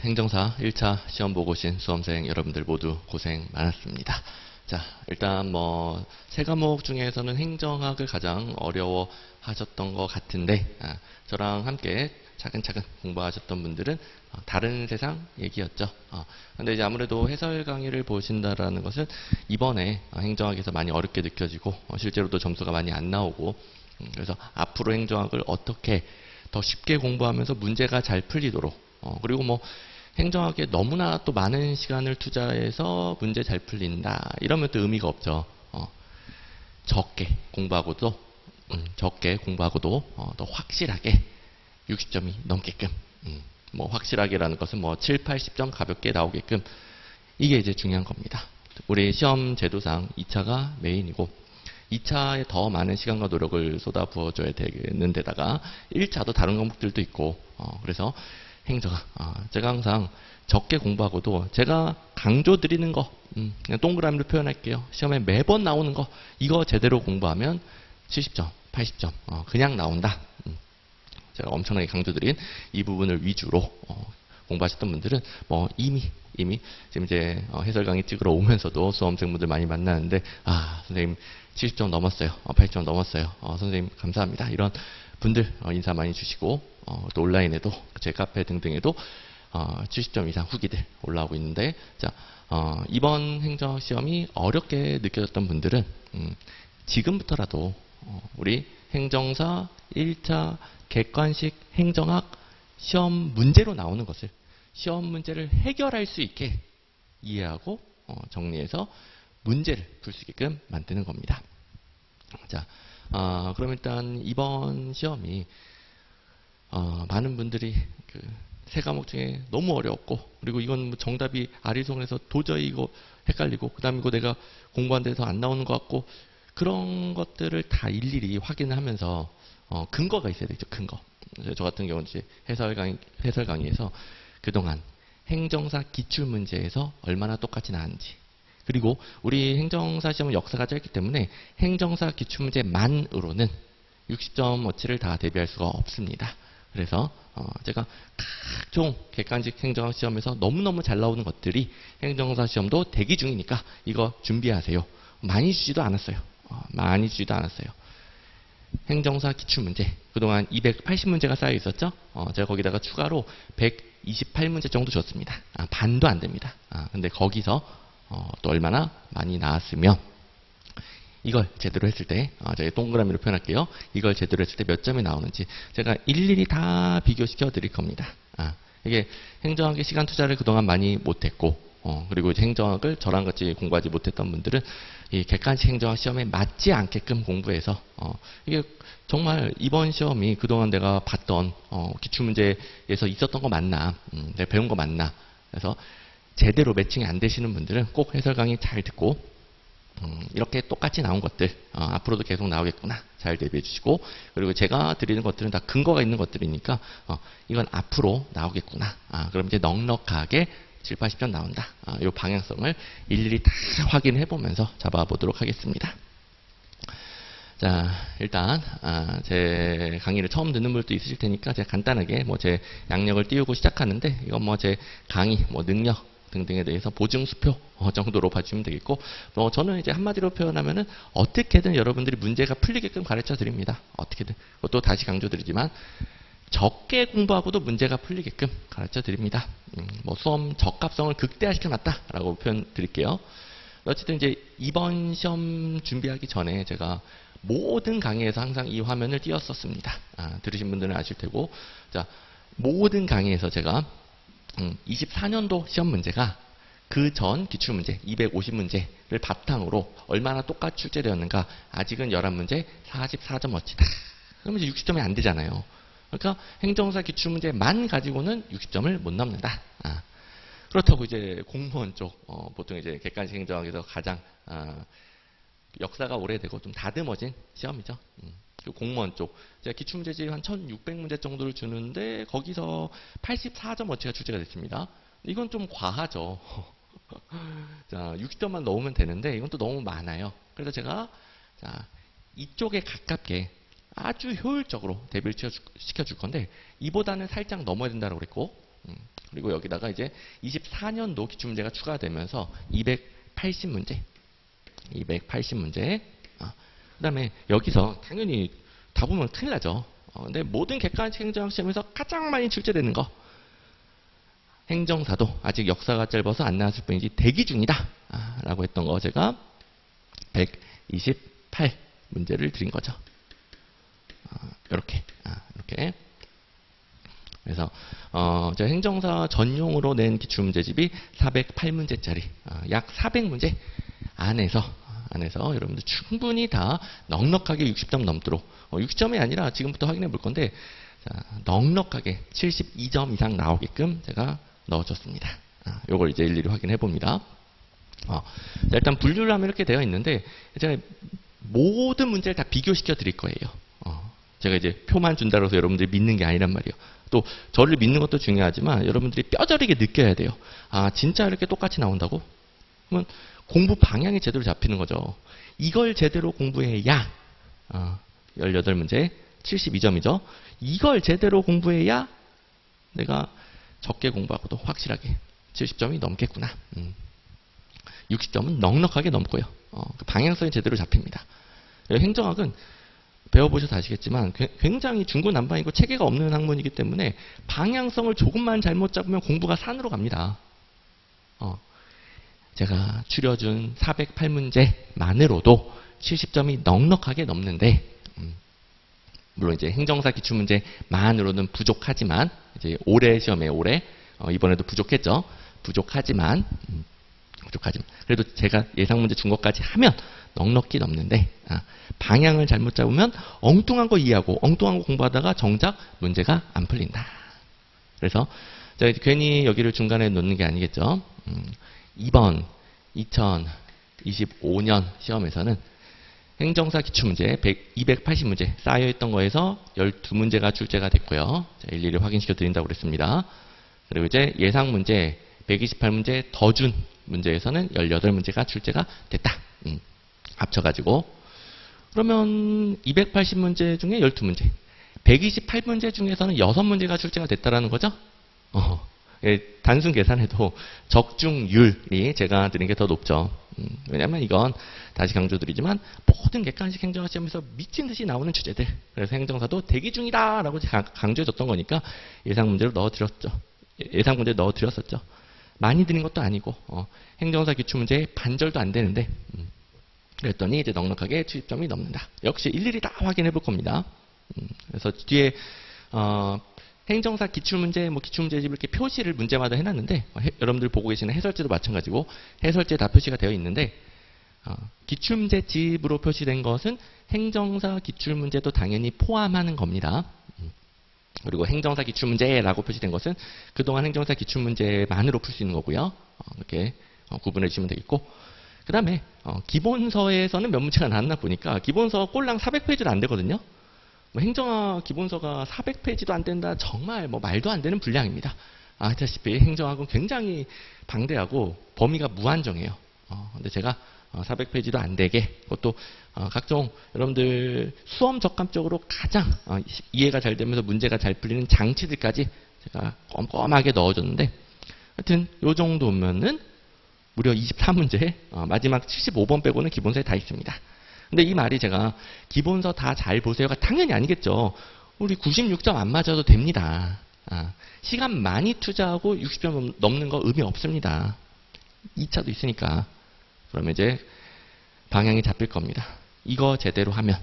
행정사 1차 시험 보고 오신 수험생 여러분들 모두 고생 많았습니다. 자, 일단 세 과목 중에서는 행정학을 가장 어려워 하셨던 것 같은데, 저랑 함께 차근차근 공부하셨던 분들은 다른 세상 얘기였죠. 근데 이제 아무래도 해설 강의를 보신다라는 것은 이번에 행정학에서 많이 어렵게 느껴지고, 실제로도 점수가 많이 안 나오고, 그래서 앞으로 행정학을 어떻게 더 쉽게 공부하면서 문제가 잘 풀리도록, 그리고 행정학에 너무나 또 많은 시간을 투자해서 문제 잘 풀린다 이러면 또 의미가 없죠. 적게 공부하고도 더 확실하게 60점이 넘게끔, 확실하게라는 것은 7, 80점 가볍게 나오게끔, 이게 이제 중요한 겁니다. 우리 시험 제도상 2차가 메인이고 2차에 더 많은 시간과 노력을 쏟아 부어줘야 되는 데다가 1차도 다른 과목들도 있고, 그래서 행정학, 제가 항상 적게 공부하고도 제가 강조드리는 거, 그냥 동그라미로 표현할게요. 시험에 매번 나오는 거, 이거 제대로 공부하면 70점, 80점 그냥 나온다. 제가 엄청나게 강조드린 이 부분을 위주로 공부하셨던 분들은 이미 지금 이제 해설 강의 찍으러 오면서도 수험생분들 많이 만나는데, 선생님 70점 넘었어요, 80점 넘었어요, 선생님 감사합니다, 이런 분들 인사 많이 주시고, 또 온라인에도 제 카페 등등에도 70점 이상 후기들 올라오고 있는데, 자, 이번 행정 시험이 어렵게 느껴졌던 분들은 지금부터라도 우리 행정사 1차 객관식 행정학 시험 문제로 나오는 것을, 시험 문제를 해결할 수 있게 이해하고 정리해서 문제를 풀 수 있게끔 만드는 겁니다. 자, 그럼 일단 이번 시험이 많은 분들이 세 과목 중에 너무 어려웠고, 그리고 이건 정답이 아리송해서 도저히 이거 헷갈리고, 그 다음에 이거 내가 공부한 데서 안 나오는 것 같고, 그런 것들을 다 일일이 확인을 하면서 근거가 있어야 되죠. 근거. 저 같은 경우는 이제 해설 강의에서 그동안 행정사 기출문제에서 얼마나 똑같이 나왔는지, 그리고 우리 행정사 시험은 역사가 짧기 때문에 행정사 기출문제만으로는 60점어치를 다 대비할 수가 없습니다. 그래서 제가 각종 객관식 행정학 시험에서 너무너무 잘 나오는 것들이 행정사 시험도 대기 중이니까 이거 준비하세요. 많이 주지도 않았어요. 행정사 기출문제, 그동안 280문제가 쌓여 있었죠. 제가 거기다가 추가로 128문제 정도 줬습니다. 반도 안 됩니다. 근데 거기서 또 얼마나 많이 나왔으면, 이걸 제대로 했을 때, 제가 동그라미로 표현할게요. 이걸 제대로 했을 때 몇 점이 나오는지 제가 일일이 다 비교시켜 드릴 겁니다. 이게 행정학의 시간 투자를 그동안 많이 못했고, 그리고 행정학을 저랑 같이 공부하지 못했던 분들은 이 객관식 행정학 시험에 맞지 않게끔 공부해서, 이게 정말 이번 시험이 그동안 내가 봤던 기출문제에서 있었던 거 맞나, 내가 배운 거 맞나, 그래서 제대로 매칭이 안 되시는 분들은 꼭 해설 강의 잘 듣고, 이렇게 똑같이 나온 것들 앞으로도 계속 나오겠구나, 잘 대비해 주시고, 그리고 제가 드리는 것들은 다 근거가 있는 것들이니까 이건 앞으로 나오겠구나, 그럼 이제 넉넉하게 7, 80점 나온다, 이 방향성을 일일이 다 확인해 보면서 잡아보도록 하겠습니다. 자, 일단 제 강의를 처음 듣는 분들도 있으실 테니까 제가 간단하게 제 양력을 띄우고 시작하는데, 이건 제 강의 능력 등등에 대해서 보증수표 정도로 봐주시면 되겠고, 저는 이제 한마디로 표현하면은 어떻게든 여러분들이 문제가 풀리게끔 가르쳐 드립니다. 어떻게든. 또 다시 강조드리지만 적게 공부하고도 문제가 풀리게끔 가르쳐 드립니다. 수험 적합성을 극대화시켜 놨다라고 표현 드릴게요. 어쨌든 이제 이번 시험 준비하기 전에 제가 모든 강의에서 항상 이 화면을 띄웠었습니다. 들으신 분들은 아실 테고, 자, 모든 강의에서 제가 24년도 시험 문제가 그 전 기출문제 250문제를 바탕으로 얼마나 똑같이 출제되었는가, 아직은 11문제 44점어치다. 그러면 이제 60점이 안 되잖아요. 그러니까 행정사 기출문제만 가지고는 60점을 못 넘는다. 그렇다고 이제 공무원 쪽, 보통 이제 객관식 행정학에서 가장 역사가 오래되고 좀 다듬어진 시험이죠. 공무원 쪽, 제가 기출문제집 한 1600문제 정도를 주는데 거기서 84점어치가 출제가 됐습니다. 이건 좀 과하죠. 자, 60점만 넣으면 되는데 이건 또 너무 많아요. 그래서 제가 이쪽에 가깝게 아주 효율적으로 대비를 시켜줄 건데, 이보다는 살짝 넘어야 된다고 그랬고, 그리고 여기다가 이제 24년도 기출문제가 추가되면서 280문제. 그 다음에 여기서 당연히 다 보면 큰일 나죠. 근데 모든 객관식 행정학 시험에서 가장 많이 출제되는 거. 행정사도 아직 역사가 짧아서 안 나왔을 뿐이지 대기 중이다. 라고 했던 거 제가 128문제를 드린 거죠. 이렇게. 그래서 제가 행정사 전용으로 낸 기출문제집이 408문제짜리 약 400문제 안에서 여러분들 충분히 다 넉넉하게 60점 넘도록 60점이 아니라 지금부터 확인해 볼 건데 자, 넉넉하게 72점 이상 나오게끔 제가 넣어줬습니다. 요걸 이제 일일이 확인해 봅니다. 일단 분류를 하면 이렇게 되어 있는데 제가 모든 문제를 다 비교시켜 드릴 거예요. 제가 이제 표만 준다고 해서 여러분들이 믿는 게 아니란 말이에요. 또 저를 믿는 것도 중요하지만 여러분들이 뼈저리게 느껴야 돼요. 진짜 이렇게 똑같이 나온다고? 그러면 공부 방향이 제대로 잡히는 거죠. 이걸 제대로 공부해야 18문제 72점이죠. 이걸 제대로 공부해야 내가 적게 공부하고도 확실하게 70점이 넘겠구나. 60점은 넉넉하게 넘고요. 그 방향성이 제대로 잡힙니다. 행정학은 배워보셔서 아시겠지만 굉장히 중구난방이고 체계가 없는 학문이기 때문에 방향성을 조금만 잘못 잡으면 공부가 산으로 갑니다. 제가 추려준 408문제만으로도 70점이 넉넉하게 넘는데 물론 이제 행정사 기출문제만으로는 부족하지만 이제 올해 시험에 이번에도 부족했죠. 부족하지만 그래도 제가 예상문제 준 것까지 하면 넉넉히 넘는데 방향을 잘못 잡으면 엉뚱한 거 이해하고 엉뚱한 거 공부하다가 정작 문제가 안 풀린다. 그래서 제가 괜히 여기를 중간에 놓는 게 아니겠죠. 이번 2025년 시험에서는 행정사 기출문제 280문제 쌓여있던 거에서 12문제가 출제가 됐고요. 자, 일일이 확인시켜 드린다고 그랬습니다. 그리고 이제 예상문제 128문제 더 준 문제에서는 18문제가 출제가 됐다. 합쳐가지고 그러면 280문제 중에 12문제 128문제 중에서는 6문제가 출제가 됐다라는 거죠. 단순 계산해도 적중률이 제가 드린 게 더 높죠. 왜냐하면 이건 다시 강조드리지만 모든 객관식 행정학 시험에서 미친 듯이 나오는 주제들. 그래서 행정사도 대기 중이다 라고 강조해줬던 거니까 예상 문제로 넣어드렸죠. 예상 문제 넣어드렸었죠. 많이 드린 것도 아니고 행정사 기출문제의 반절도 안 되는데 그랬더니 이제 넉넉하게 70점이 넘는다. 역시 일일이 다 확인해 볼 겁니다. 그래서 뒤에 행정사 기출문제, 기출문제집 이렇게 표시를 문제마다 해놨는데 여러분들 보고 계시는 해설지도 마찬가지고 해설지에 다 표시가 되어 있는데 기출문제집으로 표시된 것은 행정사 기출문제도 당연히 포함하는 겁니다. 그리고 행정사 기출문제라고 표시된 것은 그동안 행정사 기출문제만으로 풀 수 있는 거고요. 이렇게 구분해 주시면 되겠고 그 다음에 기본서에서는 몇 문제가 나왔나 보니까 기본서 꼴랑 400페이지도 안 되거든요. 행정학 기본서가 400페이지도 안 된다. 정말 말도 안 되는 분량입니다. 아시다시피 행정학은 굉장히 방대하고 범위가 무한정해요. 근데 제가 400페이지도 안 되게 그것도 각종 여러분들 수험 적합적으로 가장 이해가 잘 되면서 문제가 잘 풀리는 장치들까지 제가 꼼꼼하게 넣어줬는데 하여튼 요 정도면은 무려 24문제 마지막 75번 빼고는 기본서에 다 있습니다. 근데 이 말이 제가 기본서 다 잘 보세요가 당연히 아니겠죠. 우리 96점 안 맞아도 됩니다. 시간 많이 투자하고 60점 넘는 거 의미 없습니다. 2차도 있으니까. 그러면 이제 방향이 잡힐 겁니다. 이거 제대로 하면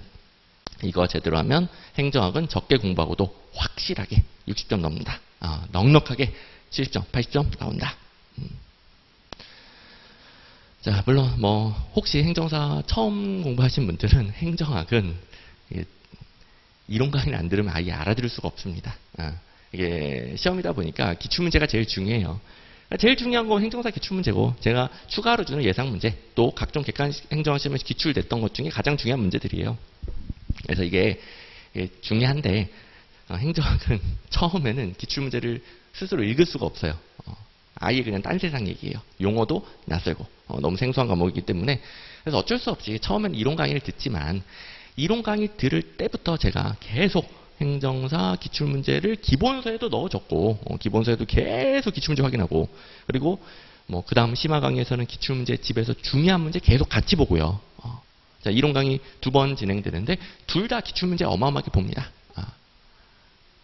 행정학은 적게 공부하고도 확실하게 60점 넘는다. 넉넉하게 70점, 80점 나온다. 자, 물론 혹시 행정사 처음 공부하신 분들은 행정학은 이론 강의를 안 들으면 아예 알아들을 수가 없습니다. 이게 시험이다 보니까 기출문제가 제일 중요해요. 제일 중요한 건 행정사 기출문제고 제가 추가로 주는 예상문제 또 각종 객관식 행정학 시험에서 기출됐던 것 중에 가장 중요한 문제들이에요. 그래서 이게 중요한데 행정학은 처음에는 기출문제를 스스로 읽을 수가 없어요. 아예 그냥 딴 세상 얘기예요. 용어도 낯설고 너무 생소한 과목이기 때문에 그래서 어쩔 수 없이 처음에는 이론 강의를 듣지만 이론 강의 들을 때부터 제가 계속 행정사 기출문제를 기본서에도 넣어줬고, 기본서에도 계속 기출문제 확인하고, 그리고 뭐 그 다음 심화 강의에서는 기출문제 집에서 중요한 문제 계속 같이 보고요. 자, 이론 강의 2번 진행되는데 둘 다 기출문제 어마어마하게 봅니다.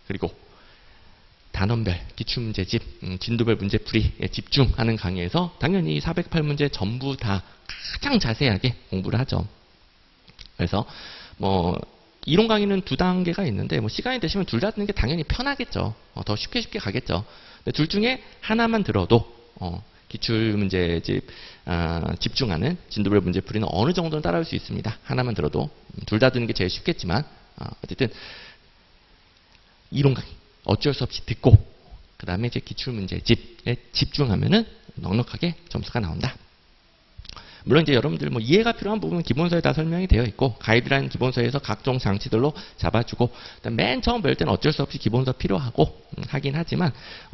그리고 단원별 기출문제집, 진도별 문제풀이에 집중하는 강의에서 당연히 408문제 전부 다 가장 자세하게 공부를 하죠. 그래서 뭐 이론 강의는 2단계가 있는데 뭐 시간이 되시면 둘 다 듣는 게 당연히 편하겠죠. 더 쉽게 가겠죠. 근데 둘 중에 하나만 들어도 기출문제집 집중하는 진도별 문제풀이는 어느 정도는 따라올 수 있습니다. 하나만 들어도 둘 다 듣는 게 제일 쉽겠지만 어쨌든 이론 강의 어쩔 수 없이 듣고 그 다음에 이제 기출문제집에 집중하면은 넉넉하게 점수가 나온다. 물론 이제 여러분들 뭐 이해가 필요한 부분은 기본서에 다 설명이 되어 있고 가이드라인 기본서에서 각종 장치들로 잡아주고 맨 처음 배울 때는 어쩔 수 없이 기본서 필요하고 하긴 하지만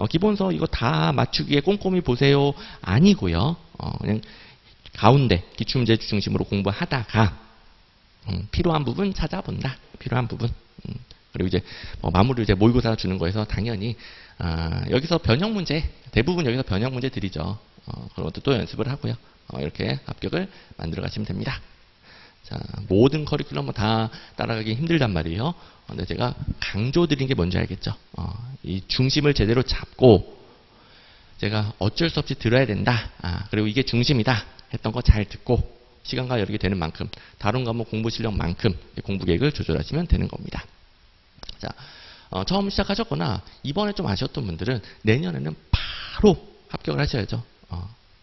기본서 이거 다 맞추기에 꼼꼼히 보세요 아니고요. 그냥 가운데 기출문제 중심으로 공부하다가 필요한 부분 찾아본다. 필요한 부분. 그리고 이제 마무리로 이제 모의고사 주는 거에서 당연히 여기서 변형 문제 대부분 여기서 변형 문제 드리죠. 그런 것도 또 연습을 하고요. 이렇게 합격을 만들어 가시면 됩니다. 자, 모든 커리큘럼 다 따라가기 힘들단 말이에요. 근데 제가 강조드린 게 뭔지 알겠죠? 이 중심을 제대로 잡고 제가 어쩔 수 없이 들어야 된다. 그리고 이게 중심이다. 했던 거 잘 듣고 시간과 여력이 되는 만큼 다른 과목 공부 실력만큼 공부 계획을 조절하시면 되는 겁니다. 자, 처음 시작하셨거나 이번에 좀 아쉬웠던 분들은 내년에는 바로 합격을 하셔야죠.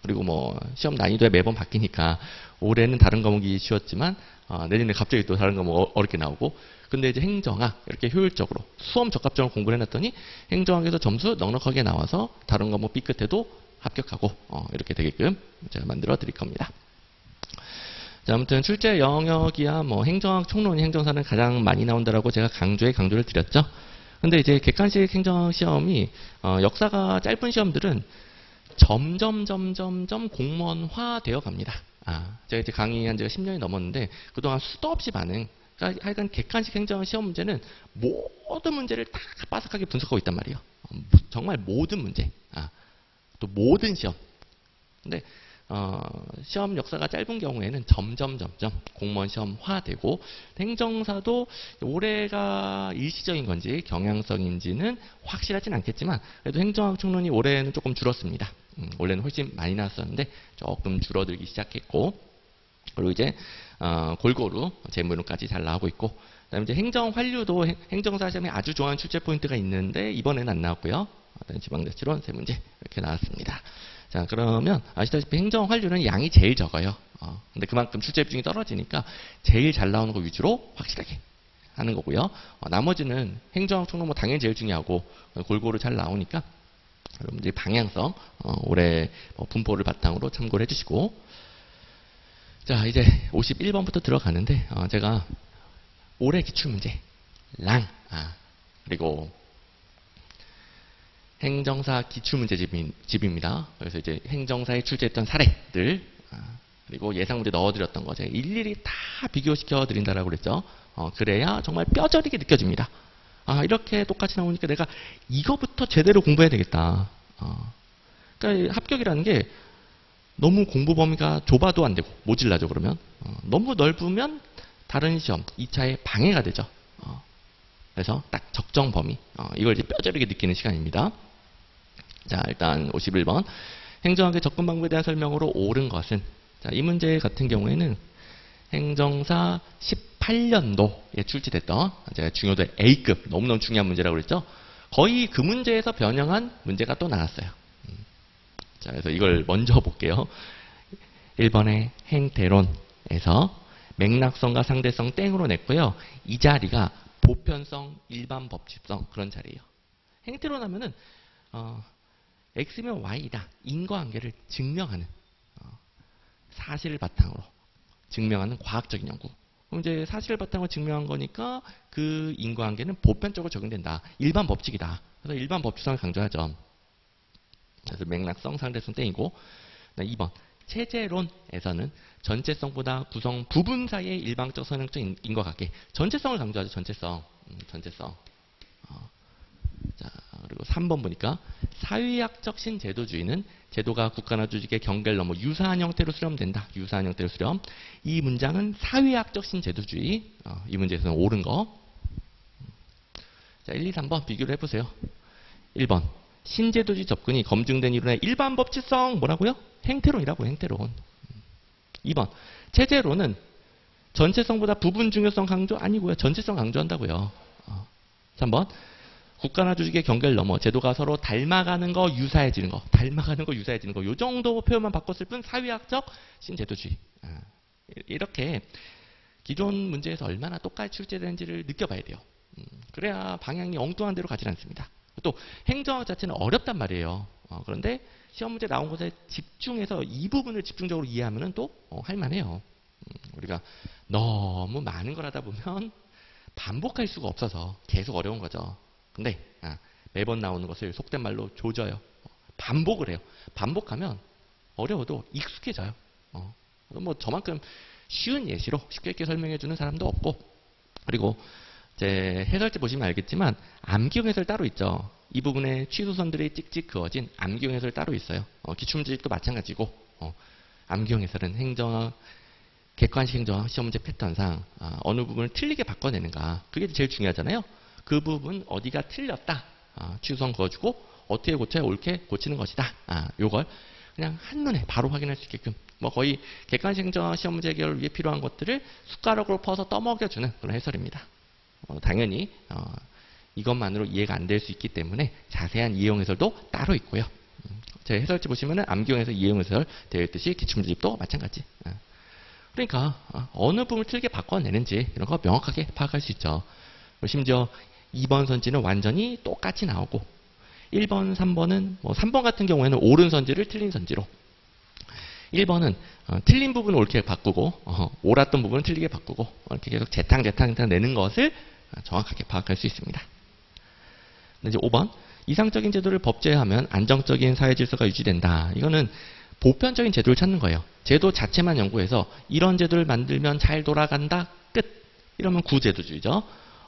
그리고 뭐 시험 난이도에 매번 바뀌니까 올해는 다른 과목이 쉬웠지만 내년에 갑자기 또 다른 과목 어렵게 나오고 근데 이제 행정학 이렇게 효율적으로 수험 적합적으로 공부를 해놨더니 행정학에서 점수 넉넉하게 나와서 다른 과목 B끝에도 합격하고 이렇게 되게끔 제가 만들어 드릴 겁니다. 자, 아무튼 출제 영역이야 뭐 행정학 총론이 행정사는 가장 많이 나온다라고 제가 강조를 드렸죠. 근데 이제 객관식 행정학 시험이 역사가 짧은 시험들은 점점 공무원화 되어 갑니다. 제가 이제 강의한 지가 10년이 넘었는데 그동안 수도 없이 많은 그러니까 하여간 객관식 행정학 시험 문제는 모든 문제를 다 빠삭하게 분석하고 있단 말이에요. 정말 모든 문제. 또 모든 시험. 근데 시험 역사가 짧은 경우에는 점점 공무원 시험화되고 행정사도 올해가 일시적인 건지 경향성인지는 확실하진 않겠지만 그래도 행정학 총론이 올해는 조금 줄었습니다. 원래는 훨씬 많이 나왔었는데 조금 줄어들기 시작했고 그리고 이제 골고루 재무론까지 잘 나오고 있고 그다음에 이제 행정 환류도 행정사 시험에 아주 좋아하는 출제 포인트가 있는데 이번에는 안 나왔고요. 지방자치론 세 문제 이렇게 나왔습니다. 자, 그러면 아시다시피 행정 환류는 양이 제일 적어요. 근데 그만큼 출제 비중이 떨어지니까 제일 잘 나오는 거 위주로 확실하게 하는 거고요. 나머지는 행정학 총론 뭐 당연히 제일 중요하고 골고루 잘 나오니까 여러분들이 방향성 올해 분포를 바탕으로 참고를 해주시고 자, 이제 51번부터 들어가는데 제가 올해 기출문제 그리고 행정사 기출문제집입니다. 그래서 이제 행정사에 출제했던 사례들 그리고 예상문제 넣어드렸던 거 제가 일일이 다 비교시켜 드린다라고 그랬죠. 그래야 정말 뼈저리게 느껴집니다. 이렇게 똑같이 나오니까 내가 이거부터 제대로 공부해야 되겠다. 그러니까 합격이라는 게 너무 공부 범위가 좁아도 안 되고 모질라죠. 그러면 너무 넓으면 다른 시험 2차에 방해가 되죠. 그래서 딱 적정 범위 이걸 이제 뼈저리게 느끼는 시간입니다. 자, 일단 51번 행정학의 접근 방법에 대한 설명으로 옳은 것은 자, 이 문제 같은 경우에는 행정사 18년도에 출제됐던 제가 중요도 A급 너무너무 중요한 문제라고 그랬죠. 거의 그 문제에서 변형한 문제가 또 나왔어요. 자, 그래서 이걸 먼저 볼게요. 1번의 행태론에서 맥락성과 상대성 땡으로 냈고요. 이 자리가 보편성, 일반 법칙성 그런 자리예요. 행태론 하면은 X면 Y다. 인과관계를 증명하는 사실을 바탕으로 증명하는 과학적인 연구. 그럼 이제 사실을 바탕으로 증명한 거니까 그 인과관계는 보편적으로 적용된다. 일반 법칙이다. 그래서 일반 법칙성을 강조하죠. 그래서 맥락성, 상대성 땡이고 2번 체제론에서는 전체성보다 구성 부분 사이의 일방적 선형적 인과관계. 전체성을 강조하죠. 전체성. 3번 보니까 사회학적 신제도주의는 제도가 국가나 조직의 경계를 넘어 유사한 형태로 수렴된다. 유사한 형태로 수렴. 이 문장은 사회학적 신제도주의. 이 문제에서는 옳은 거. 자, 1, 2, 3번 비교를 해보세요. 1번. 신제도주의 접근이 검증된 이론의 일반 법칙성 뭐라고요? 행태론이라고 행태론. 2번. 체제론은 전체성보다 부분 중요성 강조 아니고요. 전체성 강조한다고요. 3번. 국가나 조직의 경계를 넘어 제도가 서로 닮아가는 거, 유사해지는 거. 닮아가는 거, 유사해지는 거. 요 정도 표현만 바꿨을 뿐 사회학적 신제도주의. 이렇게 기존 문제에서 얼마나 똑같이 출제되는지를 느껴봐야 돼요. 그래야 방향이 엉뚱한 데로 가지 않습니다. 또 행정학 자체는 어렵단 말이에요. 그런데 시험 문제 나온 것에 집중해서 이 부분을 집중적으로 이해하면 또 할만해요. 우리가 너무 많은 걸 하다 보면 반복할 수가 없어서 계속 어려운 거죠. 근데 매번 나오는 것을 속된 말로 조져요. 반복을 해요. 반복하면 어려워도 익숙해져요. 뭐 저만큼 쉬운 예시로 쉽게 설명해 주는 사람도 없고, 그리고 이제 해설지 보시면 알겠지만 암기용 해설 따로 있죠. 이 부분에 취소선들이 찍찍 그어진 암기용 해설 따로 있어요. 기출문제집도 마찬가지고, 암기용 해설은 행정학, 객관식 행정학 시험 문제 패턴상 어느 부분을 틀리게 바꿔내는가, 그게 제일 중요하잖아요. 그 부분 어디가 틀렸다, 취소선 그어주고 어떻게 고쳐야 옳게 고치는 것이다. 요걸 그냥 한눈에 바로 확인할 수 있게끔, 뭐 거의 객관식 행정학 시험 문제 해결을 위해 필요한 것들을 숟가락으로 퍼서 떠먹여주는 그런 해설입니다. 당연히 이것만으로 이해가 안 될 수 있기 때문에 자세한 이해용 해설도 따로 있고요. 제 해설지 보시면은 암기용 해설, 이해용 해설 되어 있듯이 기출문제집도 마찬가지. 그러니까 어느 부분을 틀게 바꿔내는지 이런 거 명확하게 파악할 수 있죠. 심지어 2번 선지는 완전히 똑같이 나오고 1번, 3번은 뭐 3번 같은 경우에는 옳은 선지를 틀린 선지로, 1번은 틀린 부분을 옳게 바꾸고 옳았던 부분을 틀리게 바꾸고 이렇게 계속 재탕 내는 것을 정확하게 파악할 수 있습니다. 이제 5번. 이상적인 제도를 법제화하면 안정적인 사회 질서가 유지된다. 이거는 보편적인 제도를 찾는 거예요. 제도 자체만 연구해서 이런 제도를 만들면 잘 돌아간다. 끝. 이러면 구제도주의죠.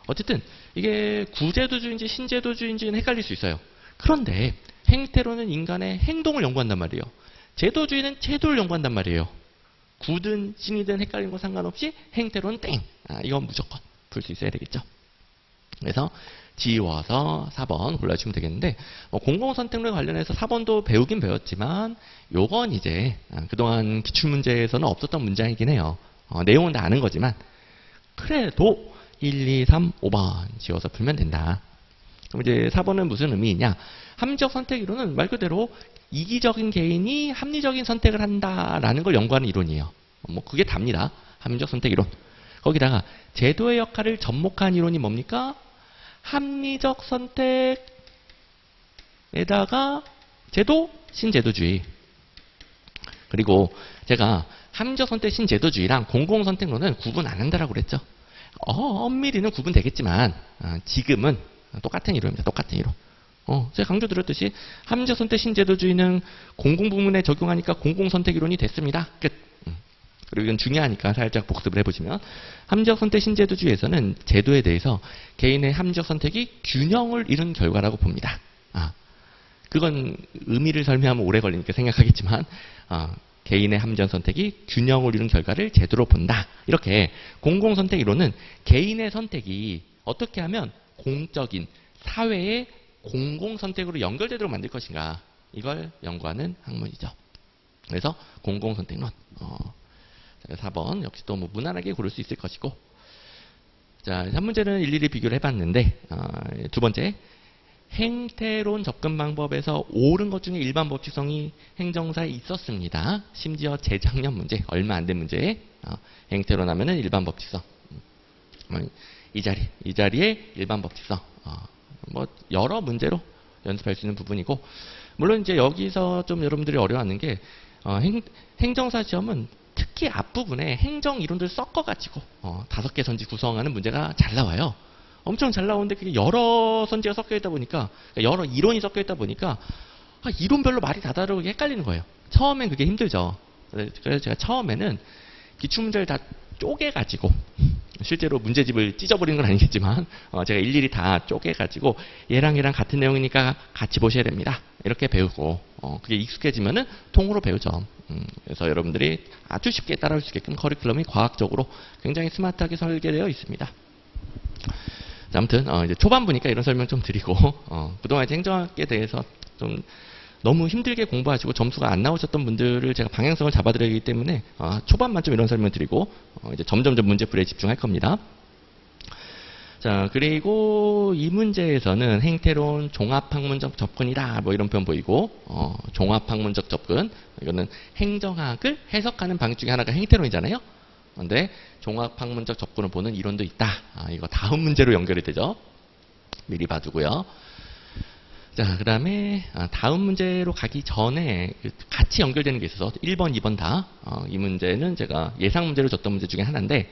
어쨌든 이게 구제도주의인지 신제도주의인지는 헷갈릴 수 있어요. 그런데 행태로는 인간의 행동을 연구한단 말이에요. 제도주의는 제도를 연구한단 말이에요. 구든 신이든 헷갈리는 거 상관없이 행태로는 땡. 이건 무조건 풀 수 있어야 되겠죠. 그래서 지워서 4번 골라주시면 되겠는데, 공공선택론에 관련해서 4번도 배우긴 배웠지만 요건 이제 그동안 기출문제에서는 없었던 문장이긴 해요. 내용은 다 아는 거지만 그래도 1, 2, 3, 5번 지워서 풀면 된다. 그럼 이제 4번은 무슨 의미이냐? 합리적 선택 이론은 말 그대로 이기적인 개인이 합리적인 선택을 한다라는 걸 연구하는 이론이에요. 뭐 그게 답니다. 합리적 선택 이론. 거기다가 제도의 역할을 접목한 이론이 뭡니까? 합리적 선택에다가 제도, 신제도주의. 그리고 제가 합리적 선택, 신제도주의랑 공공선택론은 구분 안 한다라고 그랬죠. 엄밀히는 구분되겠지만 지금은 똑같은 이론입니다. 똑같은 이론. 제가 강조드렸듯이 합리적 선택 신제도주의는 공공부문에 적용하니까 공공선택 이론이 됐습니다. 끝. 그리고 이건 중요하니까 살짝 복습을 해보시면, 합리적 선택 신제도주의에서는 제도에 대해서 개인의 합리적 선택이 균형을 이룬 결과라고 봅니다. 그건 의미를 설명하면 오래 걸리니까 생각하겠지만 개인의 합리적 선택이 균형을 이룬 결과를 제도로 본다. 이렇게 공공선택 이론은 개인의 선택이 어떻게 하면 공적인 사회의 공공선택으로 연결되도록 만들 것인가, 이걸 연구하는 학문이죠. 그래서 공공선택론. 4번 역시 또 뭐 무난하게 고를 수 있을 것이고, 자, 3문제는 일일이 비교를 해봤는데, 두 번째, 행태론 접근 방법에서 옳은 것 중에 일반 법칙성이 행정사에 있었습니다. 심지어 재작년 문제, 얼마 안 된 문제에 행태론 하면은 일반 법칙성. 이 자리에 일반 법칙성. 뭐 여러 문제로 연습할 수 있는 부분이고, 물론 이제 여기서 좀 여러분들이 어려워하는 게 행정사 시험은 특히 앞부분에 행정 이론들 섞어가지고 5개 선지 구성하는 문제가 잘 나와요. 엄청 잘 나오는데 그게 여러 선지가 섞여 있다 보니까, 여러 이론이 섞여 있다 보니까 이론별로 말이 다 다르게 헷갈리는 거예요. 처음엔 그게 힘들죠. 그래서 제가 처음에는 기출문제를 다 쪼개가지고 실제로 문제집을 찢어버리는 건 아니겠지만 제가 일일이 다 쪼개가지고 얘랑 같은 내용이니까 같이 보셔야 됩니다. 이렇게 배우고 그게 익숙해지면은 통으로 배우죠. 그래서 여러분들이 아주 쉽게 따라올 수 있게끔 커리큘럼이 과학적으로 굉장히 스마트하게 설계되어 있습니다. 자, 아무튼 이제 초반부니까 이런 설명 좀 드리고 그동안 이제 행정학에 대해서 좀 너무 힘들게 공부하시고 점수가 안 나오셨던 분들을 제가 방향성을 잡아드리기 때문에 초반만 좀 이런 설명 드리고 이제 점점점 문제풀이에 집중할 겁니다. 자, 그리고 이 문제에서는 행태론 종합학문적 접근이다 뭐 이런 표현 보이고 종합학문적 접근, 이거는 행정학을 해석하는 방식 중에 하나가 행태론이잖아요. 그런데 종합학문적 접근을 보는 이론도 있다. 이거 다음 문제로 연결이 되죠. 미리 봐두고요. 자, 그 다음에 다음 문제로 가기 전에 같이 연결되는 게 있어서 1번, 2번 다 이 문제는 제가 예상 문제로 줬던 문제 중에 하나인데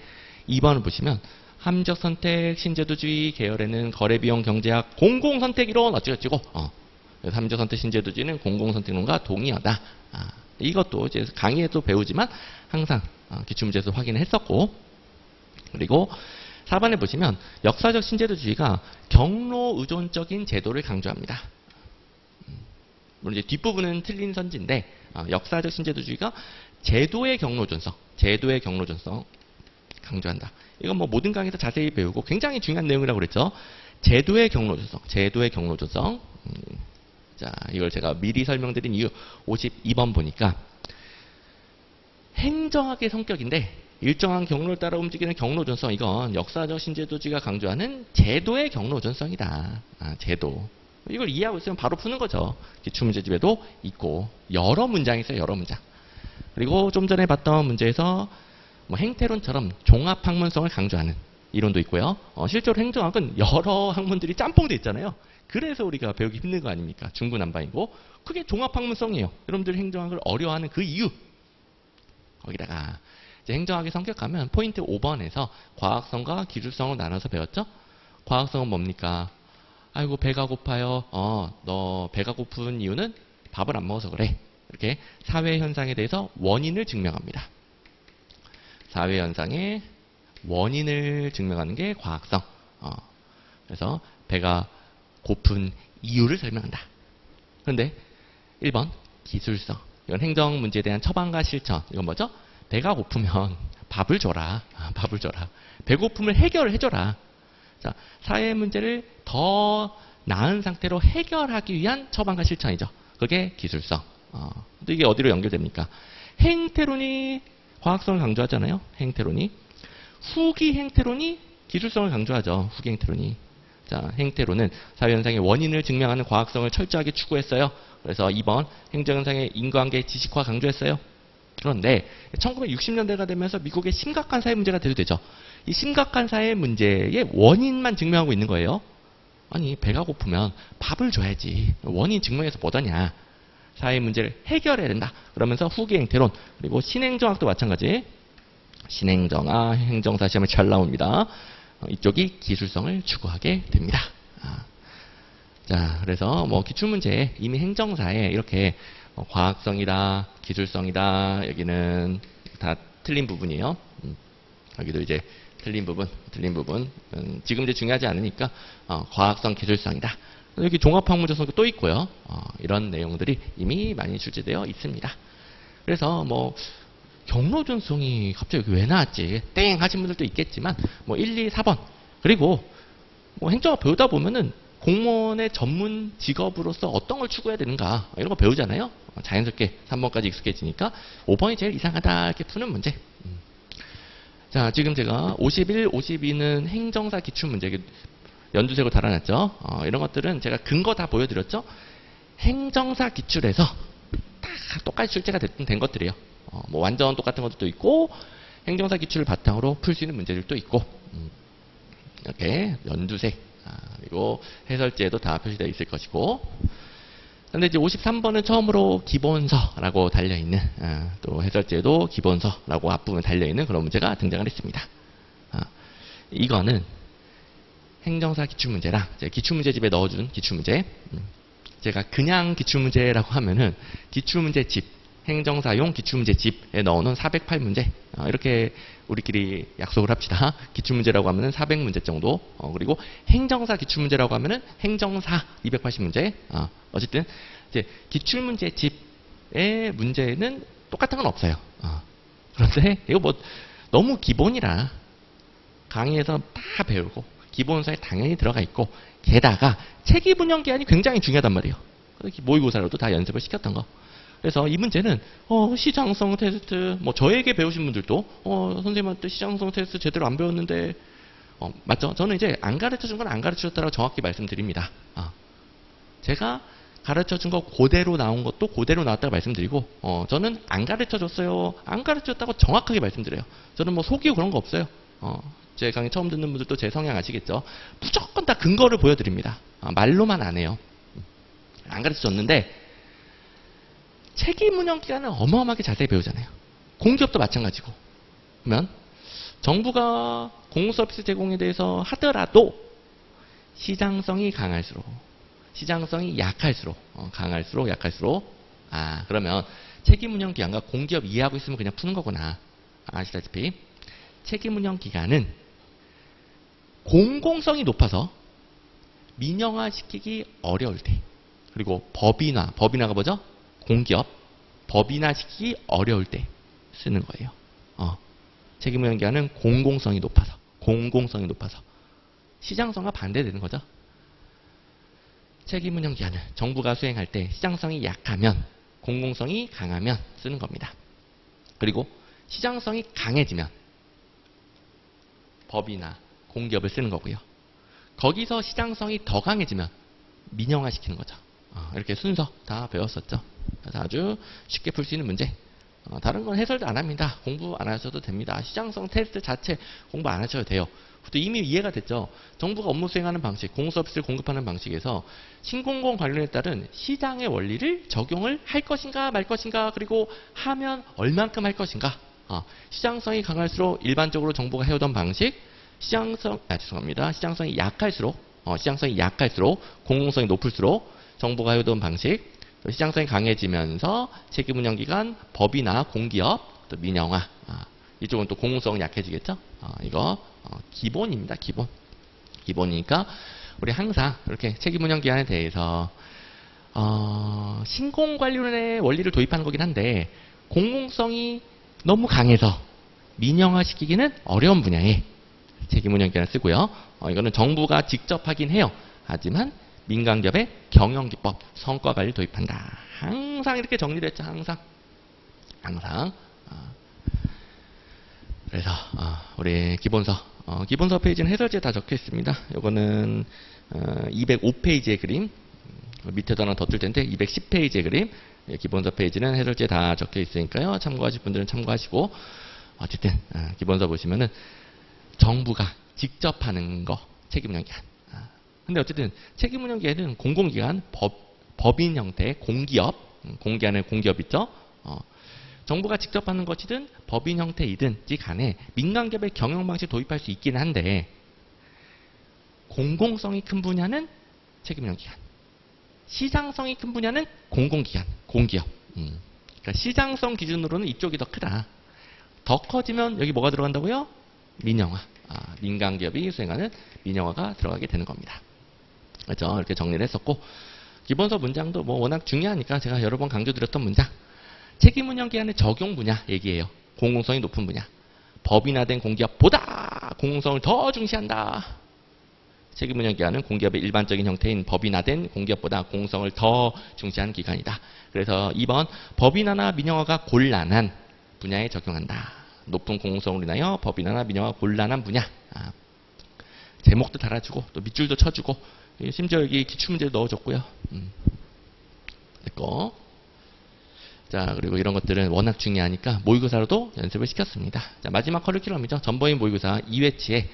2번을 보시면 함적 선택 신제도주의 계열에는 거래비용 경제학 공공선택 이론 어찌어찌고 그래서 함적 선택 신제도주의는 공공선택론과 동의어다. 이것도 이제 강의에도 배우지만 항상 기출문제에서 확인을 했었고, 그리고 4번에 보시면 역사적 신제도주의가 경로 의존적인 제도를 강조합니다. 물론 이제 뒷부분은 틀린 선지인데 역사적 신제도주의가 제도의 경로 의존성 강조한다. 이건 뭐 모든 강의에서 자세히 배우고 굉장히 중요한 내용이라고 그랬죠. 제도의 경로 의존성. 자, 이걸 제가 미리 설명드린 이유 52번 보니까 행정학의 성격인데 일정한 경로를 따라 움직이는 경로 의존성, 이건 역사적 신제도주의가 강조하는 제도의 경로 의존성이다. 제도. 이걸 이해하고 있으면 바로 푸는 거죠. 기출문제집에도 있고 여러 문장이 있어요. 여러 문장. 그리고 좀 전에 봤던 문제에서 뭐 행태론처럼 종합학문성을 강조하는 이론도 있고요. 실제로 행정학은 여러 학문들이 짬뽕돼 있잖아요. 그래서 우리가 배우기 힘든 거 아닙니까? 중구난방이고 그게 종합학문성이에요. 여러분들이 행정학을 어려워하는 그 이유. 거기다가 이제 행정학의 성격 가면 포인트 5번에서 과학성과 기술성을 나눠서 배웠죠? 과학성은 뭡니까? 아이고 배가 고파요. 너 배가 고픈 이유는 밥을 안 먹어서 그래. 이렇게 사회현상에 대해서 원인을 증명합니다. 사회현상의 원인을 증명하는 게 과학성. 그래서 배가 고픈 이유를 설명한다. 그런데 1번 기술성. 이건 행정 문제에 대한 처방과 실천. 이건 뭐죠? 배가 고프면 밥을 줘라. 밥을 줘라. 배고픔을 해결해줘라. 자, 사회 문제를 더 나은 상태로 해결하기 위한 처방과 실천이죠. 그게 기술성. 또 이게 어디로 연결됩니까? 행태론이 과학성을 강조하잖아요. 행태론이. 후기 행태론이 기술성을 강조하죠. 후기 행태론이. 자, 행태론은 사회현상의 원인을 증명하는 과학성을 철저하게 추구했어요. 그래서 2번 행정현상의 인과관계 지식화 강조했어요. 그런데 1960년대가 되면서 미국의 심각한 사회 문제가 대두되죠. 이 심각한 사회 문제의 원인만 증명하고 있는 거예요. 아니 배가 고프면 밥을 줘야지. 원인 증명해서 뭐더냐. 사회 문제를 해결해야 된다. 그러면서 후기 행태론 그리고 신행정학도 마찬가지. 신행정학, 행정사 시험에 잘 나옵니다. 이쪽이 기술성을 추구하게 됩니다. 자, 그래서 뭐 기출문제에 이미 행정사에 이렇게 과학성이다, 기술성이다, 여기는 다 틀린 부분이에요. 여기도 이제 틀린 부분. 지금 이제 중요하지 않으니까 과학성, 기술성이다. 여기 종합학문적성도 또 있고요. 이런 내용들이 이미 많이 출제되어 있습니다. 그래서 뭐 경로 의존성이 갑자기 여기 왜 나왔지? 땡 하신 분들도 있겠지만 뭐 1, 2, 4번 그리고 뭐 행정학 배우다 보면은 공무원의 전문 직업으로서 어떤 걸 추구해야 되는가 이런 거 배우잖아요. 자연스럽게 3번까지 익숙해지니까 5번이 제일 이상하다 이렇게 푸는 문제. 자, 지금 제가 51, 52는 행정사 기출문제 연두색으로 달아놨죠. 이런 것들은 제가 근거 다 보여드렸죠. 행정사 기출에서 다 똑같이 출제가 된 것들이에요. 뭐 완전 똑같은 것도 있고 행정사 기출을 바탕으로 풀 수 있는 문제들도 있고 이렇게 연두색 그리고 해설지에도 다 표시되어 있을 것이고 근데 이제 53번은 처음으로 기본서라고 달려있는 또 해설지에도 기본서라고 앞부분에 달려있는 그런 문제가 등장을 했습니다. 이거는 행정사 기출문제랑 기출문제집에 넣어준 기출문제 제가 그냥 기출문제라고 하면은 기출문제집 행정사용 기출문제집에 넣어놓은 408문제. 이렇게 우리끼리 약속을 합시다. 기출문제라고 하면은 400문제 정도. 그리고 행정사 기출문제라고 하면은 행정사 280문제. 어쨌든 이제 기출문제집의 문제는 똑같은 건 없어요. 그런데 이거 뭐 너무 기본이라 강의에서 다 배우고 기본서에 당연히 들어가 있고, 게다가 체계분열 기한이 굉장히 중요하단 말이에요. 모의고사로도 다 연습을 시켰던 거. 그래서 이 문제는 시장성 테스트, 뭐 저에게 배우신 분들도 선생님한테 시장성 테스트 제대로 안 배웠는데, 맞죠? 저는 이제 안 가르쳐준 건 안 가르쳐줬다고 정확히 말씀드립니다. 제가 가르쳐준 거 그대로 나온 것도 그대로 나왔다고 말씀드리고, 저는 안 가르쳐줬어요, 안 가르쳐줬다고 정확하게 말씀드려요. 저는 뭐 속이고 그런 거 없어요. 제 강의 처음 듣는 분들도 제 성향 아시겠죠? 무조건 다 근거를 보여드립니다. 말로만 안 해요. 안 가르쳐줬는데 책임운영 기간은 어마어마하게 자세히 배우잖아요. 공기업도 마찬가지고. 그러면 정부가 공공서비스 제공에 대해서 하더라도 시장성이 강할수록, 시장성이 약할수록, 강할수록 약할수록, 그러면 책임운영 기간과 공기업 이해하고 있으면 그냥 푸는 거구나. 아시다시피 책임운영 기간은 공공성이 높아서 민영화시키기 어려울 때, 그리고 법인화가 뭐죠? 공기업, 법인화시키기 어려울 때 쓰는 거예요. 책임운영 기간은 공공성이 높아서 시장성과 반대되는 거죠. 책임운영 기간은 정부가 수행할 때 시장성이 약하면, 공공성이 강하면 쓰는 겁니다. 그리고 시장성이 강해지면 법이나 공기업을 쓰는 거고요. 거기서 시장성이 더 강해지면 민영화시키는 거죠. 이렇게 순서 다 배웠었죠. 아주 쉽게 풀 수 있는 문제. 다른 건 해설도 안 합니다. 공부 안 하셔도 됩니다. 시장성 테스트 자체 공부 안 하셔도 돼요. 또 이미 이해가 됐죠. 정부가 업무 수행하는 방식, 공공서비스를 공급하는 방식에서 신공공 관련에 따른 시장의 원리를 적용을 할 것인가 말 것인가, 그리고 하면 얼만큼 할 것인가. 시장성이 강할수록 일반적으로 정부가 해오던 방식, 시장성이 약할수록 공공성이 높을수록 정부가 해오던 방식, 또 시장성이 강해지면서 책임운영기관, 법이나 공기업, 또 민영화. 이쪽은 또 공공성이 약해지겠죠. 이거 기본입니다. 기본이니까 우리 항상 이렇게 책임운영기관에 대해서 신공관리론의 원리를 도입하는 거긴 한데, 공공성이 너무 강해서 민영화시키기는 어려운 분야에 책임운영기관을 쓰고요. 이거는 정부가 직접 하긴 해요. 하지만 민간기업의 경영기법, 성과관리를 도입한다. 항상 이렇게 정리를 했죠. 항상. 그래서 우리 기본서 페이지는 해설지에 다 적혀 있습니다. 이거는 205페이지의 그림, 밑에도 하나 더 뜰 텐데 210페이지의 그림, 기본서 페이지는 해설지에 다 적혀 있으니까요. 참고하실 분들은 참고하시고, 어쨌든 기본서 보시면은 정부가 직접 하는 거 책임운영기관. 근데 어쨌든 책임운영기관은 공공기관, 법인 형태, 공기업, 공기관은 공기업 있죠. 정부가 직접 하는 것이든 법인 형태이든지 간에 민간기업의 경영방식 도입할 수 있긴 한데, 공공성이 큰 분야는 책임운영기관, 시장성이 큰 분야는 공공기관, 공기업. 그러니까 시장성 기준으로는 이쪽이 더 크다. 더 커지면 여기 뭐가 들어간다고요? 민영화. 민간기업이 수행하는 민영화가 들어가게 되는 겁니다. 그렇죠? 이렇게 정리를 했었고, 기본서 문장도 뭐 워낙 중요하니까 제가 여러 번 강조드렸던 문장. 책임운영기관의 적용 분야 얘기해요. 공공성이 높은 분야. 법인화된 공기업보다 공공성을 더 중시한다. 책임운영기관은 공기업의 일반적인 형태인 법인화된 공기업보다 공공성을 더 중시하는 기관이다. 그래서 2번 법인화나 민영화가 곤란한 분야에 적용한다. 높은 공공성으로 인하여 법인화나 민영화가 곤란한 분야. 제목도 달아주고 또 밑줄도 쳐주고, 심지어 여기 기출문제도 넣어줬고요. 됐고. 자, 그리고 이런 것들은 워낙 중요하니까 모의고사로도 연습을 시켰습니다. 자, 마지막 커리큘럼이죠. 전범위 모의고사 2회치에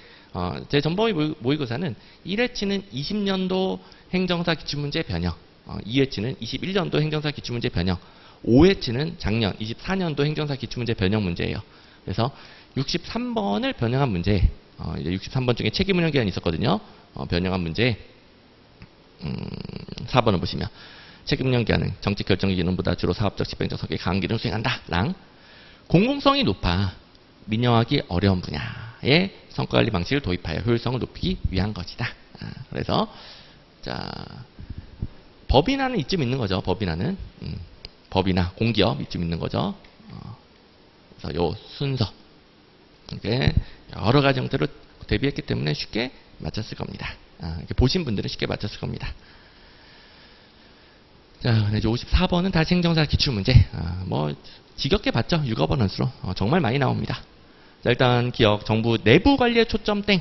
제 전범위 모의고사는 1회치는 20년도 행정사 기출문제 변형, 2회치는 21년도 행정사 기출문제 변형, 5회치는 작년 24년도 행정사 기출문제 변형 문제예요. 그래서 63번을 변형한 문제, 63번 중에 책임운영기관이 있었거든요. 변형한 문제 4번을 보시면 책임령 기한은 정책 결정 기능보다 주로 사업적 집행적 성격의 강한 기능을 수행한다. 랑. 공공성이 높아 민영하기 어려운 분야의 성과관리 방식을 도입하여 효율성을 높이기 위한 것이다. 그래서 자 법인화는 이쯤 있는 거죠. 법인화는 법이나 공기업 이쯤 있는 거죠. 그래서 요 순서 이렇게 여러 가지 형태로 대비했기 때문에 쉽게 맞췄을 겁니다. 이렇게 보신 분들은 쉽게 맞췄을 겁니다. 자, 이제 54번은 다시 행정사 기출문제. 뭐 지겹게 봤죠. 육어버넌스로 정말 많이 나옵니다. 자, 일단 기억 정부 내부 관리에 초점 땡,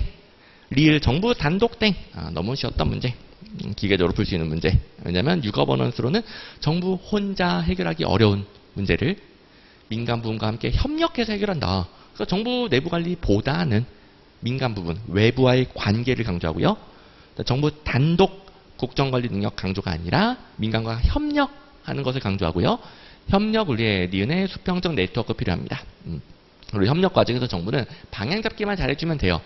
리을 정부 단독 땡. 너무 쉬웠던 문제. 기계적으로 풀 수 있는 문제. 왜냐하면 육어버넌스로는 정부 혼자 해결하기 어려운 문제를 민간 부분과 함께 협력해서 해결한다. 그래서 정부 내부 관리보다는 민간 부분, 외부와의 관계를 강조하고요. 정부 단독 국정관리 능력 강조가 아니라 민간과 협력하는 것을 강조하고요. 협력 우리의 니은의 수평적 네트워크 필요합니다. 그리고 협력 과정에서 정부는 방향 잡기만 잘해주면 돼요.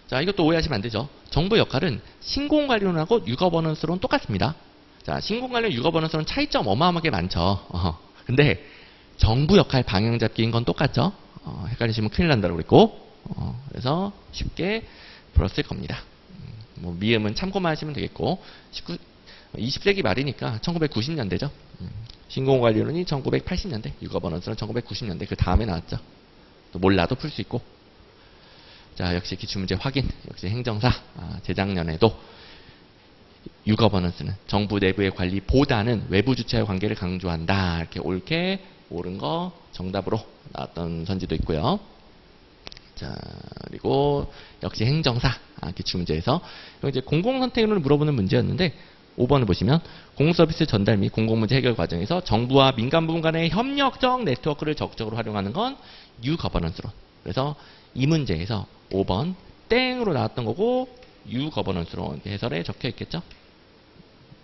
자, 이것도 오해하시면 안 되죠. 정부 역할은 신공관리론하고 육어버넌스론 똑같습니다. 자, 신공관리론, 육어버넌스론 차이점 어마어마하게 많죠. 근데 정부 역할 방향 잡기인 건 똑같죠. 헷갈리시면 큰일 난다고 그랬고, 그래서 쉽게 풀었을 겁니다. 뭐 미음은 참고만 하시면 되겠고, 20세기 말이니까 1990년대죠. 신공관리론이 1980년대, 육어버넌스는 1990년대 그 다음에 나왔죠. 또 몰라도 풀 수 있고. 자, 역시 기출문제 확인. 역시 행정사. 재작년에도 육어버넌스는 정부 내부의 관리보다는 외부 주체와의 관계를 강조한다. 이렇게 옳게 옳은 거 정답으로 나왔던 선지도 있고요. 자, 그리고 역시 행정사 기출문제에서 이제 공공선택론을 물어보는 문제였는데 5번을 보시면 공공서비스 전달 및 공공문제 해결 과정에서 정부와 민간 부분 간의 협력적 네트워크를 적극적으로 활용하는 건 유거버넌스론. 그래서 이 문제에서 5번 땡으로 나왔던 거고 유거버넌스론 해설에 적혀 있겠죠.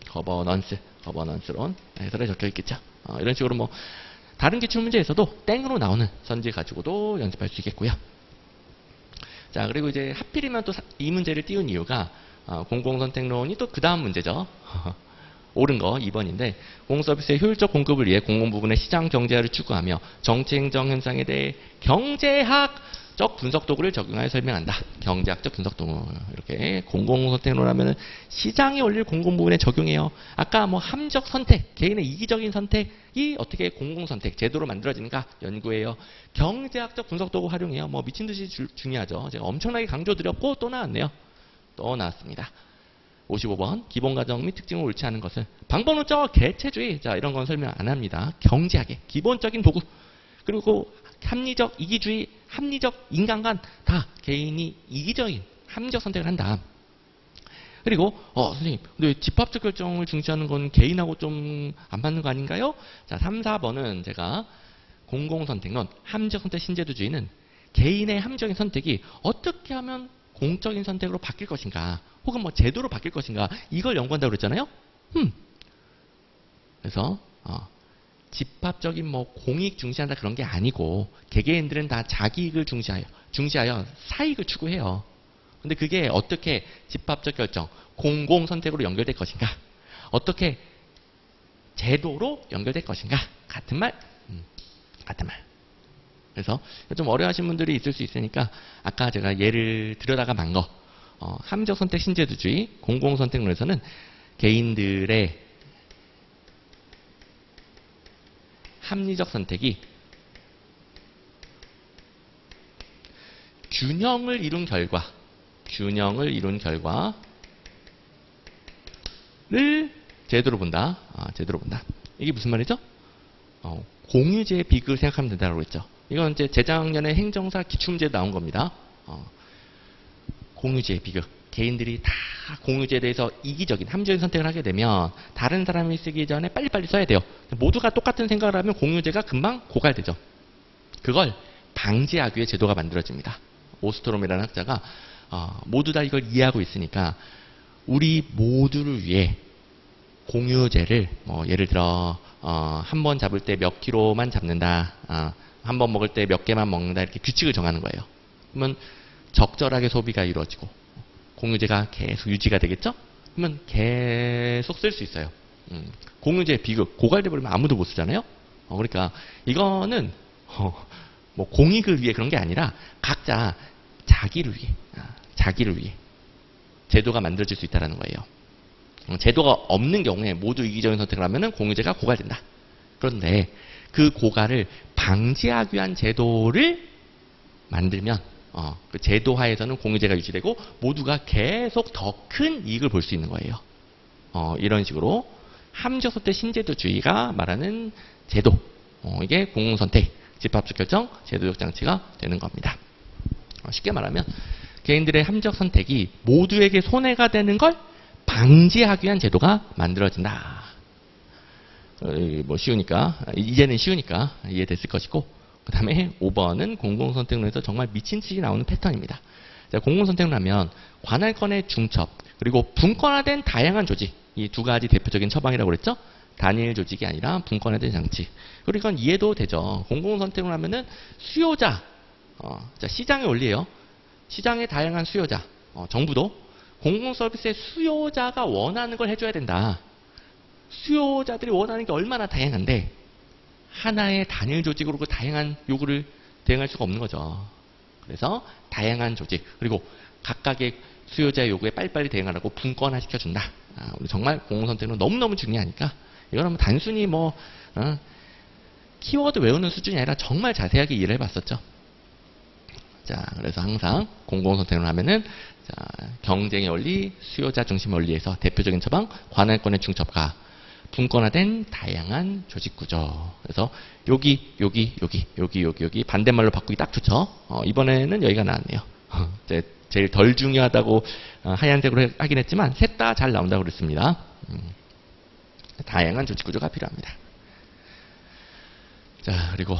거버넌스론 해설에 적혀 있겠죠. 이런 식으로 뭐 다른 기출문제에서도 땡으로 나오는 선지 가지고도 연습할 수 있겠고요. 자, 그리고 이제 하필이면 또 이 문제를 띄운 이유가 공공선택론이 또 그 다음 문제죠. 옳은 거 2번인데 공공서비스의 효율적 공급을 위해 공공부문의 시장 경제화를 추구하며 정치행정 현상에 대해 경제학적 분석 도구를 적용하여 설명한다. 경제학적 분석 도구. 이렇게 공공선택론 하면은 시장의 원리를 공공부문에 적용해요. 아까 뭐 함적 선택, 개인의 이기적인 선택이 어떻게 공공선택 제도로 만들어지는가 연구해요. 경제학적 분석 도구 활용해요. 뭐 미친 듯이 중요하죠. 제가 엄청나게 강조드렸고 또 나왔네요. 또 나왔습니다. 55번 기본가정 및 특징을 옳지 않은 것을 방법론적 개체주의 자 이런 건 설명 안 합니다. 경제학의 기본적인 도구 그리고 합리적 이기주의 합리적 인간관 다 개인이 이기적인 합리적 선택을 한다. 그리고 선생님 근데 집합적 결정을 중시하는 건 개인하고 좀 안 맞는 거 아닌가요? 자 3, 4번은 제가 공공선택론 합리적 선택 신제도주의는 개인의 합리적인 선택이 어떻게 하면 공적인 선택으로 바뀔 것인가 혹은 뭐 제도로 바뀔 것인가 이걸 연구한다고 그랬잖아요. 그래서 집합적인 뭐 공익 중시한다 그런 게 아니고 개개인들은 다 자기익을 중시하여 사익을 추구해요. 근데 그게 어떻게 집합적 결정 공공 선택으로 연결될 것인가 어떻게 제도로 연결될 것인가 같은 말 같은 말. 그래서 좀 어려워하신 분들이 있을 수 있으니까 아까 제가 예를 들여다가 만 거 합리적 선택 신제도주의 공공선택론에서는 개인들의 합리적 선택이 균형을 이룬 결과를 제도로 본다. 제도로 본다. 이게 무슨 말이죠? 공유제의 비극을 생각하면 된다고 했죠. 이건 이제 재작년에 행정사 기출문제에 나온 겁니다. 공유제의 비극. 개인들이 다 공유제에 대해서 이기적인 합리적인 선택을 하게 되면 다른 사람이 쓰기 전에 빨리빨리 써야 돼요. 모두가 똑같은 생각을 하면 공유제가 금방 고갈되죠. 그걸 방지하기 위해 제도가 만들어집니다. 오스트롬이라는 학자가 모두 다 이걸 이해하고 있으니까 우리 모두를 위해 공유제를 뭐 예를 들어 한 번 잡을 때 몇 킬로만 잡는다. 한 번 먹을 때 몇 개만 먹는다. 이렇게 규칙을 정하는 거예요. 그러면 적절하게 소비가 이루어지고 공유제가 계속 유지가 되겠죠? 그러면 계속 쓸 수 있어요. 공유제 비극 고갈돼 버리면 아무도 못 쓰잖아요. 그러니까 이거는 뭐 공익을 위해 그런 게 아니라 각자 자기를 위해 제도가 만들어질 수 있다는 거예요. 제도가 없는 경우에 모두 이기적인 선택을 하면은 공유제가 고갈된다. 그런데 그 고갈을 방지하기 위한 제도를 만들면 그 제도 하에서는 공유제가 유지되고 모두가 계속 더 큰 이익을 볼 수 있는 거예요. 이런 식으로 합리적 선택 신제도주의가 말하는 제도, 이게 공공선택, 집합적 결정, 제도적 장치가 되는 겁니다. 쉽게 말하면 개인들의 합리적 선택이 모두에게 손해가 되는 걸 방지하기 위한 제도가 만들어진다. 뭐 쉬우니까 이제는 쉬우니까 이해됐을 것이고, 그 다음에 5번은 공공선택론에서 정말 미친 듯이 나오는 패턴입니다. 자, 공공선택론 하면 관할권의 중첩, 그리고 분권화된 다양한 조직, 이 두 가지 대표적인 처방이라고 그랬죠? 단일 조직이 아니라 분권화된 장치. 그리고 이건 이해도 되죠. 공공선택론 하면은 수요자, 자, 시장의 원리예요. 시장의 다양한 수요자, 정부도 공공서비스의 수요자가 원하는 걸 해줘야 된다. 수요자들이 원하는 게 얼마나 다양한데 하나의 단일 조직으로 그 다양한 요구를 대응할 수가 없는 거죠. 그래서 다양한 조직, 그리고 각각의 수요자의 요구에 빨리빨리 대응하라고 분권화 시켜준다. 우리 정말 공공선택은 너무너무 중요하니까 이거는 단순히 뭐 키워드 외우는 수준이 아니라 정말 자세하게 이해를 해봤었죠. 자, 그래서 항상 공공선택을 하면은 경쟁의 원리, 수요자 중심 원리에서 대표적인 처방, 관할권의 중첩과 분권화된 다양한 조직 구조. 그래서 여기 반대말로 바꾸기 딱 좋죠. 이번에는 여기가 나왔네요. 제일 덜 중요하다고 하얀색으로 하긴 했지만 셋 다 잘 나온다고 그랬습니다. 다양한 조직 구조가 필요합니다. 자, 그리고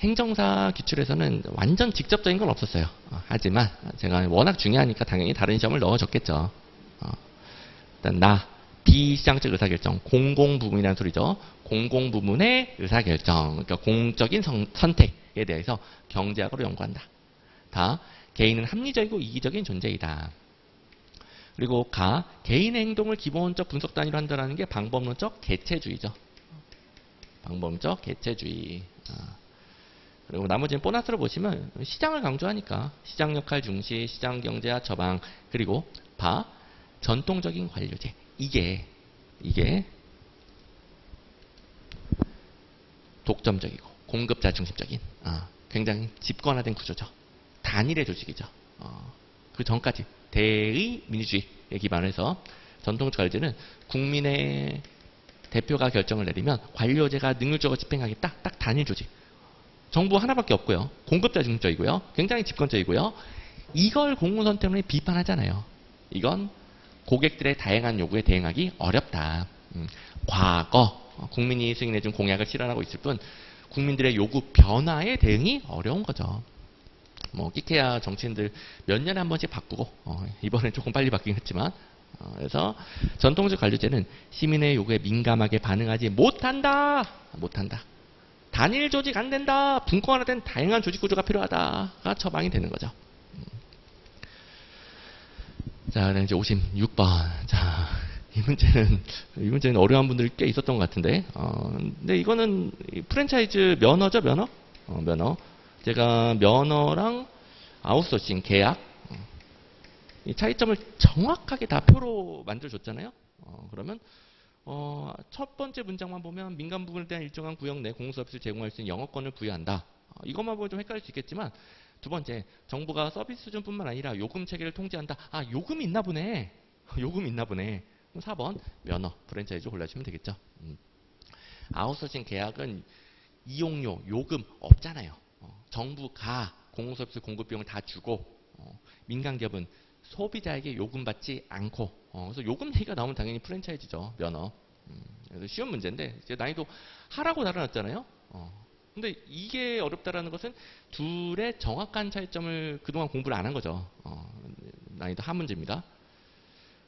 행정사 기출에서는 완전 직접적인 건 없었어요. 하지만 제가 워낙 중요하니까 당연히 다른 시험을 넣어줬겠죠. 일단 비시장적 의사결정, 공공부문이라는 소리죠. 공공부문의 의사결정, 그러니까 공적인 선택에 대해서 경제학으로 연구한다. 개인은 합리적이고 이기적인 존재이다. 그리고 개인의 행동을 기본적 분석 단위로 한다는 게 방법론적 개체주의죠. 방법론적 개체주의. 그리고 나머지는 보너스로 보시면 시장을 강조하니까 시장 역할 중시, 시장 경제화 처방, 그리고 전통적인 관료제. 이게 독점적이고 공급자 중심적인 굉장히 집권화된 구조죠. 단일의 조직이죠. 그 전까지 대의 민주주의에 기반해서 전통적 관료제는 국민의 대표가 결정을 내리면 관료제가 능률적으로 집행하겠다. 딱 단일 조직. 정부 하나밖에 없고요. 공급자 중심적이고요. 굉장히 집권적이고요. 이걸 공공선택론이 비판하잖아요. 이건 고객들의 다양한 요구에 대응하기 어렵다. 과거 국민이 승인해준 공약을 실현하고 있을 뿐 국민들의 요구 변화에 대응이 어려운 거죠. 뭐 끼케야 정치인들 몇 년에 한 번씩 바꾸고 이번엔 조금 빨리 바뀌긴 했지만 그래서 전통적 관료제는 시민의 요구에 민감하게 반응하지 못한다. 단일 조직 안 된다. 분권화된 다양한 조직 구조가 필요하다가 처방이 되는 거죠. 자, 그다음 이제 56번. 자, 이 문제는 어려운 분들이 꽤 있었던 것 같은데, 근데 이거는 프랜차이즈 면허죠, 면허. 제가 면허랑 아웃소싱 계약, 이 차이점을 정확하게 다 표로 만들어줬잖아요. 그러면 첫 번째 문장만 보면 민간 부분에 대한 일정한 구역 내 공공서비스를 제공할 수 있는 영업권을 부여한다. 이것만 보면 좀 헷갈릴 수 있겠지만 두 번째, 정부가 서비스 수준뿐만 아니라 요금 체계를 통제한다. 요금이 있나 보네. 요금이 있나 보네. 4번, 면허, 프랜차이즈 골라주시면 되겠죠. 아웃소싱 계약은 이용료, 요금 없잖아요. 정부가 공공서비스 공급 비용을 다 주고 민간기업은 소비자에게 요금 받지 않고 그래서 요금 얘기가 나오면 당연히 프랜차이즈죠. 면허. 그래서 쉬운 문제인데 이제 난이도 하라고 달아놨잖아요. 근데 이게 어렵다라는 것은 둘의 정확한 차이점을 그동안 공부를 안 한 거죠. 난이도 하 문제입니다.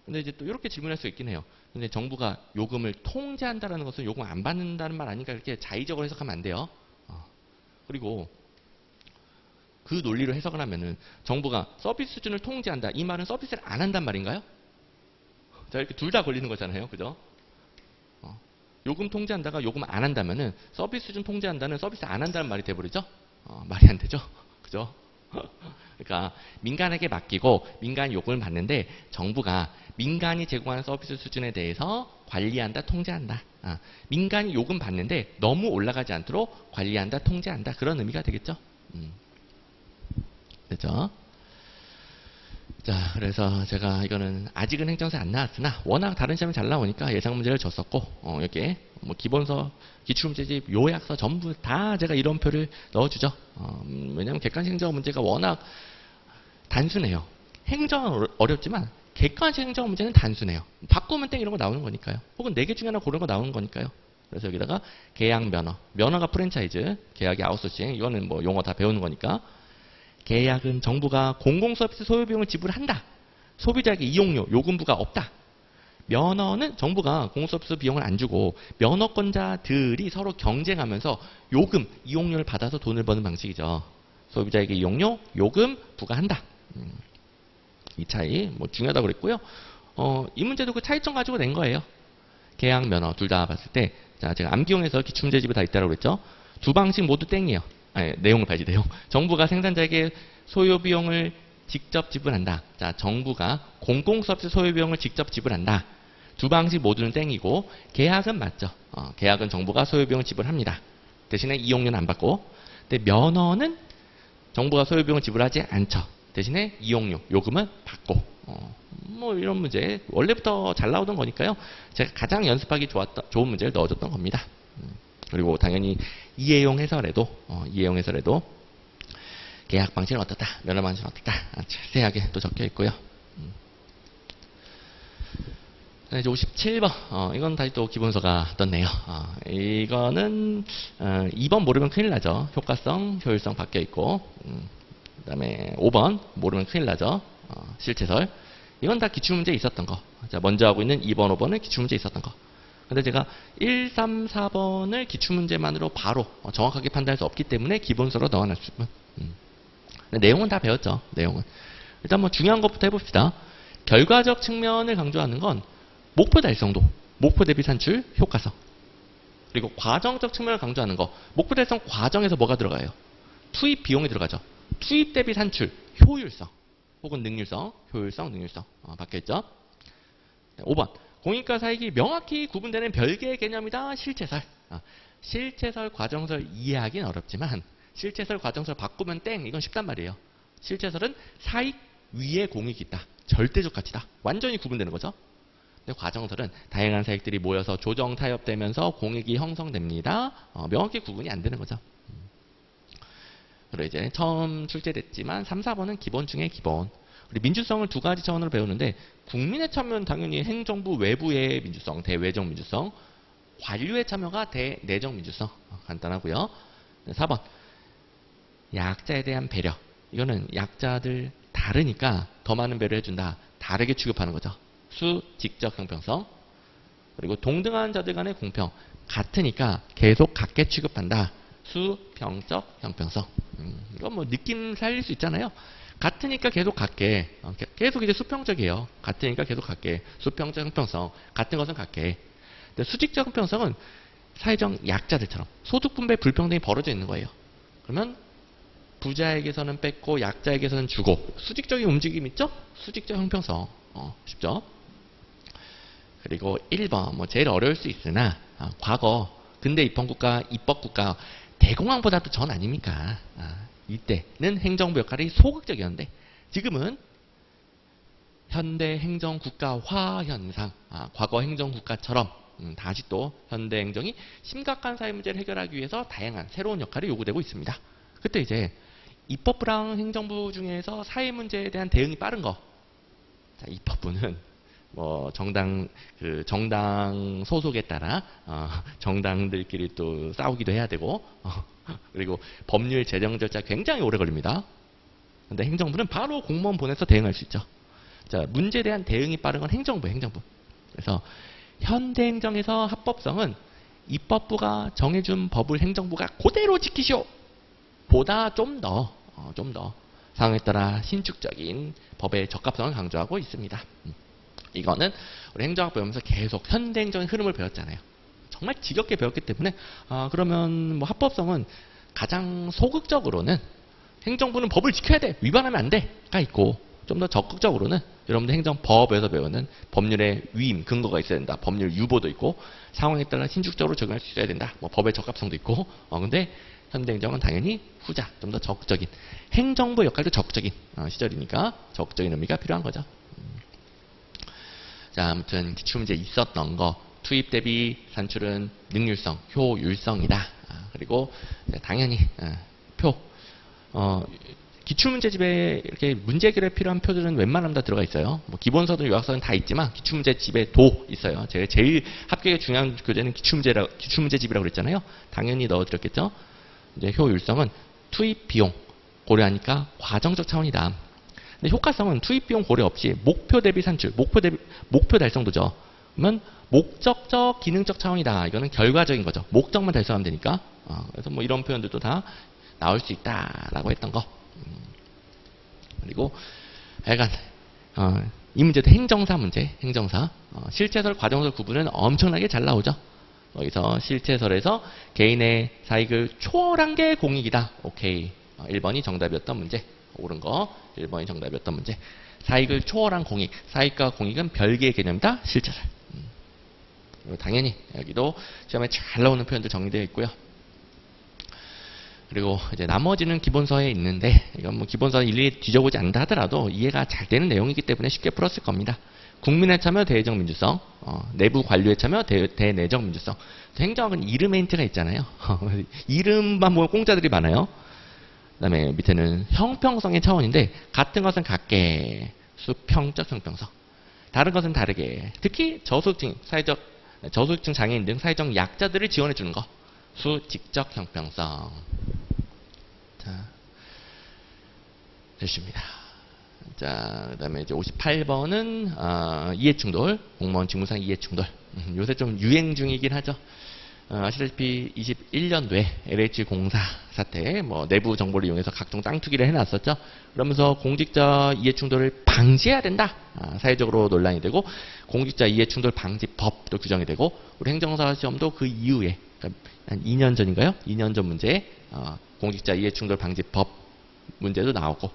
근데 이제 또 이렇게 질문할 수 있긴 해요. 근데 정부가 요금을 통제한다라는 것은 요금 안 받는다는 말 아니까 이렇게 자의적으로 해석하면 안 돼요. 그리고 그 논리로 해석을 하면은 정부가 서비스 수준을 통제한다. 이 말은 서비스를 안 한단 말인가요? 자, 이렇게 둘 다 걸리는 거잖아요. 그죠? 요금 통제한다가 요금 안 한다면은 서비스 수준 통제한다는 서비스 안 한다는 말이 돼버리죠? 말이 안 되죠? 그죠? 그러니까 민간에게 맡기고 민간 요금을 받는데 정부가 민간이 제공하는 서비스 수준에 대해서 관리한다, 통제한다. 민간이 요금 받는데 너무 올라가지 않도록 관리한다, 통제한다. 그런 의미가 되겠죠? 됐죠? 자, 그래서 제가 이거는 아직은 행정사에 안 나왔으나 워낙 다른 시험이 잘 나오니까 예상 문제를 줬었고 여기에 뭐 기본서, 기출문제집, 요약서 전부 다 제가 이론표를 넣어주죠. 왜냐하면 객관식 행정 문제가 워낙 단순해요. 행정은 어렵지만 객관식 행정 문제는 단순해요. 바꾸면 땡 이런 거 나오는 거니까요. 혹은 4개 중에 하나 고른 거 나오는 거니까요. 그래서 여기다가 계약 면허, 면허가 프랜차이즈, 계약이 아웃소싱, 이거는 뭐 용어 다 배우는 거니까. 계약은 정부가 공공서비스 소요비용을 지불한다. 소비자에게 이용료, 요금부가 없다. 면허는 정부가 공공서비스 비용을 안 주고 면허권자들이 서로 경쟁하면서 요금, 이용료를 받아서 돈을 버는 방식이죠. 소비자에게 이용료, 요금 부과한다. 이 차이 뭐 중요하다고 그랬고요. 이 문제도 그 차이점 가지고 낸 거예요. 계약, 면허 둘 다 봤을 때, 자 제가 암기용에서 기출문제집에 다 있다고 그랬죠. 두 방식 모두 땡이에요. 아니, 내용을 봐야지, 내용. 정부가 생산자에게 소요비용을 직접 지불한다. 자, 정부가 공공서비스 소요비용을 직접 지불한다. 두 방식 모두는 땡이고, 계약은 맞죠. 계약은 정부가 소요비용을 지불합니다. 대신에 이용료는 안 받고, 근데 면허는 정부가 소요비용을 지불하지 않죠. 대신에 이용료, 요금은 받고. 뭐 이런 문제 원래부터 잘 나오던 거니까요. 제가 가장 연습하기 좋은 문제를 넣어줬던 겁니다. 그리고 당연히 이해용 해설에도 계약 방식은 어떻다, 면허 방식은 어떻다 자세하게 또 적혀 있고요. 이제 57번 이건 다시 또 기본서가 떴네요. 이거는 2번 모르면 큰일 나죠. 효과성, 효율성 바뀌어 있고 그 다음에 5번 모르면 큰일 나죠. 실체설. 이건 다 기출문제에 있었던 거. 자, 먼저 하고 있는 2번, 5번은 기출문제에 있었던 거. 근데 제가 1, 3, 4번을 기출문제만으로 바로 정확하게 판단할 수 없기 때문에 기본서로 넣어놨을 뿐. 내용은 다 배웠죠. 내용은. 일단 뭐 중요한 것부터 해봅시다. 결과적 측면을 강조하는 건 목표 달성도, 목표 대비 산출, 효과성. 그리고 과정적 측면을 강조하는 거, 목표 달성 과정에서 뭐가 들어가요? 투입 비용이 들어가죠. 투입 대비 산출, 효율성. 혹은 능률성, 효율성, 능률성. 바뀌었죠? 5번. 공익과 사익이 명확히 구분되는 별개의 개념이다. 실체설. 실체설, 과정설 이해하기는 어렵지만 실체설, 과정설 바꾸면 땡. 이건 쉽단 말이에요. 실체설은 사익 위에 공익이 있다. 절대적 가치다. 완전히 구분되는 거죠. 근데 과정설은 다양한 사익들이 모여서 조정 타협되면서 공익이 형성됩니다. 명확히 구분이 안 되는 거죠. 그리고 이제 처음 출제됐지만 3, 4번은 기본 중에 기본. 우리 민주성을 두 가지 차원으로 배우는데 국민의 참여는 당연히 행정부 외부의 민주성, 대외적 민주성, 관료의 참여가 대내적 민주성. 간단하고요. 4번 약자에 대한 배려. 이거는 약자들 다르니까 더 많은 배려를 해준다. 다르게 취급하는 거죠. 수, 직적 형평성. 그리고 동등한 자들 간의 공평. 같으니까 계속 같게 취급한다. 수, 병적 형평성. 이건 뭐 느낌 살릴 수 있잖아요. 같으니까 계속 같게. 계속 이제 수평적이에요. 같으니까 계속 같게. 수평적 형평성. 같은 것은 같게. 근데 수직적 형평성은 사회적 약자들처럼 소득 분배 불평등이 벌어져 있는 거예요. 그러면 부자에게서는 뺏고 약자에게서는 주고 수직적인 움직임 있죠? 수직적 형평성. 쉽죠? 그리고 1번 뭐 제일 어려울 수 있으나 과거 근대 입헌국가, 입법국가 대공황보다도 전 아닙니까? 이때는 행정부 역할이 소극적이었는데 지금은 현대 행정국가화 현상, 과거 행정국가처럼 다시 또 현대 행정이 심각한 사회 문제를 해결하기 위해서 다양한 새로운 역할이 요구되고 있습니다. 그때 이제 입법부랑 행정부 중에서 사회 문제에 대한 대응이 빠른 거. 자, 입법부는 뭐 정당 소속에 따라 정당들끼리 또 싸우기도 해야 되고 그리고 법률 제정 절차 굉장히 오래 걸립니다. 근데 행정부는 바로 공무원 보내서 대응할 수 있죠. 자, 문제에 대한 대응이 빠른 건 행정부. 그래서 현대 행정에서 합법성은 입법부가 정해준 법을 행정부가 그대로 지키시오. 보다 좀 더 상황에 따라 신축적인 법의 적합성을 강조하고 있습니다. 이거는 우리 행정학 배우면서 계속 현대 행정의 흐름을 배웠잖아요. 정말 지겹게 배웠기 때문에 그러면 뭐 합법성은 가장 소극적으로는 행정부는 법을 지켜야 돼, 위반하면 안 돼가 있고, 좀 더 적극적으로는 여러분들 행정법에서 배우는 법률의 위임, 근거가 있어야 된다. 법률 유보도 있고, 상황에 따라 신축적으로 적용할 수 있어야 된다. 뭐 법의 적합성도 있고, 근데 현대행정은 당연히 후자, 좀 더 적극적인, 행정부 역할도 적극적인 시절이니까 적극적인 의미가 필요한 거죠. 자, 아무튼 기출문제 있었던 거, 투입 대비 산출은 능률성, 효율성이다. 그리고 당연히 표, 기출문제집에 이렇게 문제 해결에 필요한 표들은 웬만하면 다 들어가 있어요. 뭐 기본서든 요약서는 다 있지만 기출문제집에 도 있어요. 제가 제일 합격에 중요한 교재는 기출문제집이라고 그랬잖아요. 당연히 넣어드렸겠죠. 이제 효율성은 투입 비용 고려하니까 과정적 차원이다. 근데 효과성은 투입 비용 고려 없이 목표 대비 산출, 목표 달성도죠. 그러면 목적적, 기능적 차원이다. 이거는 결과적인 거죠. 목적만 달성하면 되니까. 그래서 뭐 이런 표현들도 다 나올 수 있다라고 했던 거. 그리고 약간 이 문제도 행정사 문제, 행정사. 실체설, 과정설 구분은 엄청나게 잘 나오죠. 여기서 실체설에서 개인의 사익을 초월한 게 공익이다. 오케이. 1번이 정답이었던 문제. 옳은 거 1번이 정답이었던 문제. 사익을 초월한 공익. 사익과 공익은 별개의 개념이다. 실체설. 당연히 여기도 시험에 잘 나오는 표현도 정리되어 있고요. 그리고 이제 나머지는 기본서에 있는데, 이건 뭐 기본서 일일이 뒤져보지 않는다 하더라도 이해가 잘 되는 내용이기 때문에 쉽게 풀었을 겁니다. 국민의 참여, 대외적 민주성, 내부 관료의 참여, 대내적 민주성. 행정학은 이름에 힌트가 있잖아요. 이름만 보면 공짜들이 많아요. 그 다음에 밑에는 형평성의 차원인데, 같은 것은 같게, 수평적 형평성. 다른 것은 다르게. 특히 저소득층, 저소득층 장애인 등 사회적 약자들을 지원해 주는 거. 수직적 형평성. 자, 됐습니다. 자, 그 다음에 이제 58번은, 이해충돌. 공무원 직무상 이해충돌. 요새 좀 유행 중이긴 하죠. 아시다시피 21년도에 LH 공사 사태, 뭐 내부 정보를 이용해서 각종 땅 투기를 해놨었죠. 그러면서 공직자 이해충돌을 방지해야 된다. 사회적으로 논란이 되고, 공직자 이해충돌 방지법도 규정이 되고, 우리 행정사 시험도 그 이후에, 그러니까 한 2년 전인가요? 2년 전 문제에 공직자 이해충돌 방지법 문제도 나오고.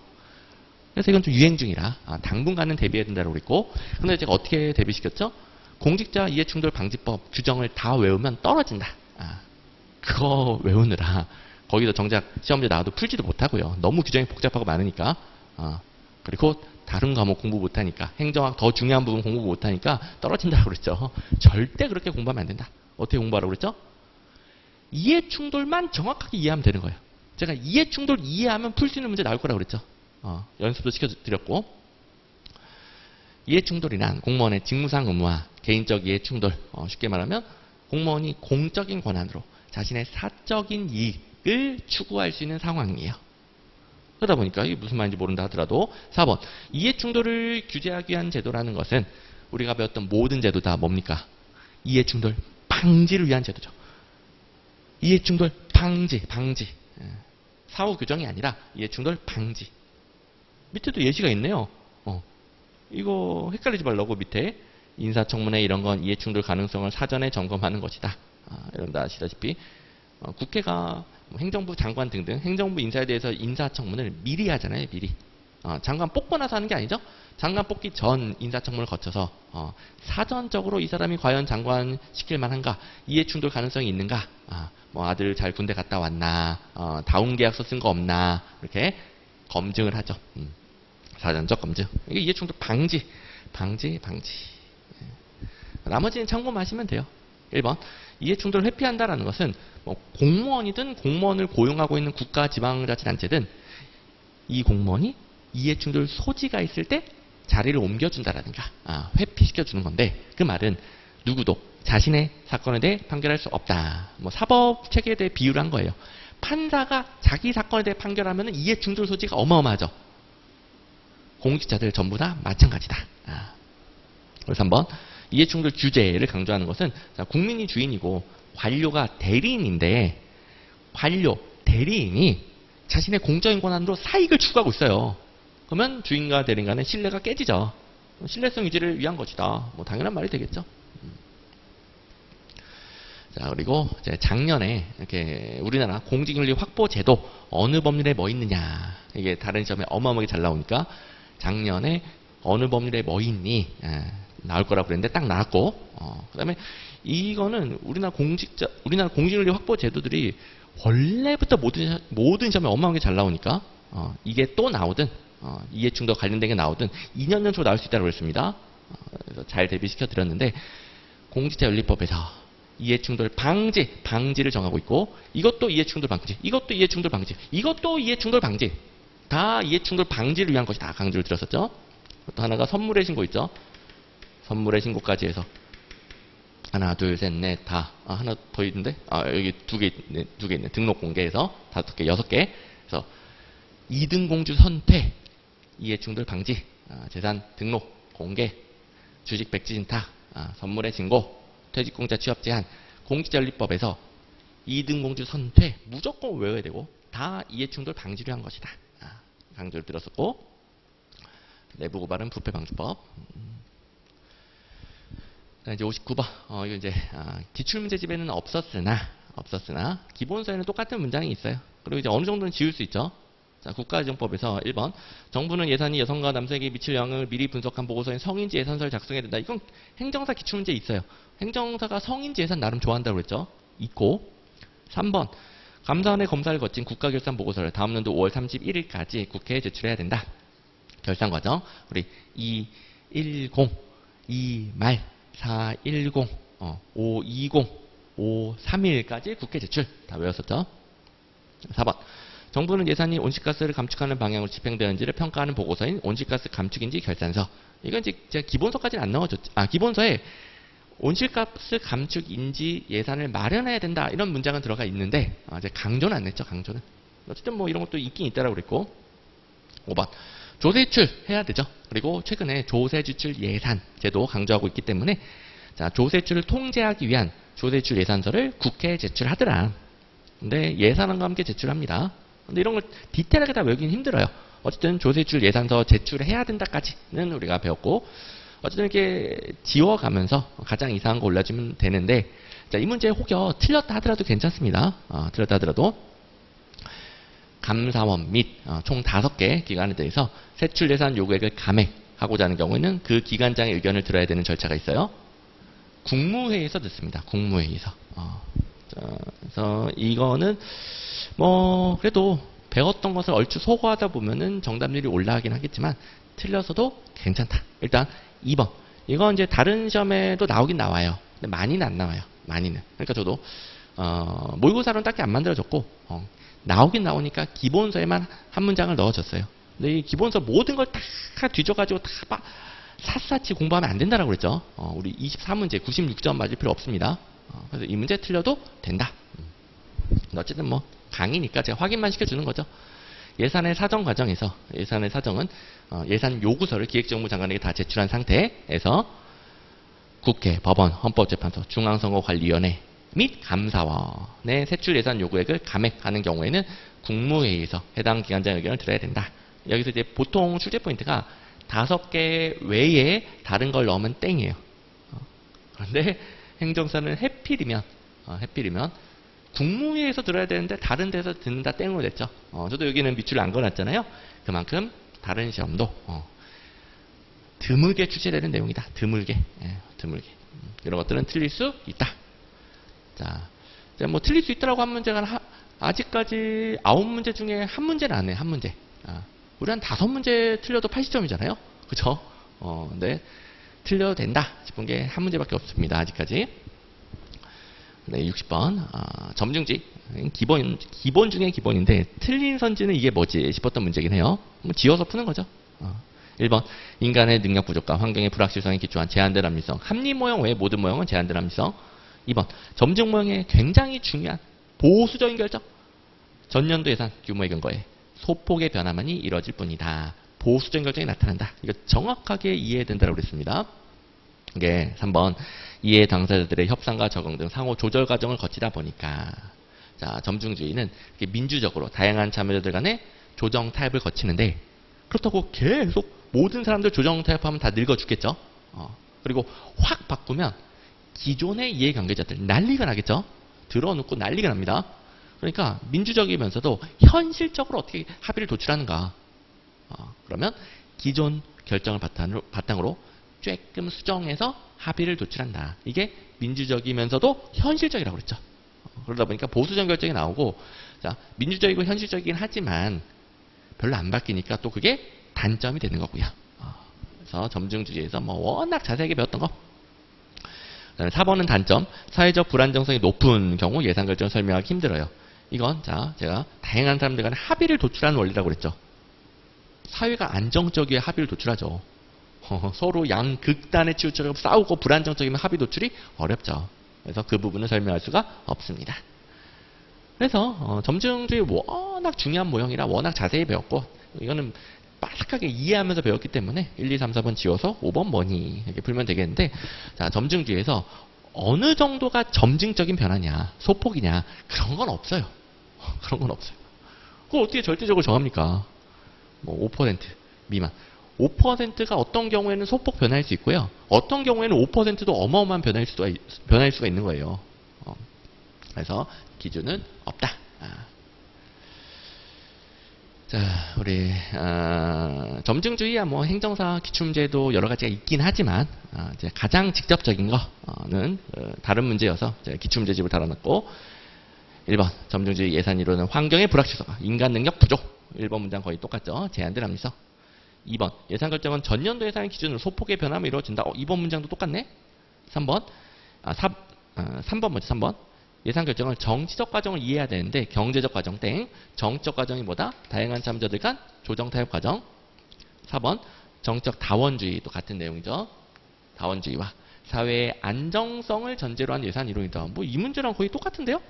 그래서 이건 좀 유행 중이라 당분간은 대비해야 된다고 그랬고, 근데 제가 어떻게 대비시켰죠? 공직자 이해충돌 방지법 규정을 다 외우면 떨어진다. 그거 외우느라 거기서 정작 시험지 나와도 풀지도 못하고요. 너무 규정이 복잡하고 많으니까. 그리고 다른 과목 공부 못하니까, 행정학 더 중요한 부분 공부 못하니까 떨어진다고 그랬죠. 절대 그렇게 공부하면 안 된다. 어떻게 공부하라고 그랬죠? 이해충돌만 정확하게 이해하면 되는 거예요. 제가 이해충돌 이해하면 풀 수 있는 문제 나올 거라고 그랬죠. 연습도 시켜드렸고, 이해충돌이란 공무원의 직무상 의무와 개인적 이해충돌, 쉽게 말하면 공무원이 공적인 권한으로 자신의 사적인 이익을 추구할 수 있는 상황이에요. 그러다 보니까 이게 무슨 말인지 모른다 하더라도 4번, 이해충돌을 규제하기 위한 제도라는 것은 우리가 배웠던 모든 제도 다 뭡니까? 이해충돌 방지를 위한 제도죠. 이해충돌 방지. 사후 규정이 아니라 이해충돌 방지. 밑에도 예시가 있네요. 이거 헷갈리지 말라고 밑에 인사청문회 이런 건 이해충돌 가능성을 사전에 점검하는 것이다. 여러분들 아시다시피 국회가 행정부 장관 등등 행정부 인사에 대해서 인사청문을 미리 하잖아요. 미리. 장관 뽑고 나서 하는 게 아니죠. 장관 뽑기 전 인사청문을 거쳐서 사전적으로 이 사람이 과연 장관 시킬 만한가, 이해충돌 가능성이 있는가, 뭐 아들 잘 군대 갔다 왔나, 다운계약서 쓴 거 없나, 이렇게 검증을 하죠. 사전적 검증. 이게 이해충돌 방지. 나머지는 참고하시면 돼요. 1번, 이해충돌을 회피한다라는 것은 뭐 공무원이든 공무원을 고용하고 있는 국가 지방자치단체든 이 공무원이 이해충돌 소지가 있을 때 자리를 옮겨준다라든가 회피시켜주는 건데, 그 말은 누구도 자신의 사건에 대해 판결할 수 없다. 뭐 사법체계에 대해 비유를 한 거예요. 판사가 자기 사건에 대해 판결하면 이해충돌 소지가 어마어마하죠. 공직자들 전부 다 마찬가지다. 그래서 한번 이해충돌 규제를 강조하는 것은, 국민이 주인이고 관료가 대리인인데, 관료, 대리인이 자신의 공적인 권한으로 사익을 추구하고 있어요. 그러면 주인과 대리인 간의 신뢰가 깨지죠. 신뢰성 유지를 위한 것이다. 뭐 당연한 말이 되겠죠. 자, 그리고 이제 작년에 이렇게 우리나라 공직윤리 확보 제도 어느 법률에 뭐 있느냐. 이게 다른 시험에 어마어마하게 잘 나오니까 작년에 어느 법률에 뭐 있니? 나올 거라고 그랬는데 딱 나왔고, 그다음에 이거는 우리나라 공직윤리 확보 제도들이 원래부터 모든 시험에 어마어마하게 잘 나오니까, 이게 또 나오든, 이해충돌 관련된 게 나오든 2년 연속 나올 수 있다고 그랬습니다. 그래서 잘 대비시켜 드렸는데, 공직자윤리법에서 이해충돌 방지를 정하고 있고, 이것도 이해충돌 방지, 이것도 이해충돌 방지, 이것도 이해충돌 방지, 다 이해충돌 방지를 위한 것이다 강조를 드렸었죠. 또 하나가 선물의 신고 있죠. 선물의 신고까지 해서 하나, 둘, 셋, 넷, 다. 하나 더 있는데? 여기 두 개 있네. 등록 공개해서 5개, 6개. 그래서 2등 공주 선퇴, 이해충돌 방지, 재산 등록 공개, 주식 백지 신탁, 선물의 신고, 퇴직공자 취업 제한, 공직자윤리법에서 2등 공주 선퇴 무조건 외워야 되고 다 이해충돌 방지를 위한 것이다. 강조를 드렸었고, 내부 고발은 부패 방지법. 이제 59번. 이거 이제 기출문제 집에는 없었으나 기본서에는 똑같은 문장이 있어요. 그리고 이제 어느 정도는 지울 수 있죠. 자, 국가재정법에서 1번. 정부는 예산이 여성과 남성에게 미칠 영향을 미리 분석한 보고서인 성인지 예산서를 작성해야 된다. 이건 행정사 기출문제 있어요. 행정사가 성인지 예산 나름 좋아한다고 그랬죠. 있고. 3번. 감사원의 검사를 거친 국가결산 보고서를 다음 연도 5월 31일까지 국회에 제출해야 된다. 결산 과정. 우리 210, 2말, 410, 520, 531까지 국회 제출. 다 외웠었죠. 4번. 정부는 예산이 온실가스를 감축하는 방향으로 집행되는지를 평가하는 보고서인 온실가스 감축인지 결산서. 이건 이제 제가 기본서까지는 안 넣어줬죠. 기본서에 온실가스 감축인지 예산을 마련해야 된다. 이런 문장은 들어가 있는데, 이제 강조는 안 냈죠, 강조는. 어쨌든 뭐 이런 것도 있긴 있다라고 그랬고. 5번. 조세출 해야 되죠. 그리고 최근에 조세지출 예산 제도 강조하고 있기 때문에, 자, 조세출을 통제하기 위한 조세출 예산서를 국회에 제출하더라. 근데 예산안과 함께 제출합니다. 근데 이런 걸 디테일하게 다 외우기는 힘들어요. 어쨌든 조세출 예산서 제출해야 된다까지는 우리가 배웠고, 어쨌든 이렇게 지워가면서 가장 이상한 거 올려주면 되는데, 자, 이 문제 혹여 틀렸다 하더라도 괜찮습니다. 틀렸다 하더라도 감사원 및 총 5개 기관에 대해서 세출 예산 요구액을 감액하고자 하는 경우에는 그 기관장의 의견을 들어야 되는 절차가 있어요. 국무회의에서 듣습니다. 국무회의에서. 그래서 이거는 뭐 그래도 배웠던 것을 얼추 소거하다 보면은 정답률이 올라가긴 하겠지만 틀려서도 괜찮다. 일단 2번. 이건 이제 다른 시험에도 나오긴 나와요. 근데 많이는 안 나와요. 많이는. 그러니까 저도 모의고사로는 딱히 안 만들어졌고 나오긴 나오니까 기본서에만 한 문장을 넣어줬어요. 근데 이 기본서 모든 걸 다 뒤져가지고 다 샅샅이 공부하면 안 된다라고 그랬죠. 우리 24문제 96점 맞을 필요 없습니다. 그래서 이 문제 틀려도 된다. 어쨌든 뭐 강의니까 제가 확인만 시켜주는 거죠. 예산의 사정 과정에서 예산의 사정은 예산 요구서를 기획정부 장관에게 다 제출한 상태에서 국회, 법원, 헌법재판소, 중앙선거관리위원회 및 감사원의 세출 예산 요구액을 감액하는 경우에는 국무회의에서 해당 기관장 의견을 들어야 된다. 여기서 이제 보통 출제 포인트가 5개 외에 다른 걸 넣으면 땡이에요. 그런데 행정사는 해필이면 국무회의에서 들어야 되는데 다른 데서 듣는다 땡으로 됐죠. 저도 여기는 밑줄을 안 그어놨잖아요. 그만큼 다른 시험도 드물게 출제되는 내용이다. 드물게. 이런 것들은 틀릴 수 있다. 자, 뭐 틀릴 수 있다라고 한 문제가 아직까지 9문제 중에 한 문제는 안 해요. 한 문제. 우리 한 5문제 틀려도 80점이잖아요. 그쵸? 근데 틀려도 된다 싶은 게 한 문제밖에 없습니다. 아직까지. 네, 60번. 점중지. 기본 중에 기본인데 틀린 선지는 이게 뭐지 싶었던 문제긴 해요. 지어서 푸는 거죠. 1번. 인간의 능력 부족과 환경의 불확실성에 기초한 제한된 합리성. 합리 모형 외에 모든 모형은 제한된 합리성. 2번. 점증 모형의 굉장히 중요한 보수적인 결정. 전년도 예산 규모의 근거에 소폭의 변화만이 이뤄질 뿐이다. 보수적인 결정이 나타난다. 이거 정확하게 이해해야 된다고 그랬습니다. 이게 3번. 이해 당사자들의 협상과 적응 등 상호 조절 과정을 거치다 보니까, 자, 점중주의는 민주적으로 다양한 참여자들 간의 조정 타협을 거치는데, 그렇다고 계속 모든 사람들 조정 타협하면 다 늙어 죽겠죠. 그리고 확 바꾸면 기존의 이해관계자들 난리가 나겠죠. 들어놓고 난리가 납니다. 그러니까 민주적이면서도 현실적으로 어떻게 합의를 도출하는가. 그러면 기존 결정을 바탕으로 조금 수정해서 합의를 도출한다. 이게 민주적이면서도 현실적이라고 그랬죠. 그러다 보니까 보수적 결정이 나오고, 자, 민주적이고 현실적이긴 하지만 별로 안 바뀌니까 또 그게 단점이 되는 거고요. 그래서 점증주의에서 뭐 워낙 자세하게 배웠던 거. 4번은 단점. 사회적 불안정성이 높은 경우 예산 결정을 설명하기 힘들어요. 이건 자, 제가 다양한 사람들 간에 합의를 도출하는 원리라고 그랬죠. 사회가 안정적이어야 합의를 도출하죠. 서로 양극단에 치우쳐서 싸우고 불안정적이면 합의 도출이 어렵죠. 그래서 그 부분을 설명할 수가 없습니다. 그래서 점증주의 워낙 중요한 모형이라 워낙 자세히 배웠고, 이거는 빠삭하게 이해하면서 배웠기 때문에 1, 2, 3, 4번 지워서 5번 뭐니 이렇게 풀면 되겠는데, 자, 점증주의에서 어느 정도가 점증적인 변화냐, 소폭이냐, 그런 건 없어요. 그런 건 없어요. 그걸 어떻게 절대적으로 정합니까? 뭐 5% 미만. 5%가 어떤 경우에는 소폭 변화일 수 있고요. 어떤 경우에는 5%도 어마어마한 변화일 수가 있는 거예요. 그래서 기준은 없다. 자, 우리 점증주의야 뭐 행정사 기출문제도 여러 가지가 있긴 하지만 이제 가장 직접적인 거는 다른 문제여서 제가 기출문제집을 달아놨고, 1번 점증주의 예산 이론은 환경의 불확실성, 인간 능력 부족. 1번 문장 거의 똑같죠. 제한들 합리성. 2번 예산 결정은 전년도 예산의 기준으로 소폭의 변화가 이루어진다. 2번 문장도 똑같네. 3번 3번 먼저 3번 예산 결정을 정치적 과정을 이해해야 되는데 경제적 과정 땡. 정치적 과정이 뭐다? 다양한 참여자들 간 조정 타협 과정. 4번 정적 다원주의, 또 같은 내용이죠. 다원주의와 사회의 안정성을 전제로 한 예산 이론이다. 뭐 이 문제랑 거의 똑같은데요.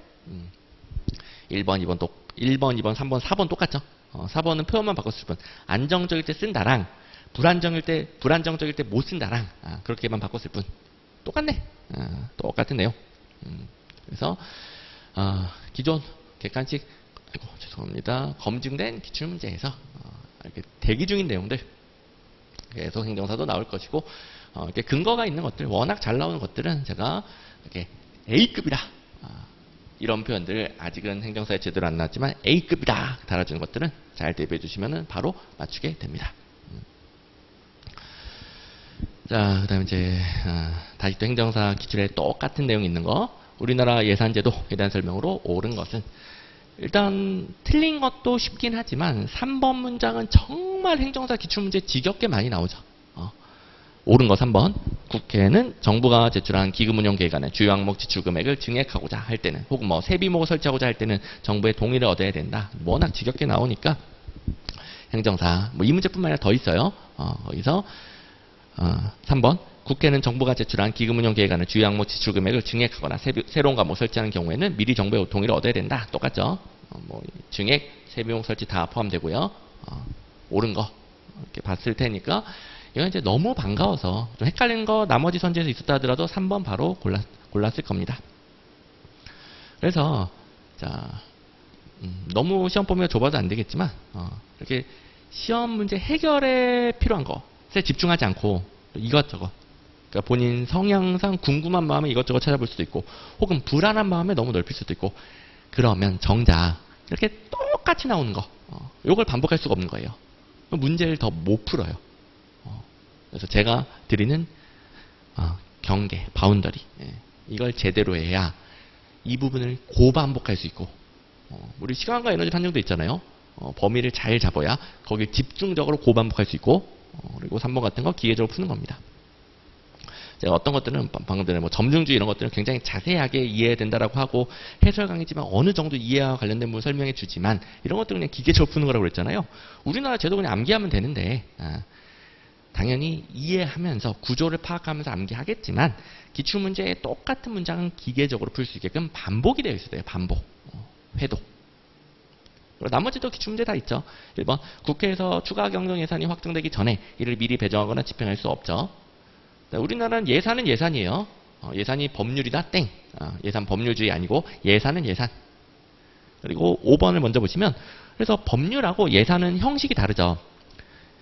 1번, 2번, 3번, 4번 똑같죠. 4번은 표현만 바꿨을 뿐. 안정적일 때 쓴다랑 불안정적일 때 못 쓴다랑 그렇게만 바꿨을 뿐. 똑같네. 똑같은 내용. 그래서 기존 객관식, 아이고 죄송합니다, 검증된 기출문제에서 이렇게 대기 중인 내용들 계속 행정사도 나올 것이고, 이렇게 근거가 있는 것들, 워낙 잘 나오는 것들은 제가 이렇게 A급이다. 이런 표현들 아직은 행정사에 제대로 안 나왔지만 A급이다 달아주는 것들은 잘 대비해 주시면 바로 맞추게 됩니다. 자, 그 다음에 이제 다시 또 행정사 기출에 똑같은 내용이 있는 거. 우리나라 예산제도에 대한 설명으로 옳은 것은, 일단 틀린 것도 쉽긴 하지만 3번 문장은 정말 행정사 기출문제 지겹게 많이 나오죠. 옳은 거 3번. 국회는 정부가 제출한 기금운용 계획안의 주요 항목 지출 금액을 증액하고자 할 때는, 혹은 뭐 세비목을 설치하고자 할 때는 정부의 동의를 얻어야 된다. 워낙 지겹게 나오니까 행정사 뭐 이 문제뿐만 아니라 더 있어요. 거기서 3번 국회는 정부가 제출한 기금운용 계획안의 주요 항목 지출 금액을 증액하거나 새로운 과목 설치하는 경우에는 미리 정부의 동의를 얻어야 된다. 똑같죠. 뭐 증액, 세비목 설치 다 포함되고요. 옳은 거 이렇게 봤을 테니까, 이건 이제 너무 반가워서 좀 헷갈리는 거 나머지 선지에서 있었다 하더라도 3번 바로 골랐을 겁니다. 그래서 자, 너무 시험 범위가 좁아도 안 되겠지만 이렇게 시험 문제 해결에 필요한 것에 집중하지 않고 이것저것, 그러니까 본인 성향상 궁금한 마음에 이것저것 찾아볼 수도 있고, 혹은 불안한 마음에 너무 넓힐 수도 있고, 그러면 정작 이렇게 똑같이 나오는 거, 이걸 반복할 수가 없는 거예요. 문제를 더 못 풀어요. 그래서 제가 드리는 경계, 바운더리, 이걸 제대로 해야 이 부분을 고반복할 수 있고, 우리 시간과 에너지 판정도 있잖아요. 범위를 잘 잡아야 거기에 집중적으로 고반복할 수 있고, 그리고 3번 같은 거 기계적으로 푸는 겁니다. 제가 어떤 것들은 방금 전에 뭐 점증주의 이런 것들은 굉장히 자세하게 이해해야 된다라고 하고 해설 강의지만 어느 정도 이해와 관련된 부분 설명해 주지만, 이런 것들은 그냥 기계적으로 푸는 거라고 그랬잖아요. 우리나라 제도 그냥 암기하면 되는데, 당연히 이해하면서 구조를 파악하면서 암기하겠지만 기출문제의 똑같은 문장은 기계적으로 풀 수 있게끔 반복이 되어 있어요. 반복, 회독. 나머지도 기출문제 다 있죠. 1번 국회에서 추가 경정 예산이 확정되기 전에 이를 미리 배정하거나 집행할 수 없죠. 우리나라는 예산은 예산이에요. 예산이 법률이다 땡. 예산 법률주의 아니고 예산은 예산. 그리고 5번을 먼저 보시면, 그래서 법률하고 예산은 형식이 다르죠.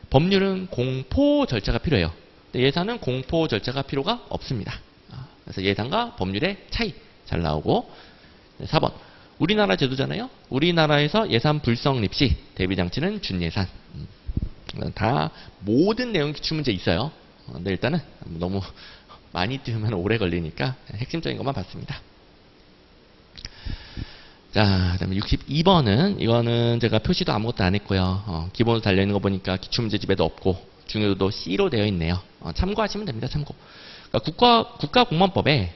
법률은 공포 절차가 필요해요. 근데 예산은 공포 절차가 필요가 없습니다. 그래서 예상과 법률의 차이 잘 나오고. 4번. 우리나라 제도잖아요. 우리나라에서 예산 불성립 시 대비장치는 준예산. 다 모든 내용 기출문제 있어요. 근데 일단은 너무 많이 띄우면 오래 걸리니까 핵심적인 것만 봤습니다. 자, 그다음에 62번은 이거는 제가 표시도 아무것도 안 했고요. 기본으로 달려있는 거 보니까 기출문제집에도 없고 중요도도 C로 되어 있네요. 참고하시면 됩니다. 참고. 그러니까 국가공무원법에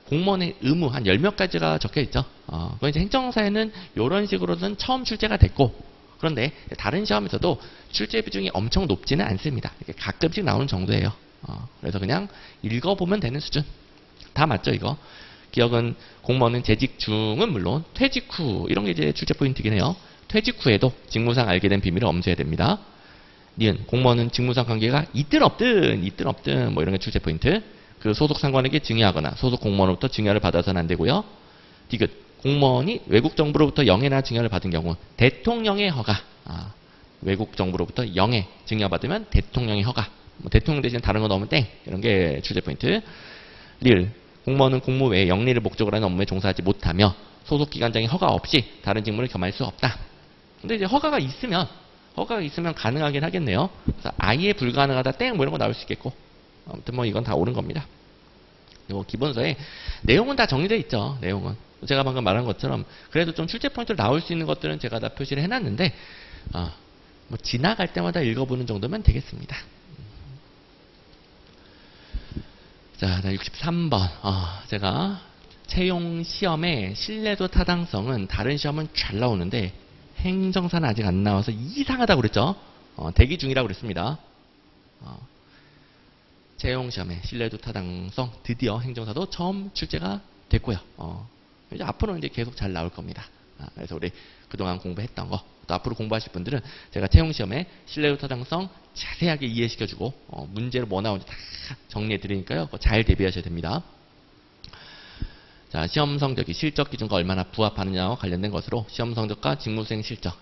공무원의 의무 한 10몇 가지가 적혀 있죠. 그건 이제 행정사에는 이런 식으로는 처음 출제가 됐고, 그런데 다른 시험에서도 출제 비중이 엄청 높지는 않습니다. 이렇게 가끔씩 나오는 정도예요. 그래서 그냥 읽어보면 되는 수준. 다 맞죠, 이거? 기억은 공무원은 재직 중은 물론 퇴직 후 이런 게 이제 출제 포인트긴 해요. 퇴직 후에도 직무상 알게 된 비밀을 엄수해야 됩니다. 니은 공무원은 직무상 관계가 있든 없든 뭐 이런 게 출제 포인트. 그 소속 상관에게 증여하거나 소속 공무원으로부터 증여를 받아서는 안 되고요. 디귿 공무원이 외국 정부로부터 영해나 증여를 받은 경우 대통령의 허가. 외국 정부로부터 영해 증여받으면 대통령의 허가. 뭐 대통령 대신 다른 거 넣으면 땡. 이런 게 출제 포인트. 리을 공무원은 공무 외에 영리를 목적으로 하는 업무에 종사하지 못하며 소속 기관장의 허가 없이 다른 직무를 겸할 수 없다. 근데 이제 허가가 있으면 가능하긴 하겠네요. 그래서 아예 불가능하다 땡 뭐 이런 거 나올 수 있겠고. 아무튼 뭐 이건 다 옳은 겁니다. 그리고 기본서에 내용은 다 정리되어 있죠. 내용은 제가 방금 말한 것처럼 그래도 좀 출제 포인트로 나올 수 있는 것들은 제가 다 표시를 해놨는데 뭐 지나갈 때마다 읽어보는 정도면 되겠습니다. 자, 63번. 제가 채용 시험의 신뢰도 타당성은 다른 시험은 잘 나오는데 행정사는 아직 안 나와서 이상하다고 그랬죠. 대기 중이라고 그랬습니다. 채용 시험의 신뢰도 타당성 드디어 행정사도 처음 출제가 됐고요. 이제 앞으로는 이제 계속 잘 나올 겁니다. 그래서 우리 그동안 공부했던 거, 또 앞으로 공부하실 분들은 제가 채용 시험의 신뢰도 타당성 자세하게 이해시켜주고 문제로 뭐 나오는지 다 정리해 드리니까요. 잘 대비하셔야 됩니다. 자, 시험 성적이 실적 기준과 얼마나 부합하느냐와 관련된 것으로 시험 성적과 직무수행 실적.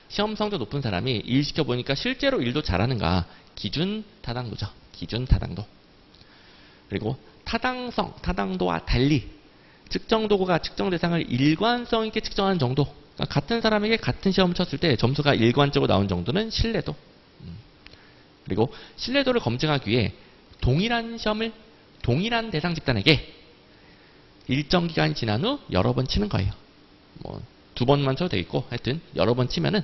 시험 성적 높은 사람이 일 시켜보니까 실제로 일도 잘하는가. 기준 타당도죠. 기준 타당도. 그리고 타당성, 타당도와 달리 측정 도구가 측정 대상을 일관성 있게 측정하는 정도. 그러니까 같은 사람에게 같은 시험을 쳤을 때 점수가 일관적으로 나온 정도는 신뢰도. 그리고 신뢰도를 검증하기 위해 동일한 시험을 동일한 대상 집단에게 일정 기간이 지난 후 여러 번 치는 거예요. 뭐 2번만 쳐도 되겠고 하여튼 여러 번 치면은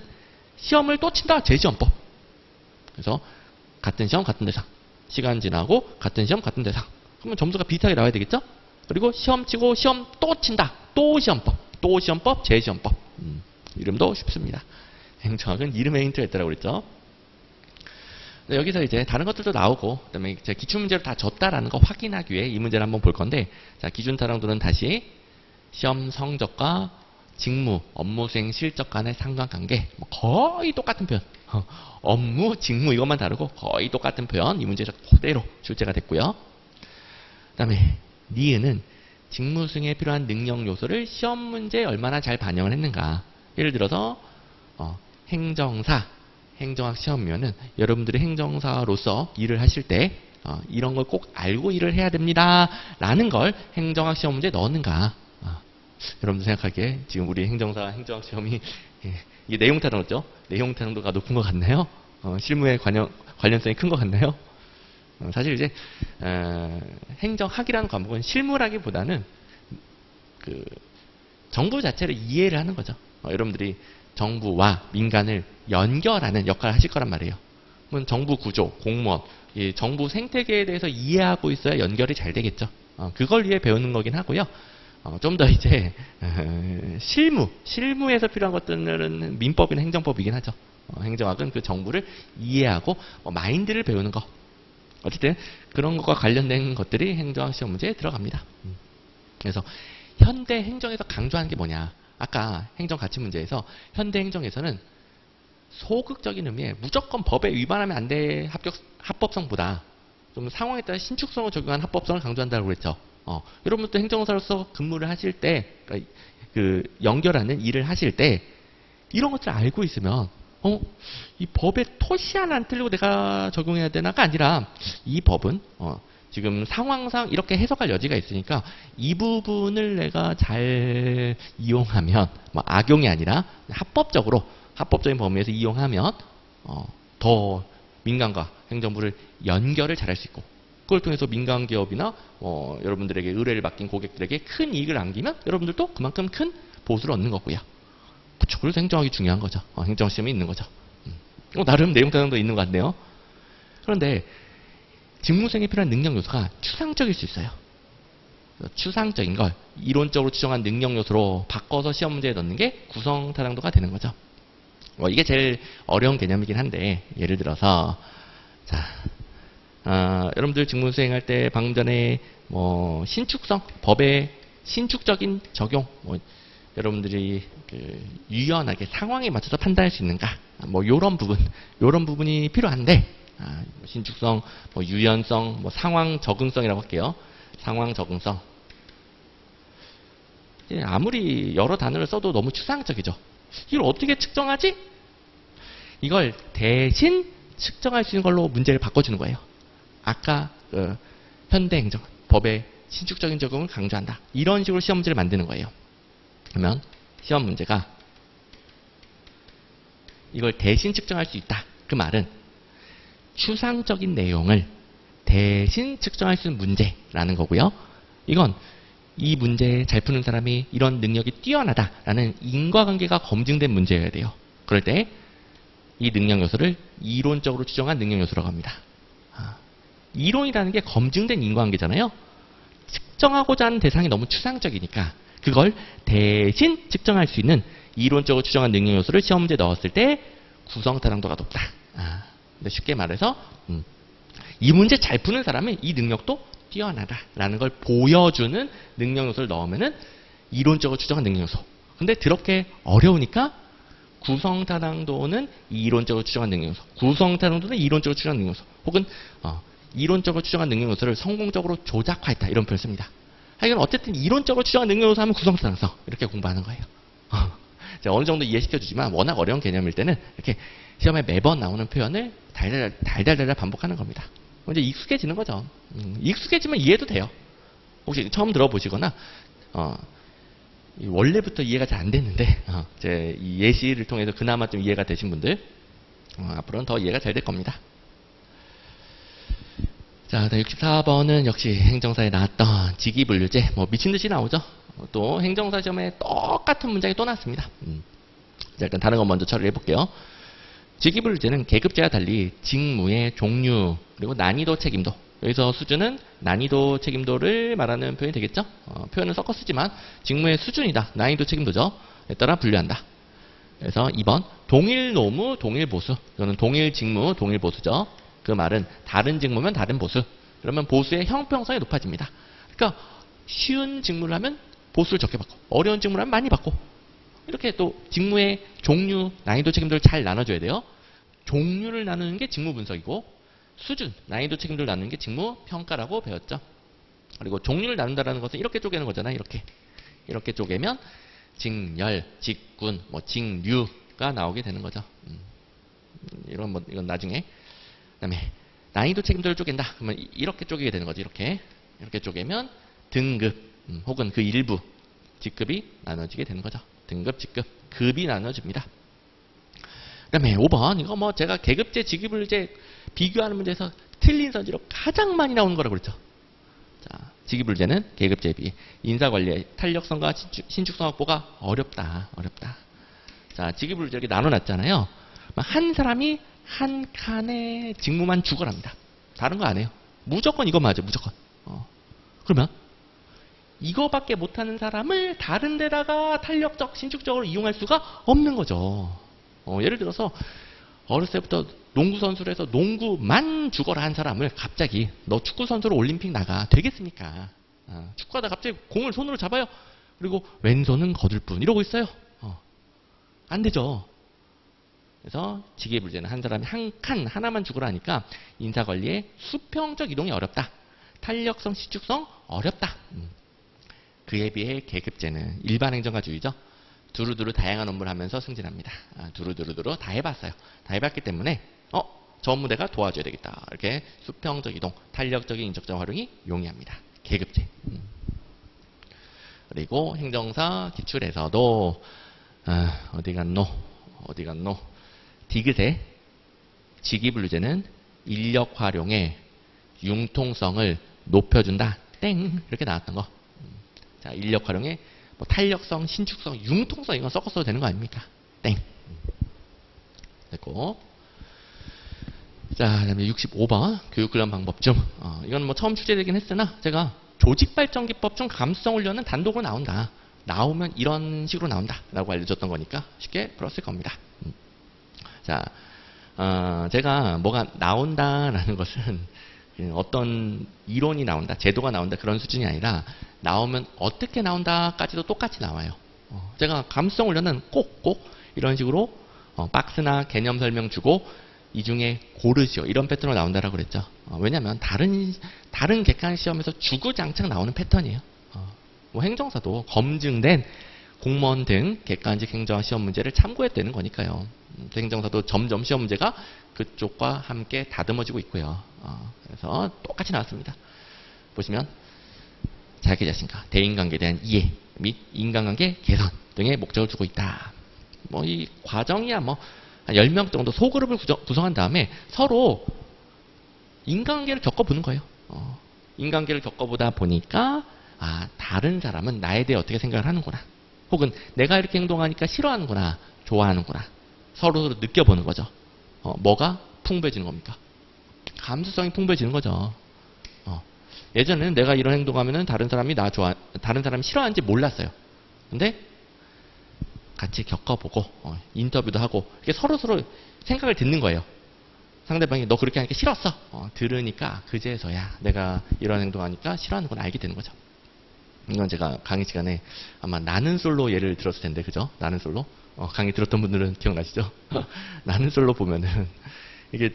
시험을 또 친다. 재시험법. 그래서 같은 시험 같은 대상. 시간 지나고 같은 시험 같은 대상. 그러면 점수가 비슷하게 나와야 되겠죠? 그리고 시험 치고 시험 또 친다. 또 시험법. 또 시험법, 재시험법. 이름도 쉽습니다. 행정학은 이름에 힌트가 있다고 그랬죠. 네, 여기서 이제 다른 것들도 나오고 그다음에 제가 기출문제로 다 졌다라는 거 확인하기 위해 이 문제를 한번 볼 건데, 자, 기준 타당도는 다시 시험 성적과 직무, 업무 수행 실적 간의 상관관계, 뭐 거의 똑같은 표현. 업무, 직무 이것만 다르고 거의 똑같은 표현. 이 문제에서 그대로 출제가 됐고요. 그다음에 니은은 직무 수행에 필요한 능력 요소를 시험 문제에 얼마나 잘 반영을 했는가. 예를 들어서 행정사, 행정학 시험이면은 여러분들이 행정사로서 일을 하실 때 이런 걸 꼭 알고 일을 해야 됩니다 라는 걸 행정학 시험 문제에 넣었는가. 여러분들 생각하기에 지금 우리 행정사, 행정학 시험이 이게 내용 타당도죠? 내용 타당도가 높은 것 같나요? 실무에 관련성이 큰 것 같나요? 사실 이제 행정학이라는 과목은 실무라기보다는 그 정부 자체를 이해를 하는 거죠. 여러분들이 정부와 민간을 연결하는 역할을 하실 거란 말이에요. 그러면 정부 구조, 공무원, 이 정부 생태계에 대해서 이해하고 있어야 연결이 잘 되겠죠. 그걸 위해 배우는 거긴 하고요. 좀 더 이제 실무에서 필요한 것들은 민법이나 행정법이긴 하죠. 행정학은 그 정부를 이해하고 마인드를 배우는 거. 어쨌든 그런 것과 관련된 것들이 행정학 시험 문제에 들어갑니다. 그래서 현대 행정에서 강조하는 게 뭐냐. 아까 행정 가치 문제에서 현대 행정에서는 소극적인 의미에 무조건 법에 위반하면 안 돼 합법성보다 좀 상황에 따라 신축성을 적용한 합법성을 강조한다고 그랬죠. 여러분도 행정사로서 근무를 하실 때, 그러니까 그 연결하는 일을 하실 때 이런 것들을 알고 있으면 이 법에 토시 하나 안 틀리고 내가 적용해야 되나가 아니라 이 법은 지금 상황상 이렇게 해석할 여지가 있으니까 이 부분을 내가 잘 이용하면 뭐 악용이 아니라 합법적인 범위에서 이용하면 더 민간과 행정부를 연결을 잘할 수 있고 그걸 통해서 민간 기업이나 여러분들에게 의뢰를 맡긴 고객들에게 큰 이익을 안기면 여러분들도 그만큼 큰 보수를 얻는 거고요. 그렇죠. 그래서 행정학이 중요한 거죠. 행정시험이 있는 거죠. 나름 내용 타당도 있는 것 같네요. 그런데 직무수행에 필요한 능력 요소가 추상적일 수 있어요. 추상적인 걸 이론적으로 추정한 능력 요소로 바꿔서 시험 문제에 넣는 게 구성 타당도가 되는 거죠. 이게 제일 어려운 개념이긴 한데 예를 들어서 자, 여러분들 직무 수행할 때 방금 전에 신축성, 법의 신축적인 적용, 여러분들이 유연하게 상황에 맞춰서 판단할 수 있는가, 요런 부분이 필요한데 신축성, 유연성, 상황 적응성이라고 할게요. 상황 적응성. 아무리 여러 단어를 써도 너무 추상적이죠. 이걸 어떻게 측정하지? 이걸 대신 측정할 수 있는 걸로 문제를 바꿔주는 거예요. 아까 현대행정, 법의 신축적인 적용을 강조한다. 이런 식으로 시험 문제를 만드는 거예요. 그러면 시험 문제가 이걸 대신 측정할 수 있다. 그 말은 추상적인 내용을 대신 측정할 수 있는 문제라는 거고요. 이건 이 문제 잘 푸는 사람이 이런 능력이 뛰어나다라는 인과관계가 검증된 문제여야 돼요. 그럴 때 이 능력 요소를 이론적으로 추정한 능력 요소라고 합니다. 이론이라는 게 검증된 인과관계잖아요. 측정하고자 하는 대상이 너무 추상적이니까 그걸 대신 측정할 수 있는 이론적으로 추정한 능력 요소를 시험 문제에 넣었을 때 구성 타당도가 높다. 근데 쉽게 말해서 이 문제 잘 푸는 사람은 이 능력도 뛰어나다라는 걸 보여주는 능력 요소를 넣으면은 이론적으로 추정한 능력 요소. 근데 그렇게 어려우니까 구성 타당도는 이론적으로 추정한 능력 요소. 구성 타당도는 이론적으로 추정한 능력 요소. 혹은 이론적으로 추정한 능력 요소를 성공적으로 조작화했다. 이런 표현을 씁니다. 하여간 어쨌든 이론적으로 추정한 능력 요소 하면 구성 타당성. 이렇게 공부하는 거예요. 제가 어느 정도 이해시켜주지만 워낙 어려운 개념일 때는 이렇게 시험에 매번 나오는 표현을 달달달 반복하는 겁니다. 이제 익숙해지는 거죠. 익숙해지면 이해도 돼요. 혹시 처음 들어보시거나 원래부터 이해가 잘 안 됐는데 제 이 예시를 통해서 그나마 좀 이해가 되신 분들 앞으로는 더 이해가 잘 될 겁니다. 자, 64번은 역시 행정사에 나왔던 직위분류제. 미친 듯이 나오죠. 또 행정사 시험에 똑같은 문장이 또 나왔습니다. 자, 일단 다른 거 먼저 처리해 볼게요. 직위분류제는 계급제와 달리 직무의 종류 그리고 난이도 책임도, 여기서 수준은 난이도 책임도를 말하는 표현이 되겠죠. 표현은 섞어 쓰지만 직무의 수준이다. 난이도 책임도죠. 에 따라 분류한다. 그래서 2번 동일 노무 동일 보수. 이거는 동일 직무 동일 보수죠. 그 말은 다른 직무면 다른 보수. 그러면 보수의 형평성이 높아집니다. 그러니까 쉬운 직무를 하면 보수를 적게 받고 어려운 직무를 하면 많이 받고, 이렇게 또 직무의 종류, 난이도 책임도를 잘 나눠줘야 돼요. 종류를 나누는 게 직무 분석이고 수준, 난이도 책임도를 나누는 게 직무 평가라고 배웠죠. 그리고 종류를 나눈다는 것은 이렇게 쪼개는 거잖아요. 이렇게 쪼개면 직렬, 직군, 직류가 나오게 되는 거죠. 이건 나중에. 그다음에 난이도 책임도를 쪼갠다. 그러면 이렇게 쪼개게 되는 거죠. 이렇게 쪼개면 등급 혹은 그 일부 직급이 나눠지게 되는 거죠. 등급, 직급, 급이 나눠집니다. 그다음에 5번 이거 제가 계급제, 직위분류제 비교하는 문제에서 틀린 선지로 가장 많이 나오는 거라고 그랬죠. 자, 직위분류제는 계급제에 비해 인사관리의 탄력성과 신축성 확보가 어렵다. 자, 직위분류제 이렇게 나눠놨잖아요. 한 사람이 한 칸의 직무만 주거랍니다. 다른 거 안 해요. 무조건 이거 맞아, 무조건. 그러면 이거밖에 못하는 사람을 다른 데다가 탄력적, 신축적으로 이용할 수가 없는 거죠. 예를 들어서 어렸을 때부터 농구 선수를 해서 농구만 죽어라 한 사람을 갑자기 너 축구 선수로 올림픽 나가 되겠습니까? 축구하다 갑자기 공을 손으로 잡아요. 그리고 왼손은 거들 뿐 이러고 있어요. 안 되죠. 그래서 직위분류제는 한 사람이 한 칸 하나만 죽으라 하니까 인사관리의 수평적 이동이 어렵다. 탄력성, 신축성 어렵다. 그에 비해 계급제는 일반 행정가주의죠. 두루두루 다양한 업무를 하면서 승진합니다. 두루두루 다 해봤어요. 다 해봤기 때문에 전무대가 도와줘야 되겠다. 이렇게 수평적 이동, 탄력적인 인적자 활용이 용이합니다. 계급제. 그리고 행정사 기출에서도 어디 갔노? 디귿의 직위분류제는 인력 활용의 융통성을 높여준다. 땡 이렇게 나왔던 거. 자, 인력 활용의 뭐 탄력성, 신축성, 융통성 이건 섞어서도 되는 거 아닙니까? 땡. 됐고. 자, 그다음에 65번 교육훈련 방법 중 이건 뭐 처음 출제되긴 했으나 제가 조직발전기법 중 감수성 훈련은 단독으로 나온다. 나오면 이런 식으로 나온다라고 알려줬던 거니까 쉽게 풀었을 겁니다. 자, 제가 뭐가 나온다라는 것은 어떤 이론이 나온다, 제도가 나온다 그런 수준이 아니라 나오면 어떻게 나온다까지도 똑같이 나와요. 제가 감수성 훈련은 꼭 이런 식으로 박스나 개념 설명 주고 이 중에 고르시오 이런 패턴으로 나온다라고 그랬죠. 왜냐하면 다른 객관 시험에서 주구장창 나오는 패턴이에요. 뭐 행정사도 검증된 공무원 등 객관식 행정화 시험 문제를 참고했다는 거니까요. 행정사도 점점 시험 문제가 그쪽과 함께 다듬어지고 있고요. 그래서 똑같이 나왔습니다. 보시면 자기 자신과 대인관계에 대한 이해 및 인간관계 개선 등의 목적을 두고 있다. 뭐 이 과정이야 뭐 한 10명 정도 소그룹을 구성한 다음에 서로 인간관계를 겪어보는 거예요. 인간관계를 겪어보다 보니까 다른 사람은 나에 대해 어떻게 생각을 하는구나. 혹은 내가 이렇게 행동하니까 싫어하는구나. 좋아하는구나. 서로 느껴보는 거죠. 뭐가 풍부해지는 겁니까? 감수성이 풍부해지는 거죠. 예전에는 내가 이런 행동하면은 다른 사람이 다른 사람이 싫어하는지 몰랐어요. 근데 같이 겪어보고 인터뷰도 하고 이렇게 서로 생각을 듣는 거예요. 상대방이 너 그렇게 하니까 싫었어. 들으니까 그제서야 내가 이런 행동하니까 싫어하는 건 알게 되는 거죠. 이건 제가 강의 시간에 아마 나는 솔로 예를 들었을 텐데 그죠? 나는 솔로 강의 들었던 분들은 기억나시죠? 나는 솔로 보면은 이게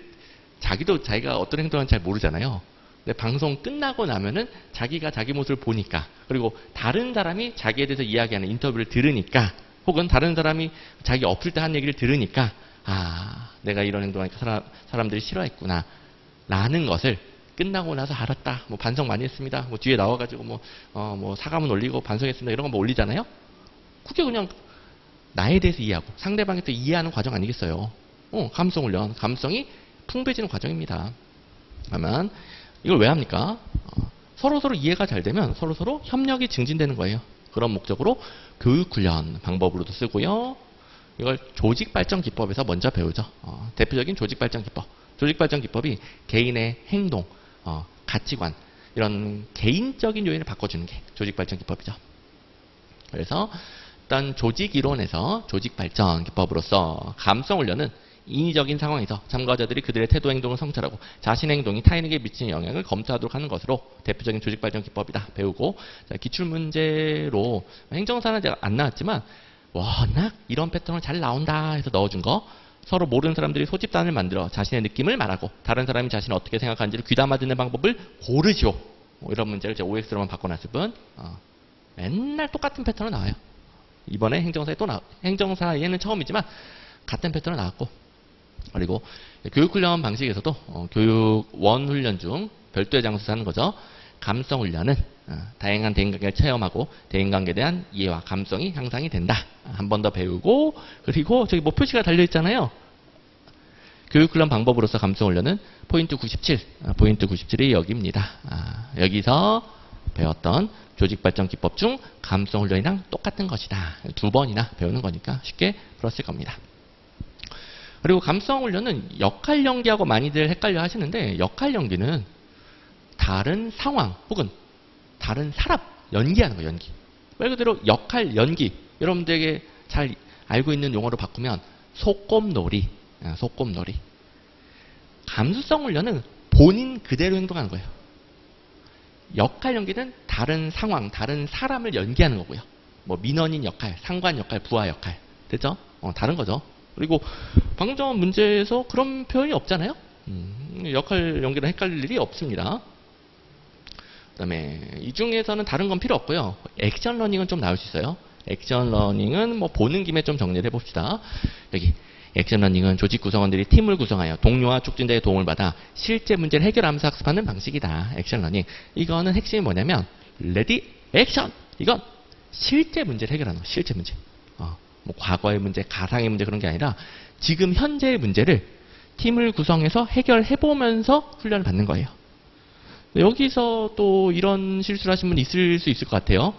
자기가 어떤 행동하는지 잘 모르잖아요. 근데 방송 끝나고 나면은 자기가 자기 모습을 보니까 그리고 다른 사람이 자기에 대해서 이야기하는 인터뷰를 들으니까 혹은 다른 사람이 자기 없을 때 한 얘기를 들으니까 내가 이런 행동하니까 사람들이 싫어했구나 라는 것을 끝나고 나서 알았다. 뭐 반성 많이 했습니다. 뭐 뒤에 나와가지고 뭐 사과문 올리고 반성했습니다. 이런 거 뭐 올리잖아요. 그게 그냥 나에 대해서 이해하고 상대방에 또 이해하는 과정 아니겠어요. 감성 훈련, 감성이 풍부해지는 과정입니다. 그러면 이걸 왜 합니까? 서로 이해가 잘 되면 서로 협력이 증진되는 거예요. 그런 목적으로 교육훈련 방법으로도 쓰고요. 이걸 조직발전기법에서 먼저 배우죠. 대표적인 조직발전기법. 조직발전기법이 개인의 행동, 가치관 이런 개인적인 요인을 바꿔주는 게 조직발전기법이죠. 그래서 일단 조직이론에서 조직발전기법으로서 감성훈련은 인위적인 상황에서 참가자들이 그들의 태도 행동을 성찰하고 자신의 행동이 타인에게 미치는 영향을 검토하도록 하는 것으로 대표적인 조직발전 기법이다. 배우고 기출문제로 행정사는 제가 안 나왔지만 워낙 이런 패턴을 잘 나온다 해서 넣어준 거 서로 모르는 사람들이 소집단을 만들어 자신의 느낌을 말하고 다른 사람이 자신을 어떻게 생각하는지를 귀담아 듣는 방법을 고르시오. 이런 문제를 제가 OX로만 바꿔놨을 뿐 맨날 똑같은 패턴으로 나와요. 이번에 행정사에는 처음이지만 같은 패턴으로 나왔고 그리고 교육훈련 방식에서도 교육 원훈련 중 별도의 장소에서 하는 거죠. 감성훈련은 다양한 대인관계를 체험하고 대인관계에 대한 이해와 감성이 향상이 된다. 한 번 더 배우고 그리고 저기 뭐 표시가 달려있잖아요. 교육훈련 방법으로서 감성훈련은 포인트 97, 포인트 97이 여기입니다. 여기서 배웠던 조직발전기법 중 감성훈련이랑 똑같은 것이다. 2번이나 배우는 거니까 쉽게 풀었을 겁니다. 그리고 감성훈련은 역할 연기하고 많이들 헷갈려 하시는데 역할 연기는 다른 상황 혹은 다른 사람 연기하는 거 연기. 말 그대로 역할 연기. 여러분들에게 잘 알고 있는 용어로 바꾸면 소꿉놀이. 소꿉놀이. 감수성 훈련은 본인 그대로 행동하는 거예요. 역할 연기는 다른 상황, 다른 사람을 연기하는 거고요. 뭐 민원인 역할, 상관 역할, 부하 역할. 됐죠? 다른 거죠. 그리고 방금 전 문제에서 그런 표현이 없잖아요. 역할 연기랑 헷갈릴 일이 없습니다. 그 다음에 이 중에서는 다른 건 필요 없고요. 액션 러닝은 좀 나올 수 있어요. 액션 러닝은 뭐 보는 김에 좀 정리를 해봅시다. 여기 액션러닝은 조직 구성원들이 팀을 구성하여 동료와 촉진자의 도움을 받아 실제 문제를 해결하면서 학습하는 방식이다. 액션러닝. 이거는 핵심이 뭐냐면 레디 액션. 이건 실제 문제를 해결하는 거. 실제 문제. 뭐 과거의 문제, 가상의 문제 그런 게 아니라 지금 현재의 문제를 팀을 구성해서 해결해보면서 훈련을 받는 거예요. 여기서 또 이런 실수를 하신 분이 있을 수 있을 것 같아요.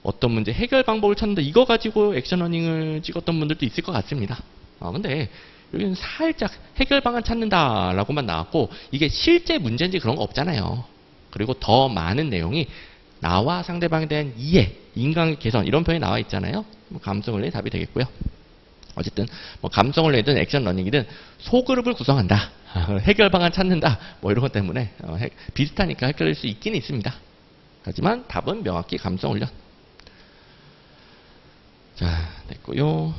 어떤 문제 해결 방법을 찾는다. 이거 가지고 액션러닝을 찍었던 분들도 있을 것 같습니다. 근데 여기는 살짝 해결 방안 찾는다라고만 나왔고 이게 실제 문제인지 그런 거 없잖아요. 그리고 더 많은 내용이 나와 상대방에 대한 이해, 인간관계 개선 이런 표현이 나와 있잖아요. 감성원리의 답이 되겠고요. 어쨌든 뭐 감성원리든 액션러닝이든 소그룹을 구성한다. 해결 방안 찾는다. 뭐 이런 것 때문에 비슷하니까 헷갈릴 수 있긴 있습니다. 하지만 답은 명확히 감성훈련. 자, 됐고요.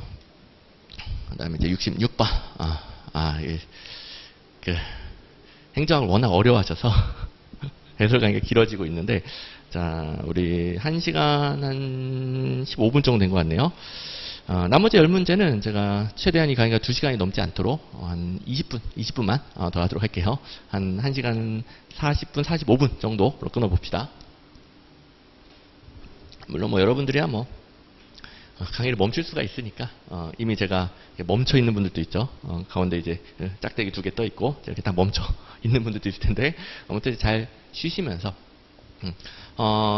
그 다음에 이제 66번. 행정학을 워낙 어려워하셔서 해설 강의가 길어지고 있는데, 자, 우리 1시간 한 15분 정도 된 것 같네요. 나머지 10문제는 제가 최대한 이 강의가 2시간이 넘지 않도록 한 20분만 더 하도록 할게요. 한 1시간 40분, 45분 정도로 끊어봅시다. 물론 뭐 여러분들이야 뭐 강의를 멈출 수가 있으니까 이미 제가 멈춰 있는 분들도 있죠. 가운데 이제 짝대기 2개 떠 있고 이렇게 딱 멈춰 있는 분들도 있을 텐데 아무튼 잘 쉬시면서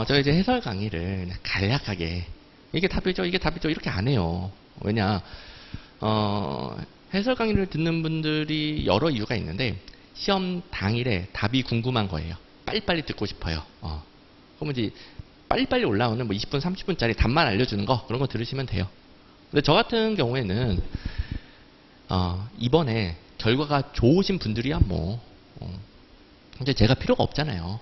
제가 이제 해설 강의를 간략하게 이게 답이죠, 이게 답이죠 이렇게 안 해요. 왜냐 해설 강의를 듣는 분들이 여러 이유가 있는데 시험 당일에 답이 궁금한 거예요. 빨리빨리 듣고 싶어요. 그러면 이제 빨리빨리 올라오는 뭐 20분, 30분짜리 답만 알려주는 거 그런 거 들으시면 돼요. 근데 저 같은 경우에는 이번에 결과가 좋으신 분들이야 뭐 이제 제가 필요가 없잖아요.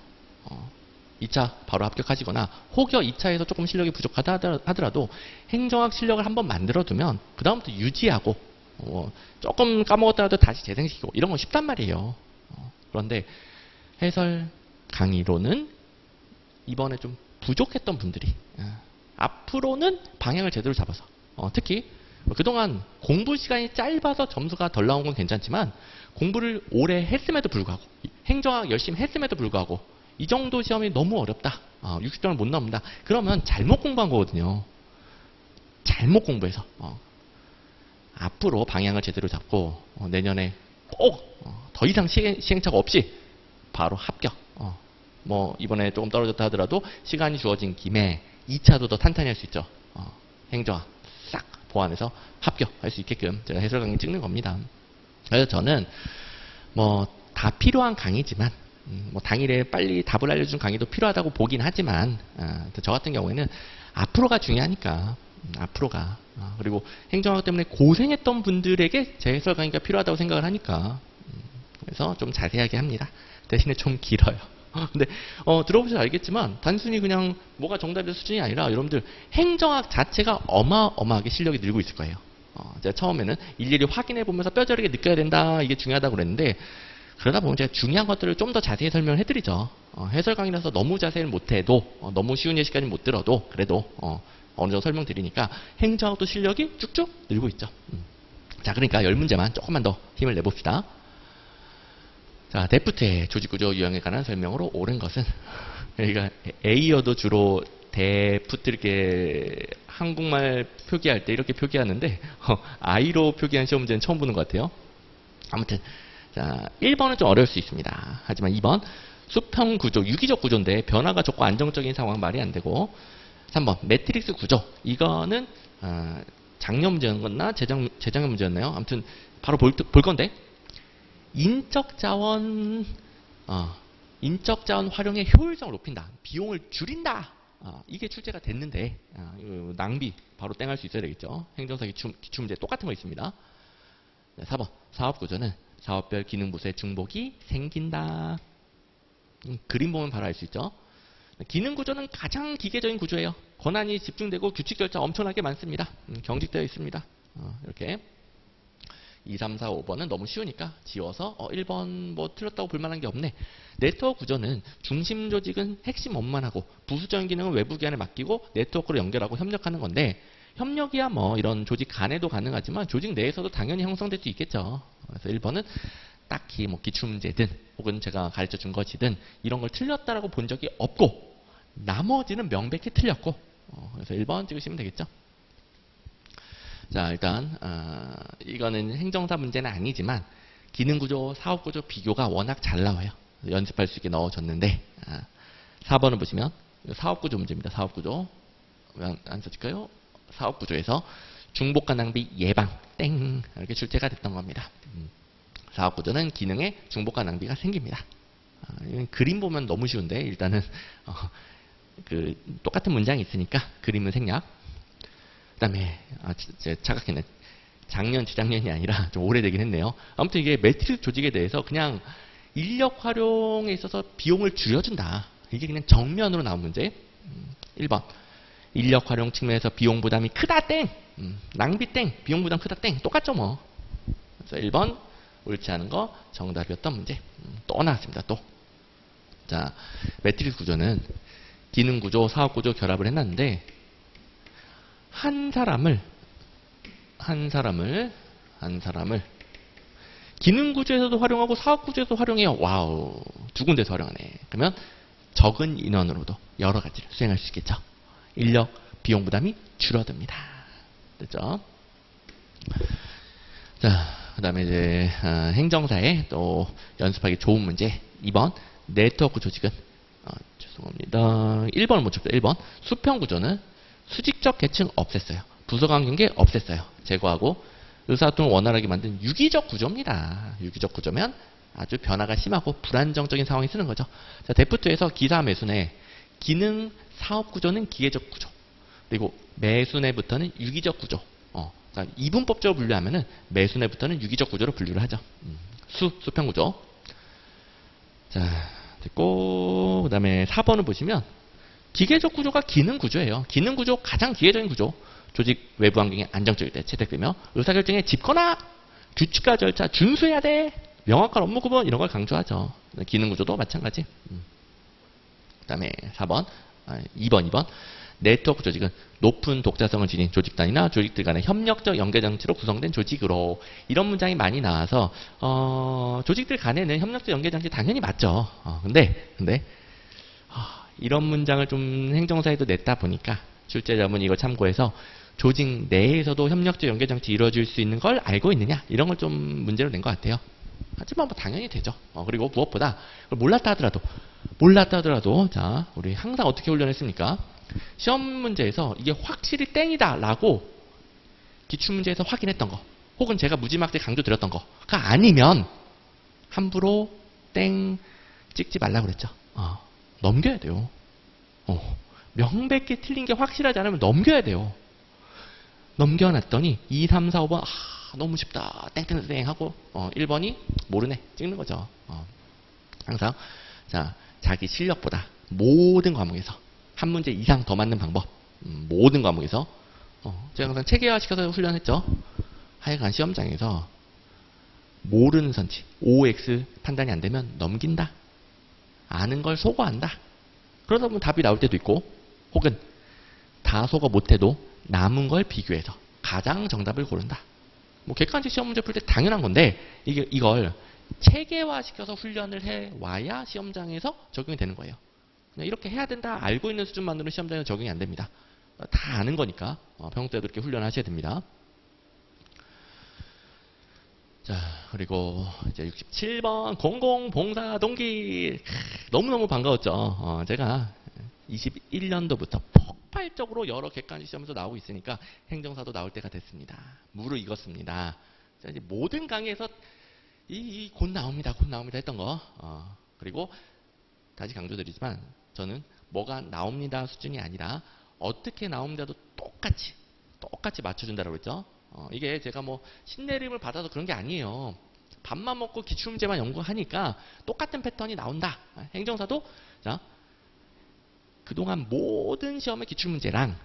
2차 바로 합격하시거나 혹여 2차에서 조금 실력이 부족하다 하더라도 행정학 실력을 한번 만들어두면 그 다음부터 유지하고 조금 까먹었더라도 다시 재생시키고 이런 건 쉽단 말이에요. 그런데 해설 강의로는 이번에 좀 부족했던 분들이 앞으로는 방향을 제대로 잡아서 특히 그동안 공부 시간이 짧아서 점수가 덜 나온 건 괜찮지만 공부를 오래 했음에도 불구하고 행정학 열심히 했음에도 불구하고 이 정도 시험이 너무 어렵다. 60점을 못 넘는다. 그러면 잘못 공부한 거거든요. 잘못 공부해서 앞으로 방향을 제대로 잡고 내년에 꼭 더 이상 시행착오 없이 바로 합격. 뭐 이번에 조금 떨어졌다 하더라도 시간이 주어진 김에 2차도 더 탄탄히 할 수 있죠. 행정학 싹 보완해서 합격할 수 있게끔 제가 해설 강의 찍는 겁니다. 그래서 저는 뭐 다 필요한 강의지만 뭐 당일에 빨리 답을 알려준 강의도 필요하다고 보긴 하지만 저 같은 경우에는 앞으로가 중요하니까 앞으로가 그리고 행정학 때문에 고생했던 분들에게 제 해설 강의가 필요하다고 생각을 하니까 그래서 좀 자세하게 합니다. 대신에 좀 길어요. 근데 들어보셔서 알겠지만 단순히 그냥 뭐가 정답의 수준이 아니라 여러분들 행정학 자체가 어마어마하게 실력이 늘고 있을 거예요. 제가 처음에는 일일이 확인해 보면서 뼈저리게 느껴야 된다 이게 중요하다고 그랬는데 그러다 보면 제가 중요한 것들을 좀 더 자세히 설명을 해드리죠. 해설 강의라서 너무 자세히 못해도 너무 쉬운 예시까지 못 들어도 그래도 어느 정도 설명드리니까 행정학도 실력이 쭉쭉 늘고 있죠. 자, 그러니까 10문제만 조금만 더 힘을 내봅시다. 자, 데프트의 조직구조 유형에 관한 설명으로 옳은 것은 그러니까 A여도 주로 데프트 이렇게 한국말 표기할 때 이렇게 표기하는데 I로 표기한 시험 문제는 처음 보는 것 같아요. 아무튼 자, 1번은 좀 어려울 수 있습니다. 하지만 2번 수평 구조, 유기적 구조인데 변화가 적고 안정적인 상황 말이 안 되고 3번 매트릭스 구조 이거는 작년 문제였나 재작년 문제였나요? 아무튼 바로 볼 건데 인적 자원 활용의 효율성을 높인다. 비용을 줄인다. 이게 출제가 됐는데 낭비 바로 땡할 수 있어야 되겠죠. 행정사 기출문제 똑같은 거 있습니다. 4번 사업구조는 사업별 기능부서의 중복이 생긴다. 그림 보면 바로 알 수 있죠. 기능구조는 가장 기계적인 구조예요. 권한이 집중되고 규칙 절차 엄청나게 많습니다. 경직되어 있습니다. 이렇게 2, 3, 4, 5번은 너무 쉬우니까 지워서 1번 뭐 틀렸다고 볼만한 게 없네. 네트워크 구조는 중심 조직은 핵심 업무만 하고 부수적인 기능은 외부 기관에 맡기고 네트워크로 연결하고 협력하는 건데 협력이야 뭐 이런 조직 간에도 가능하지만 조직 내에서도 당연히 형성될 수 있겠죠. 그래서 1번은 딱히 뭐 기출문제든 혹은 제가 가르쳐 준 것이든 이런 걸 틀렸다라고 본 적이 없고 나머지는 명백히 틀렸고 그래서 1번 찍으시면 되겠죠. 자, 일단 이거는 행정사 문제는 아니지만 기능구조, 사업구조 비교가 워낙 잘 나와요. 연습할 수 있게 넣어줬는데 4번을 보시면 사업구조 문제입니다. 사업구조 왜 안 써질까요? 사업구조에서 중복과 낭비 예방 땡 이렇게 출제가 됐던 겁니다. 사업구조는 기능에 중복과 낭비가 생깁니다. 이건 그림 보면 너무 쉬운데 일단은 그 똑같은 문장이 있으니까 그림은 생략. 그 다음에 제가 착각했네. 작년, 재작년이 아니라 좀 오래되긴 했네요. 아무튼 이게 매트릭스 조직에 대해서 그냥 인력 활용에 있어서 비용을 줄여준다. 이게 그냥 정면으로 나온 문제. 1번. 인력 활용 측면에서 비용 부담이 크다 땡. 낭비 땡. 비용 부담 크다 땡. 똑같죠 뭐. 그래서 1번 옳지 않은 거 정답이었던 문제. 또 나왔습니다. 또. 자, 매트릭스 구조는 기능 구조, 사업 구조 결합을 해놨는데 한 사람을 기능 구조에서도 활용하고 사업 구조에서도 활용해요. 와우, 두 군데서 활용하네. 그러면 적은 인원으로도 여러 가지를 수행할 수 있겠죠. 인력, 비용 부담이 줄어듭니다. 됐죠? 자, 그 다음에 이제 행정사에 또 연습하기 좋은 문제 2번 네트워크 조직은 죄송합니다. 1번을 못 쳤다. 1번 수평 구조는 수직적 계층 없앴어요. 부서 간 경계 없앴어요. 제거하고 의사소통을 원활하게 만든 유기적 구조입니다. 유기적 구조면 아주 변화가 심하고 불안정적인 상황이 쓰는 거죠. 자, 데프트에서 기사 매수내 기능 사업 구조는 기계적 구조. 그리고 매수내부터는 유기적 구조. 그러니까 이분법적으로 분류하면은 매수내부터는 유기적 구조로 분류를 하죠. 수평 구조. 자, 됐고 그다음에 4번을 보시면 기계적 구조가 기능 구조예요. 기능 구조 가장 기계적인 구조. 조직 외부 환경이 안정적일 때 채택되며 의사결정에 짚거나 규칙과 절차 준수해야 돼. 명확한 업무 구분 이런 걸 강조하죠. 기능 구조도 마찬가지. 그다음에 2번 네트워크 조직은 높은 독자성을 지닌 조직단이나 조직들 간의 협력적 연계장치로 구성된 조직으로 이런 문장이 많이 나와서 조직들 간에는 협력적 연계장치 당연히 맞죠. 근데 이런 문장을 좀 행정사에도 냈다 보니까 출제자분이 이걸 참고해서 조직 내에서도 협력적 연계장치 이루어질 수 있는 걸 알고 있느냐 이런 걸 좀 문제로 낸 것 같아요. 하지만 뭐 당연히 되죠. 그리고 무엇보다 몰랐다 하더라도 자 우리 항상 어떻게 훈련했습니까? 시험 문제에서 이게 확실히 땡이다 라고 기출문제에서 확인했던 거 혹은 제가 무지막지 강조드렸던 거가 아니면 함부로 땡 찍지 말라고 그랬죠. 넘겨야 돼요. 명백히 틀린 게 확실하지 않으면 넘겨야 돼요. 넘겨놨더니 2, 3, 4, 5번 너무 쉽다 땡땡땡 하고 1번이 모르네 찍는 거죠. 항상 자 자기 실력보다 모든 과목에서 한 문제 이상 더 맞는 방법 모든 과목에서 제가 항상 체계화시켜서 훈련했죠. 하여간 시험장에서 모르는 선지 OX 판단이 안 되면 넘긴다. 아는 걸 소거한다. 그러다 보면 답이 나올 때도 있고 혹은 다 소거 못해도 남은 걸 비교해서 가장 정답을 고른다. 뭐 객관식 시험 문제 풀 때 당연한 건데 이걸 체계화시켜서 훈련을 해와야 시험장에서 적용이 되는 거예요. 그냥 이렇게 해야 된다 알고 있는 수준만으로는 시험장에서 적용이 안 됩니다. 다 아는 거니까 평소 때도 이렇게 훈련하셔야 됩니다. 자 그리고 이제 67번 공공봉사 동기 너무너무 반가웠죠. 제가 21년도부터 폭발적으로 여러 객관식 시험에서 나오고 있으니까 행정사도 나올 때가 됐습니다. 무르익었습니다. 자, 이제 모든 강의에서 곧 나옵니다 했던 거 그리고 다시 강조드리지만 저는 뭐가 나옵니다 수준이 아니라 어떻게 나옵니다도 똑같이 맞춰준다고 했죠. 이게 제가 뭐 신내림을 받아서 그런 게 아니에요. 밥만 먹고 기출문제만 연구하니까 똑같은 패턴이 나온다. 행정사도 자 그동안 모든 시험의 기출문제랑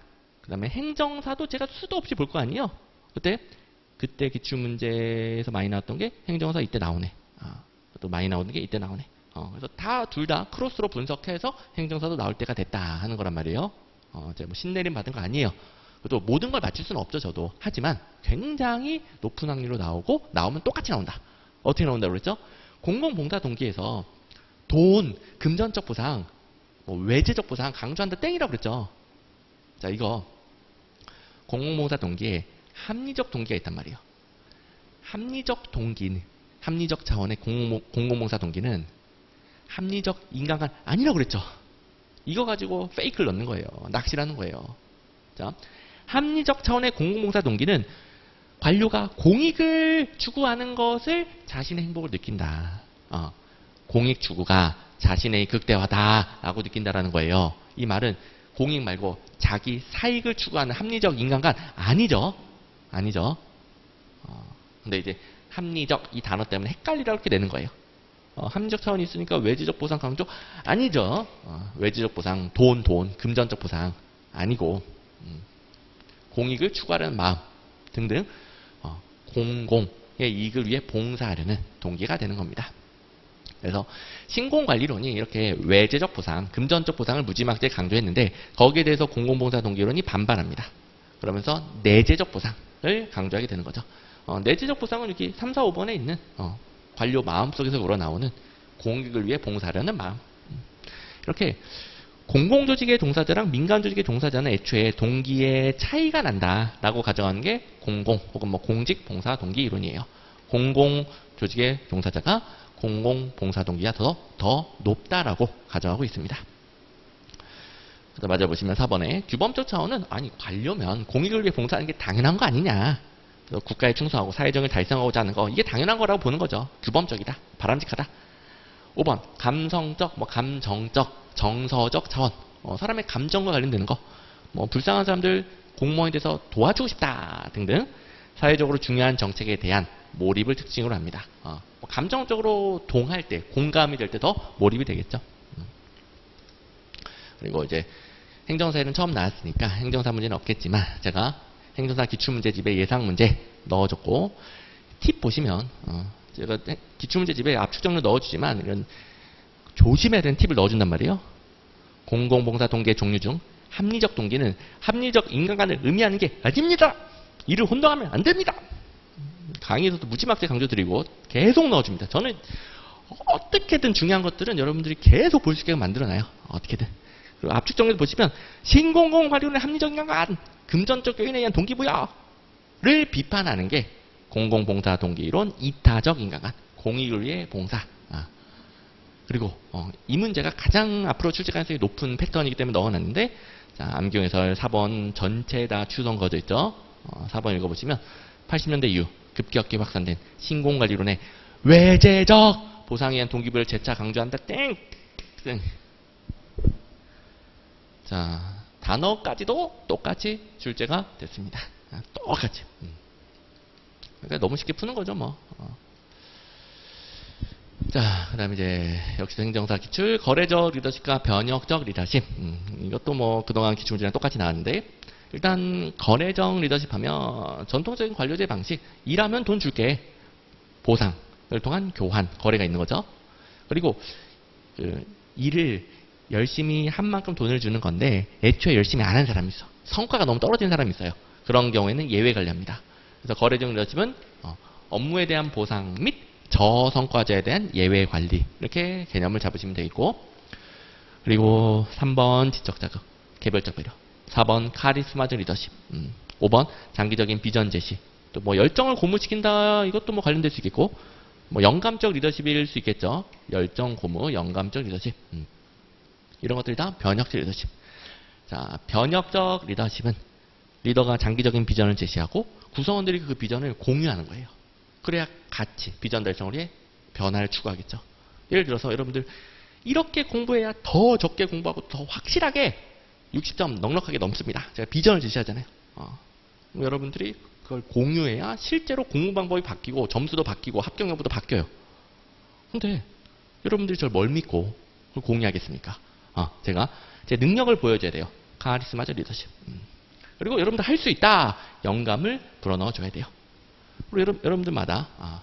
그 다음에 행정사도 제가 수도 없이 볼 거 아니에요. 그때 기출문제에서 많이 나왔던 게 행정사 이때 나오네. 또 많이 나오는 게 이때 나오네. 그래서 둘 다 크로스로 분석해서 행정사도 나올 때가 됐다 하는 거란 말이에요. 제가 뭐 신내림 받은 거 아니에요. 또 모든 걸 맞출 수는 없죠, 저도. 하지만 굉장히 높은 확률로 나오고 나오면 똑같이 나온다. 어떻게 나온다고 그랬죠? 공공봉사 동기에서 돈, 금전적 보상, 뭐 외제적 보상 강조한다 땡이라고 그랬죠. 자, 이거 공공봉사 동기에 합리적 동기가 있단 말이에요. 합리적 동기, 합리적 차원의 공공봉사 동기는 합리적 인간관 아니라고 그랬죠. 이거 가지고 페이크를 넣는 거예요. 낚시라는 거예요. 자, 합리적 차원의 공공봉사 동기는 관료가 공익을 추구하는 것을 자신의 행복을 느낀다. 공익 추구가 자신의 극대화다라고 느낀다라는 거예요. 이 말은 공익 말고 자기 사익을 추구하는 합리적 인간관 아니죠. 아니죠. 근데 이제 합리적 이 단어 때문에 헷갈리라고 이렇게 되는 거예요. 합리적 차원이 있으니까 외지적 보상 강조 아니죠. 외지적 보상 돈, 금전적 보상 아니고 공익을 추구하려는 마음 등등 공공의 이익을 위해 봉사하려는 동기가 되는 겁니다. 그래서 신공관리론이 이렇게 외제적 보상, 금전적 보상을 무지막지하게 강조했는데 거기에 대해서 공공봉사 동기론이 반발합니다. 그러면서 내재적 보상을 강조하게 되는 거죠. 내재적 보상은 여기 3, 4, 5번에 있는 관료 마음속에서 우러나오는 공익을 위해 봉사하려는 마음. 이렇게 공공조직의 종사자랑 민간조직의 종사자는 애초에 동기의 차이가 난다라고 가정하는 게 공공 혹은 뭐 공직 봉사 동기 이론이에요. 공공조직의 종사자가 공공봉사 동기가 더 높다라고 가정하고 있습니다. 그래서 맞아 보시면 4번에 규범적 차원은 아니 관료면 공익을 위해 봉사하는 게 당연한 거 아니냐. 국가에 충성하고 사회정의를 달성하고자 하는 거 이게 당연한 거라고 보는 거죠. 규범적이다. 바람직하다. 5번 감성적, 감정적, 정서적 차원. 사람의 감정과 관련되는 거. 불쌍한 사람들 공무원이 돼서 도와주고 싶다 등등 사회적으로 중요한 정책에 대한 몰입을 특징으로 합니다. 감정적으로 동할 때, 공감이 될 때 더 몰입이 되겠죠. 그리고 이제 행정사에는 처음 나왔으니까 행정사 문제는 없겠지만 제가 행정사 기출문제집에 예상문제 넣어줬고 팁 보시면 제가 기출문제집에 압축정리 넣어주지만 이런 조심해야 되는 팁을 넣어준단 말이에요. 공공봉사 동기의 종류 중 합리적 동기는 합리적 인간관을 의미하는 게 아닙니다. 이를 혼동하면 안 됩니다. 강의에서도 무지막지하게 강조드리고 계속 넣어줍니다. 저는 어떻게든 중요한 것들은 여러분들이 계속 볼 수 있게 만들어놔요. 어떻게든. 그리고 압축정리도 보시면 신공공관리론의 합리적 인간관, 금전적 요인에 의한 동기부여를 비판하는 게 공공봉사 동기론 이타적 인간관, 공익을 위해 봉사. 그리고 이 문제가 가장 앞으로 출제 가능성이 높은 패턴이기 때문에 넣어놨는데 자, 암기해설 4번 전체 다 추선 거져 있죠. 4번 읽어보시면 80년대 이후 급격히 확산된 신공관리론의 외제적 보상에 의한 동기부여를 재차 강조한다. 땡! 자, 단어까지도 똑같이 출제가 됐습니다. 똑같이. 그러니까 너무 쉽게 푸는 거죠, 뭐. 자, 그 다음에 이제 역시 행정사 기출, 거래적 리더십과 변혁적 리더십. 이것도 뭐 그동안 기출문제랑 똑같이 나왔는데 일단 거래적 리더십 하면 전통적인 관료제 방식, 일하면 돈 줄게, 보상을 통한 교환, 거래가 있는 거죠. 그리고 그 일을 열심히 한 만큼 돈을 주는 건데 애초에 열심히 안 하는 사람이 있어. 성과가 너무 떨어지는 사람이 있어요. 그런 경우에는 예외 관리합니다. 그래서 거래적 리더십은 업무에 대한 보상 및 저성과자에 대한 예외 관리, 이렇게 개념을 잡으시면 되겠고, 그리고 3번 지적 자극, 개별적 배려, 4번 카리스마적 리더십, 5번 장기적인 비전 제시, 또 뭐 열정을 고무시킨다, 이것도 뭐 관련될 수 있겠고, 뭐 영감적 리더십일 수 있겠죠. 열정 고무, 영감적 리더십, 이런 것들이 다 변혁적 리더십. 자, 변혁적 리더십은 리더가 장기적인 비전을 제시하고 구성원들이 그 비전을 공유하는 거예요. 그래야 같이 비전 달성을 위해 변화를 추구하겠죠. 예를 들어서 여러분들 이렇게 공부해야 더 적게 공부하고 더 확실하게 60점 넉넉하게 넘습니다. 제가 비전을 제시하잖아요. 여러분들이 그걸 공유해야 실제로 공부 방법이 바뀌고 점수도 바뀌고 합격 여부도 바뀌어요. 근데 여러분들이 저를 뭘 믿고 그걸 공유하겠습니까? 제가 제 능력을 보여줘야 돼요. 카리스마적 리더십. 그리고 여러분들 할 수 있다. 영감을 불어넣어 줘야 돼요. 그리고 여러분들마다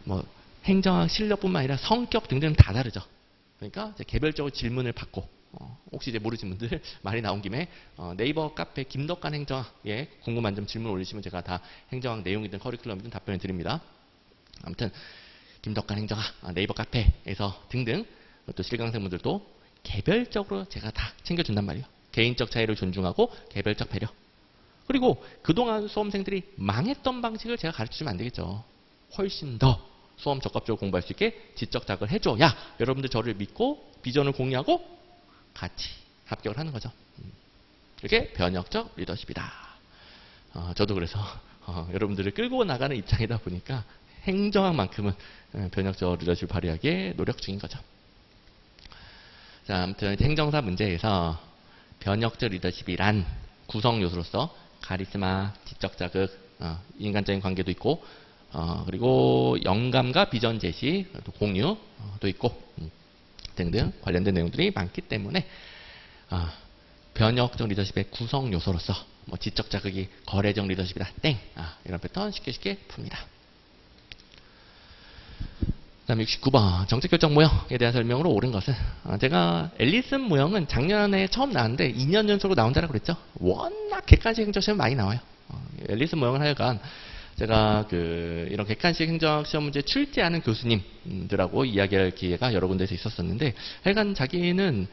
뭐 행정학 실력뿐만 아니라 성격 등등 다 다르죠. 그러니까 개별적으로 질문을 받고 혹시 이제 모르시는 분들 말이 나온 김에 네이버 카페 김덕관 행정학에 궁금한 점 질문 올리시면 제가 다 행정학 내용이든 커리큘럼이든 답변을 드립니다. 아무튼 김덕관 행정학 네이버 카페에서 등등 또 실강생분들도 개별적으로 제가 다 챙겨준단 말이에요. 개인적 차이를 존중하고 개별적 배려. 그리고 그동안 수험생들이 망했던 방식을 제가 가르쳐주면 안 되겠죠. 훨씬 더 수험 적합적으로 공부할 수 있게 지적 자극을 해줘야 여러분들 저를 믿고 비전을 공유하고 같이 합격을 하는 거죠. 이게 변혁적 리더십이다. 저도 그래서 여러분들을 끌고 나가는 입장이다 보니까 행정학만큼은 변혁적 리더십을 발휘하기에 노력 중인 거죠. 자, 아무튼 행정사 문제에서 변혁적 리더십이란 구성 요소로서 카리스마, 지적 자극, 인간적인 관계도 있고, 그리고 영감과 비전 제시, 또 공유도 있고, 등등 관련된 내용들이 많기 때문에 변혁적 리더십의 구성 요소로서 뭐 지적 자극이 거래적 리더십이다 땡 이런 패턴 쉽게 풉니다. 다음 69번 정책 결정 모형에 대한 설명으로 옳은 것은 제가 앨리슨 모형은 작년에 처음 나왔는데 2년 연속으로 나온 자라고 그랬죠. 워낙 객관식 행정 시험 많이 나와요. 앨리슨 모형은 하여간 제가 이런 객관식 행정 시험 문제 출제하는 교수님들하고 이야기할 기회가 여러 군데에서 있었었는데 하여간 자기는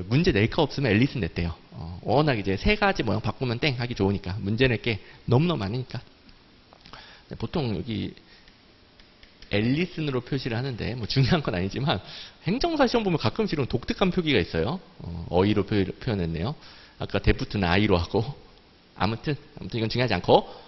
문제 낼 거 없으면 앨리슨 냈대요. 워낙 이제 3가지 모형 바꾸면 땡 하기 좋으니까 문제 낼 게 너무너무 많으니까. 보통 여기 앨리슨으로 표시를 하는데 뭐 중요한 건 아니지만 행정사 시험 보면 가끔씩 이런 독특한 표기가 있어요. 어휘로 표현했네요. 아까 데프트는 I로 하고 아무튼 이건 중요하지 않고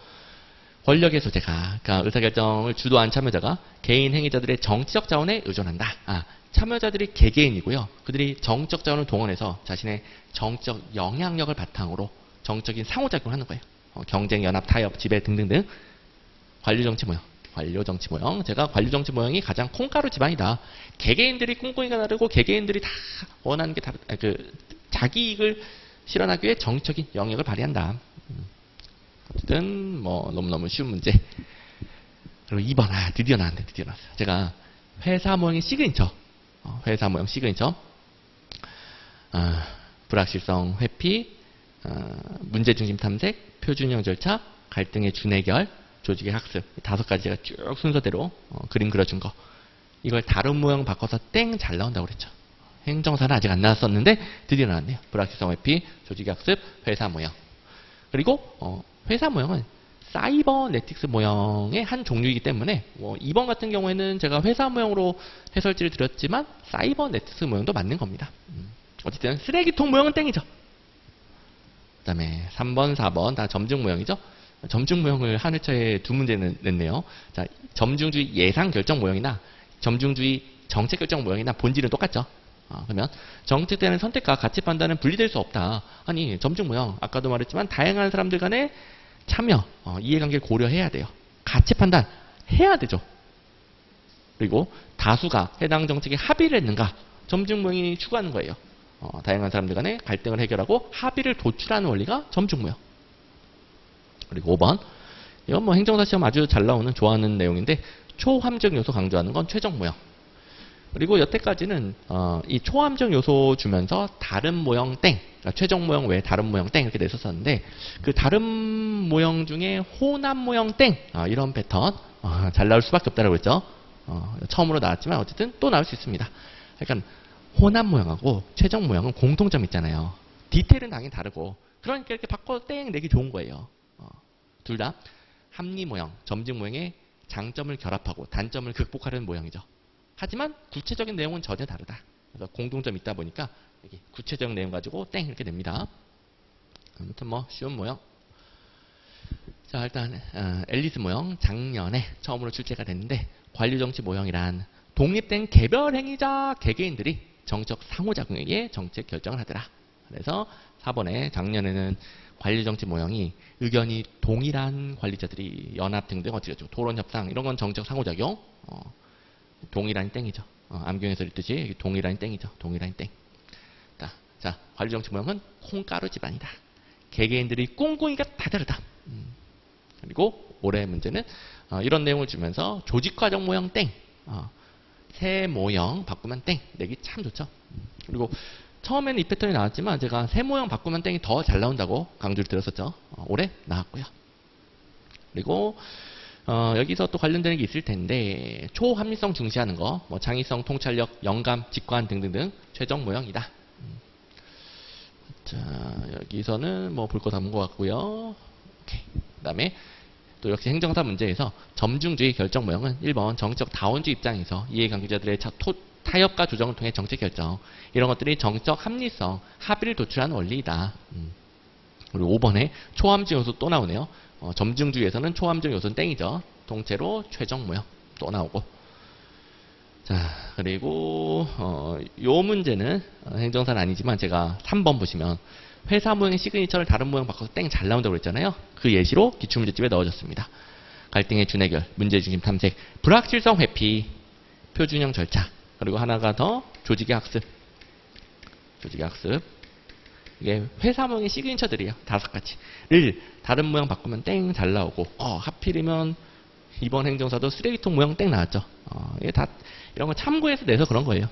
권력의 소재가 그러니까 의사결정을 주도한 참여자가 개인 행위자들의 정치적 자원에 의존한다. 참여자들이 개개인이고요. 그들이 정적 자원을 동원해서 자신의 정적 영향력을 바탕으로 정적인 상호작용을 하는 거예요. 경쟁, 연합, 타협, 지배 등등등. 관료정치 모형. 관료정치 모형. 제가 관료정치 모형이 가장 콩가루 집안이다. 개개인들이 꿍꿍이가 다르고 개개인들이 다 원하는 게 자기 이익을 실현하기 위해 정적인 영역을 발휘한다. 어쨌든 뭐 너무너무 쉬운 문제. 그리고 2번 드디어 나왔네. 드디어 나왔어요. 제가 회사 모형의 시그니처. 회사 모형 시그니처. 불확실성 회피, 문제중심 탐색, 표준형 절차, 갈등의 준해결, 조직의 학습 5가지 제가 쭉 순서대로 그림 그려준 거. 이걸 다른 모형 바꿔서 땡 잘 나온다고 그랬죠. 행정사는 아직 안 나왔었는데 드디어 나왔네요. 불확실성 회피, 조직의 학습, 회사 모형. 그리고 회사 모형은 사이버네틱스 모형의 한 종류이기 때문에 2번 같은 경우에는 제가 회사 모형으로 해설지를 드렸지만 사이버네틱스 모형도 맞는 겁니다. 어쨌든 쓰레기통 모형은 땡이죠. 그 다음에 3번, 4번 다 점증 모형이죠. 점증 모형을 한 회차에 2문제 냈네요. 자, 점증주의 예상 결정 모형이나 점증주의 정책 결정 모형이나 본질은 똑같죠. 그러면 정책되는 선택과 가치 판단은 분리될 수 없다. 아니 점증 모형 아까도 말했지만 다양한 사람들 간의 참여, 이해관계를 고려해야 돼요. 가치 판단 해야 되죠. 그리고 다수가 해당 정책에 합의를 했는가 점증 모형이 추구하는 거예요. 다양한 사람들 간의 갈등을 해결하고 합의를 도출하는 원리가 점증 모형. 그리고 5번 이건 뭐 행정사 시험 아주 잘 나오는 좋아하는 내용인데 초함정 요소 강조하는 건 최적 모형. 그리고 여태까지는 이 초함정 요소 주면서 다른 모형 땡, 그러니까 최종 모형 외에 다른 모형 땡 이렇게 냈었었는데 그 다른 모형 중에 호남 모형 땡 이런 패턴 잘 나올 수밖에 없다고 했죠. 처음으로 나왔지만 어쨌든 또 나올 수 있습니다. 그러니까 호남 모형하고 최종 모형은 공통점 있잖아요. 디테일은 당연히 다르고 그러니까 이렇게 바꿔 땡 내기 좋은 거예요. 둘 다 합리 모형, 점증 모형의 장점을 결합하고 단점을 극복하려는 모형이죠. 하지만 구체적인 내용은 전혀 다르다. 그래서 공통점이 있다 보니까 여기 구체적 내용 가지고 땡 이렇게 냅니다. 아무튼 뭐 쉬운 모형. 자 일단 앨리스 모형 작년에 처음으로 출제가 됐는데 관료정치 모형이란 독립된 개별 행위자 개개인들이 정책 상호작용에 의해 정책 결정을 하더라. 그래서 4번에 작년에는 관료정치 모형이 의견이 동일한 관리자들이 연합 등등 어찌됐죠. 토론협상 이런 건 정책 상호작용. 동일한 땡이죠. 암경에서 읽듯이 동일한 땡이죠. 동일한 땡. 자, 관료정치 모형은 콩가루 집안이다. 개개인들이 꿍꿍이가 다 다르다. 그리고 올해 문제는 이런 내용을 주면서 조직화적 모형 땡. 새 모형 바꾸면 땡 내기 참 좋죠. 그리고 처음에는 이 패턴이 나왔지만 제가 새 모형 바꾸면 땡이 더 잘 나온다고 강조를 드렸었죠. 올해 나왔고요. 그리고 여기서 또 관련되는 게 있을 텐데 초합리성 중시하는 거, 뭐 창의성, 통찰력, 영감, 직관 등등등 최종 모형이다. 자, 여기서는 뭐 볼 거 다 본 것 같고요. 오케이. 그다음에 또 역시 행정사 문제에서 점중주의 결정 모형은 1번 정치적 다원주의 입장에서 이해관계자들의 타협과 조정을 통해 정책 결정, 이런 것들이 정적 합리성, 합의를 도출하는 원리이다. 그리고 5번에 초함중 요소 또 나오네요. 점중주의에서는 초함중 요소는 땡이죠. 통째로 최종 모형 또 나오고. 자, 그리고 요 문제는 행정사는 아니지만 제가 3번 보시면 회사 모형의 시그니처를 다른 모형 바꿔서 땡 잘 나온다고 그랬잖아요. 그 예시로 기출문제집에 넣어줬습니다. 갈등의 준해결, 문제중심 탐색, 불확실성 회피, 표준형 절차, 그리고 하나가 더 조직의 학습. 조직의 학습. 이게 회사 모형의 시그니처들이에요. 5가지를 다른 모형 바꾸면 땡 잘 나오고, 하필이면 이번 행정사도 쓰레기통 모형 땡 나왔죠. 이게 다 이런 거 참고해서 내서 그런 거예요.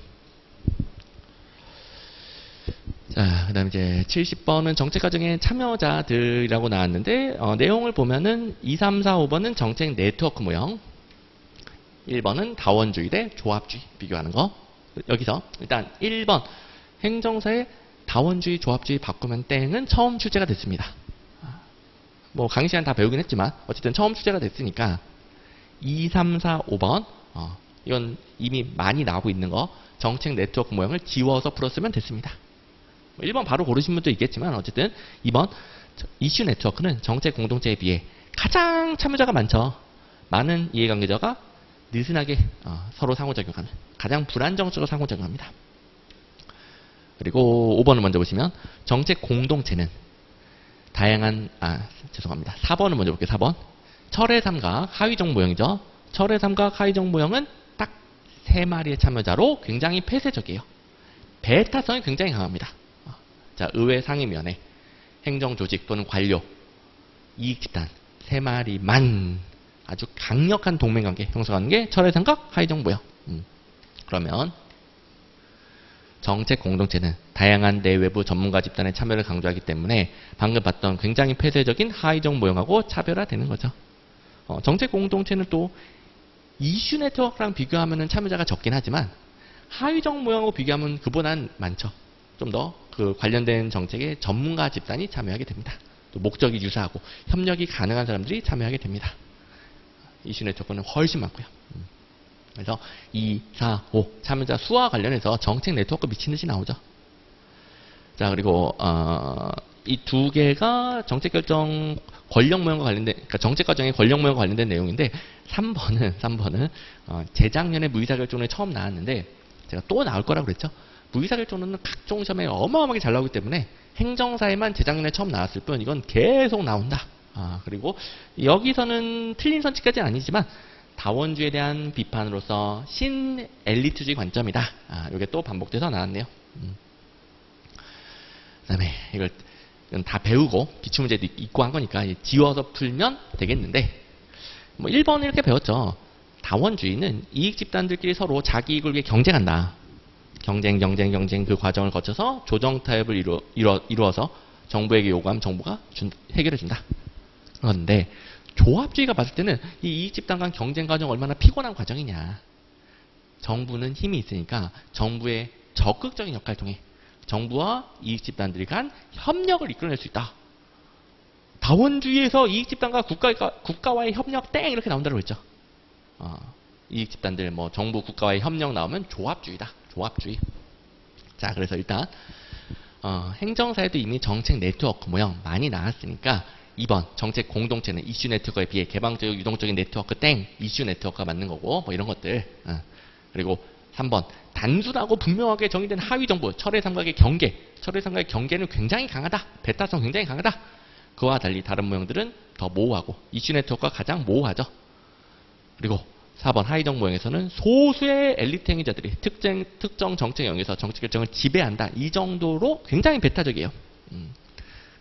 자, 그 다음에 이제 70번은 정책과정의 참여자들이라고 나왔는데, 내용을 보면은 2, 3, 4, 5번은 정책 네트워크 모형, 1번은 다원주의 대 조합주의 비교하는 거. 여기서 일단 1번 행정사의 다원주의, 조합주의 바꾸면 땡은 처음 출제가 됐습니다. 뭐 강의 시간 다 배우긴 했지만 어쨌든 처음 출제가 됐으니까 2, 3, 4, 5번 이건 이미 많이 나오고 있는 거 정책 네트워크 모형을 지워서 풀었으면 됐습니다. 1번 바로 고르신 분도 있겠지만 어쨌든 2번 이슈 네트워크는 정책 공동체에 비해 가장 참여자가 많죠. 많은 이해관계자가 느슨하게 서로 상호작용하는, 가장 불안정적으로 상호작용합니다. 그리고 5번을 먼저 보시면 정책 공동체는 다양한, 죄송합니다. 4번을 먼저 볼게요. 4번. 철의 삼각 하위정 모형이죠. 철의 삼각 하위정 모형은 딱 3마리의 참여자로 굉장히 폐쇄적이에요. 배타성이 굉장히 강합니다. 자, 의회 상임위원회, 행정조직 또는 관료, 이익집단 3마리만 아주 강력한 동맹관계 형성하는 게 철의 삼각 하위정 모형. 그러면 정책 공동체는 다양한 내외부 전문가 집단의 참여를 강조하기 때문에 방금 봤던 굉장히 폐쇄적인 하위정 모형하고 차별화되는 거죠. 정책 공동체는 또 이슈 네트워크랑 비교하면 참여자가 적긴 하지만 하위정 모형하고 비교하면 그보다는 많죠. 좀 더 그 관련된 정책에 전문가 집단이 참여하게 됩니다. 또 목적이 유사하고 협력이 가능한 사람들이 참여하게 됩니다. 이슈 네트워크는 훨씬 많고요. 그래서 2, 4, 5 참여자 수와 관련해서 정책 네트워크 미친 듯이 나오죠. 자, 그리고 이 두 개가 정책 결정 권력 모형과 관련된, 그러니까 정책 과정의 권력 모형과 관련된 내용인데 3번은 재작년에 무의사결정론이 처음 나왔는데 제가 또 나올 거라고 그랬죠. 무의사결정론은 각종 시험에 어마어마하게 잘 나오기 때문에 행정사에만 재작년에 처음 나왔을 뿐 이건 계속 나온다. 그리고 여기서는 틀린 선치까지는 아니지만 다원주의에 대한 비판으로서 신 엘리트주의 관점이다. 이게 또 반복돼서 나왔네요. 그다음에 이건 다 배우고 기출문제도 있고 한 거니까 지워서 풀면 되겠는데, 뭐 1번은 이렇게 배웠죠. 다원주의는 이익 집단들끼리 서로 자기 이익을 위해 경쟁한다. 경쟁 그 과정을 거쳐서 조정 타협을 이루어서 정부에게 요구하면 정부가 해결해 준다. 그런데 조합주의가 봤을 때는 이 이익 집단 간 경쟁 과정 얼마나 피곤한 과정이냐. 정부는 힘이 있으니까 정부의 적극적인 역할을 통해 정부와 이익 집단들이 간 협력을 이끌어낼 수 있다. 다원주의에서 이익 집단과 국가와의 협력 땡 이렇게 나온다고 했죠. 이익 집단들 뭐 정부 국가와의 협력 나오면 조합주의다. 조합주의. 자, 그래서 일단 행정사에도 이미 정책 네트워크 모형 많이 나왔으니까 2번 정책 공동체는 이슈 네트워크에 비해 개방적 유동적인 네트워크 땡 이슈 네트워크가 맞는 거고 뭐 이런 것들. 그리고 3번 단순하고 분명하게 정의된 하위 정보 철의 삼각의 경계. 철의 삼각의 경계는 굉장히 강하다. 배타성 굉장히 강하다. 그와 달리 다른 모형들은 더 모호하고 이슈 네트워크가 가장 모호하죠. 그리고 4번 하위정 모형에서는 소수의 엘리트 행위자들이 특정 정책 영역에서 정책 결정을 지배한다. 이 정도로 굉장히 배타적이에요.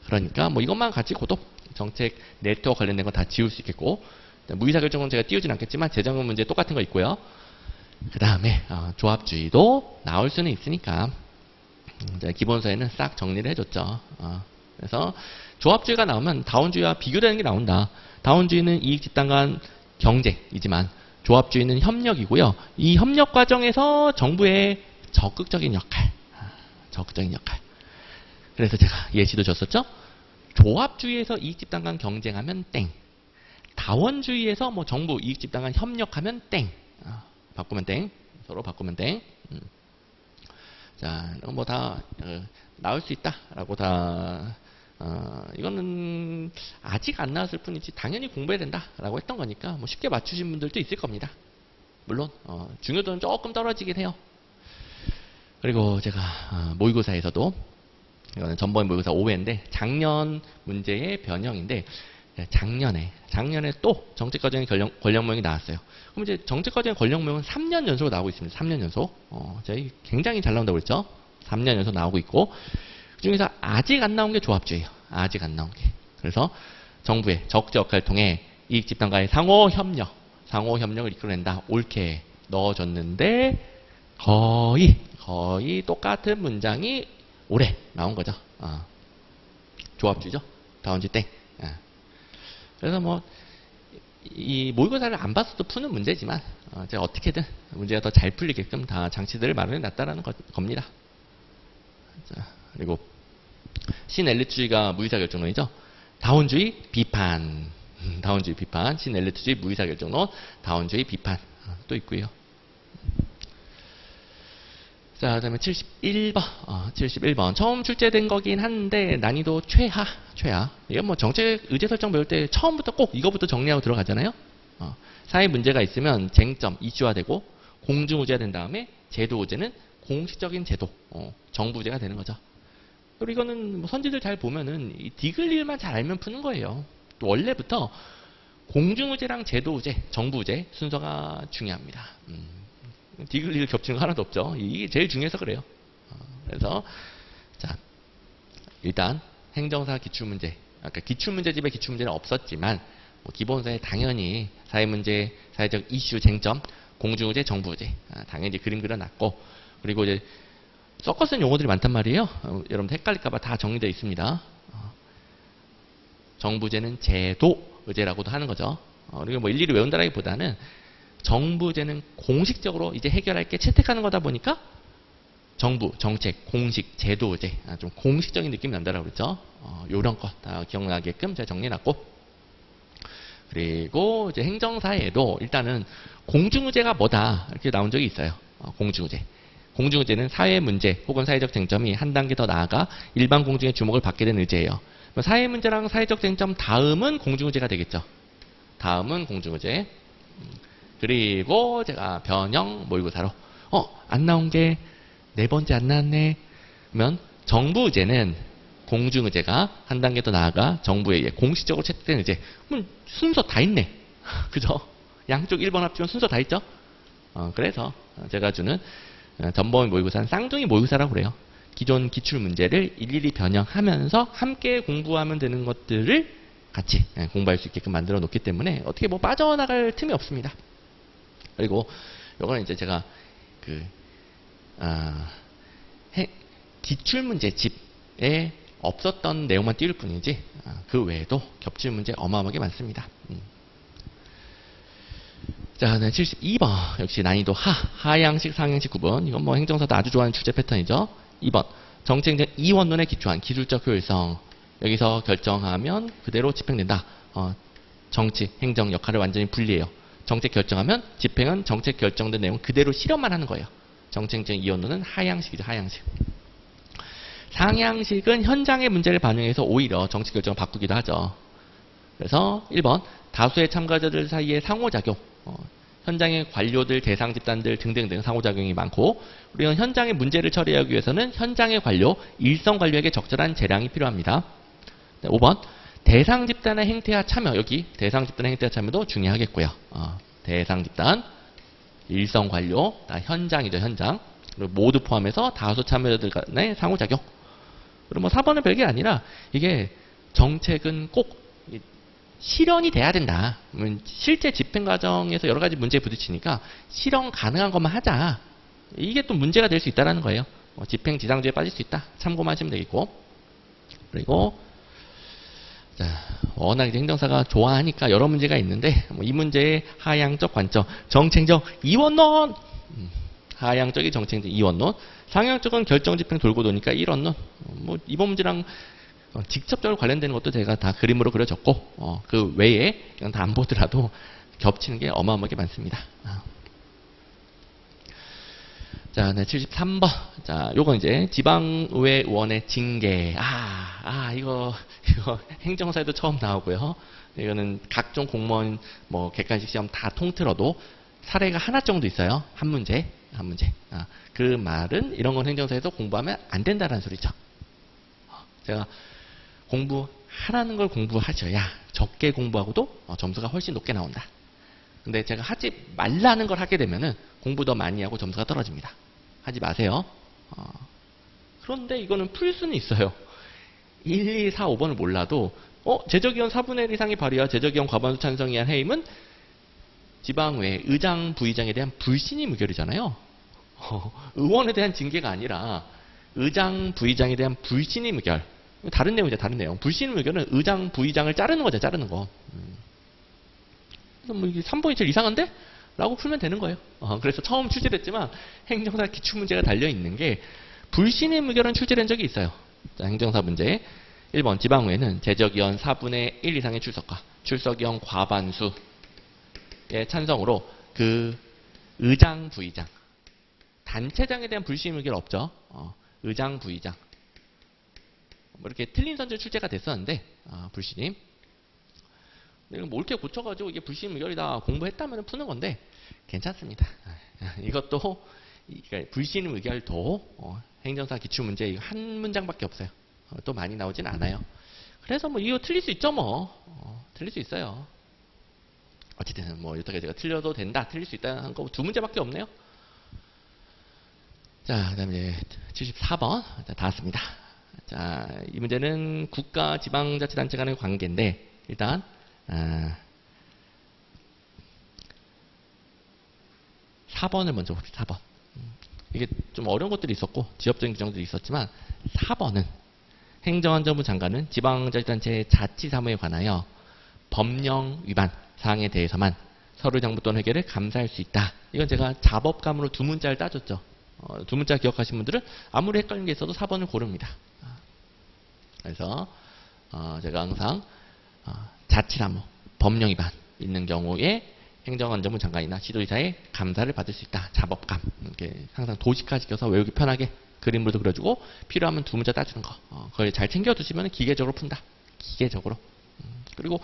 그러니까 뭐 이것만 가지고도 정책 네트워크 관련된 건 다 지울 수 있겠고, 무의사결정은 제가 띄우진 않겠지만 재정은 문제 똑같은 거 있고요. 그 다음에 조합주의도 나올 수는 있으니까 기본서에는 싹 정리를 해줬죠. 그래서 조합주의가 나오면 다원주의와 비교되는 게 나온다. 다원주의는 이익 집단 간 경쟁이지만 조합주의는 협력이고요. 이 협력 과정에서 정부의 적극적인 역할. 그래서 제가 예시도 줬었죠. 조합주의에서 이익 집단 간 경쟁하면 땡. 다원주의에서 뭐 정부 이익 집단 간 협력하면 땡. 바꾸면 땡. 서로 바꾸면 땡. 자, 뭐 다 나올 수 있다라고 다 이거는 아직 안 나왔을 뿐이지 당연히 공부해야 된다라고 했던 거니까 뭐 쉽게 맞추신 분들도 있을 겁니다. 물론 중요도는 조금 떨어지긴 해요. 그리고 제가 모의고사에서도 이거는 전번 모의고사 5회인데 작년 문제의 변형인데 작년에 또 정책과정의 권력 모형이 나왔어요. 그럼 이제 정책과정의 권력 모형은 3년 연속으로 나오고 있습니다. 3년 연속. 저희 굉장히 잘 나온다고 그랬죠. 3년 연속 나오고 있고 그 중에서 아직 안 나온 게 조합주의예요. 아직 안 나온 게. 그래서 정부의 적재 역할을 통해 이익 집단과의 상호 협력을 이끌어낸다. 옳게 넣어줬는데 거의 똑같은 문장이 올해 나온 거죠. 조합주의죠. 다원주의 땡. 그래서 뭐 이 모의고사를 안 봤어도 푸는 문제지만 제가 어떻게든 문제가 더 잘 풀리게끔 다 장치들을 마련해 놨다라는 겁니다. 자, 그리고 신엘리트주의가 무의사결정론이죠. 다원주의 비판. 신엘리트주의 무의사결정론, 다원주의 비판 또 있고요. 자, 그다음에 71번. 처음 출제된 거긴 한데 난이도 최하. 이건 뭐 정책 의제 설정 배울 때 처음부터 꼭 이거부터 정리하고 들어가잖아요. 사회 문제가 있으면 쟁점, 이슈화되고 공중의제가 된 다음에 제도 의제는 공식적인 제도, 정부 의제가 되는 거죠. 그리고 이거는 뭐 선지들 잘 보면은 이 디글리를 잘 알면 푸는 거예요. 또 원래부터 공중의제랑 제도 의제, 정부 의제 순서가 중요합니다. 디글리를 겹치는 거 하나도 없죠. 이게 제일 중요해서 그래요. 그래서 자 일단 행정사 기출문제, 아까 기출문제집에 기출문제는 없었지만 뭐 기본서에 당연히 사회문제, 사회적 이슈, 쟁점, 공중의제, 정부의제 당연히 그림 그려놨고 그리고 이제 섞어 쓴 용어들이 많단 말이에요. 여러분 헷갈릴까봐 다 정리되어 있습니다. 정부제는 제도의제라고도 하는 거죠. 그리고 뭐 일일이 외운다라기보다는 정부제는 공식적으로 이제 해결할 게 채택하는 거다 보니까 정부, 정책, 공식, 제도의제 좀 공식적인 느낌이 난다라고 그랬죠. 요런 거 다 기억나게끔 제가 정리해놨고 그리고 이제 행정사에도 일단은 공중의제가 뭐다 이렇게 나온 적이 있어요. 공중의제. 공중의제는 사회 문제 혹은 사회적 쟁점이 한 단계 더 나아가 일반 공중의 주목을 받게 된 의제예요. 사회 문제랑 사회적 쟁점 다음은 공중의제가 되겠죠. 다음은 공중의제. 그리고 제가 변형 모의고사로 안 나온 게 네 번째 안 나왔네. 그러면 정부의제는 공중의제가 한 단계 더 나아가 정부에 의해 공식적으로 채택된 의제. 그럼 순서 다 있네. 그죠? 양쪽 1번 합치면 순서 다 있죠? 그래서 제가 주는 전범위 모의고사는 쌍둥이 모의고사라고 그래요. 기존 기출문제를 일일이 변형하면서 함께 공부하면 되는 것들을 같이 공부할 수 있게끔 만들어 놓기 때문에 어떻게 뭐 빠져나갈 틈이 없습니다. 그리고 요거는 이제 제가 기출문제집에 없었던 내용만 띄울 뿐이지 그 외에도 겹칠문제 어마어마하게 많습니다. 자, 네, 72번 역시 난이도 하향식 상향식 구분. 이건 뭐 행정사도 아주 좋아하는 출제 패턴이죠. 2번 정책행정 이원론에 기초한 기술적 효율성. 여기서 결정하면 그대로 집행된다. 정치, 행정 역할을 완전히 분리해요. 정책 결정하면 집행은 정책 결정된 내용 그대로 실현만 하는 거예요. 정책행정 이원론은 하향식이죠. 하향식. 상향식은 현장의 문제를 반영해서 오히려 정치 결정을 바꾸기도 하죠. 그래서 1번 다수의 참가자들 사이의 상호작용. 현장의 관료들, 대상 집단들 등등등 상호작용이 많고 우리는 현장의 문제를 처리하기 위해서는 현장의 관료, 일선 관료에게 적절한 재량이 필요합니다. 5번 대상 집단의 행태와 참여. 여기 대상 집단의 행태와 참여도 중요하겠고요. 대상 집단, 일선 관료, 현장이죠. 현장. 그리고 모두 포함해서 다수 참여자들 간의 상호작용. 그리고 뭐 4번은 별게 아니라 이게 정책은 꼭 실현이 돼야 된다. 실제 집행 과정에서 여러 가지 문제에 부딪히니까 실현 가능한 것만 하자. 이게 또 문제가 될 수 있다는 거예요. 집행 지상주의에 빠질 수 있다. 참고만 하시면 되겠고. 그리고 자, 워낙 이제 행정사가 좋아하니까 여러 문제가 있는데 이 문제의 하향적 관점, 정책적 이원론. 하향적이 정책적 이원론. 상향적은 결정집행 돌고 도니까 일원론. 이번 문제랑 직접적으로 관련되는 것도 제가 다 그림으로 그려줬고 그 외에 이건 다 안 보더라도 겹치는 게 어마어마하게 많습니다. 자, 네, 73번. 자, 요건 이제 지방의회 의원의 징계. 이거 행정사에도 처음 나오고요. 이거는 각종 공무원 객관식 시험 다 통틀어도 사례가 하나 정도 있어요. 한 문제. 그 말은 이런 건 행정사에서 공부하면 안 된다는 소리죠. 제가 공부하라는 걸 공부하셔야 적게 공부하고도 점수가 훨씬 높게 나온다. 근데 제가 하지 말라는 걸 하게 되면은 공부 더 많이 하고 점수가 떨어집니다. 하지 마세요. 그런데 이거는 풀 수는 있어요. 1, 2, 4, 5번을 몰라도 제적위원 4분의 1 이상이 발의와 제적위원 과반수 찬성이 한 해임은 지방의회 의장, 부의장에 대한 불신임 의결이잖아요. 의원에 대한 징계가 아니라 의장, 부의장에 대한 불신임 의결. 다른 내용이죠, 다른 내용. 불신임 의결은 의장, 부의장을 자르는 거죠, 자르는 거. 이게 3번이 제일 이상한데? 라고 풀면 되는 거예요. 그래서 처음 출제됐지만 행정사 기출문제가 달려있는 게 불신임 의결은 출제된 적이 있어요. 자, 행정사 문제 1번 지방의회는 제적위원 4분의 1 이상의 출석과 출석위원 과반수의 찬성으로 그 의장, 부의장 단체장에 대한 불신임 의결 없죠. 의장, 부의장 이렇게 틀린 선제 출제가 됐었는데 불신임 이거 이렇게 고쳐가지고 이게 불신임 의결이다 공부했다면 푸는 건데 괜찮습니다. 이것도 불신임 의결도 행정사 기출문제 한 문장밖에 없어요. 또 많이 나오진 않아요. 그래서 이거 틀릴 수 있죠 틀릴 수 있어요. 어쨌든 여태까지 제가 틀려도 된다, 틀릴 수 있다 한 거 두 문제밖에 없네요. 자, 그다음에 74번 다 왔습니다. 자, 이 문제는 국가 지방자치단체 간의 관계인데 일단 4번을 먼저 봅시다. 4번. 이게 좀 어려운 것들이 있었고 지역적인 규정들이 있었지만 4번은 행정안전부 장관은 지방자치단체의 자치사무에 관하여 법령 위반 사항에 대해서만 서류장부 또는 회계를 감사할 수 있다. 이건 제가 자법감으로 두 문자를 따졌죠. 두 문자 기억하신 분들은 아무리 헷갈린 게 있어도 4번을 고릅니다. 그래서 제가 항상 자치사무, 법령 위반 있는 경우에 행정안전부 장관이나 시도지사의 감사를 받을 수 있다. 자법감. 이렇게 항상 도식화시켜서 외우기 편하게 그림으로도 그려주고 필요하면 두 문자 따주는 거. 그걸 잘 챙겨두시면 기계적으로 푼다. 기계적으로. 그리고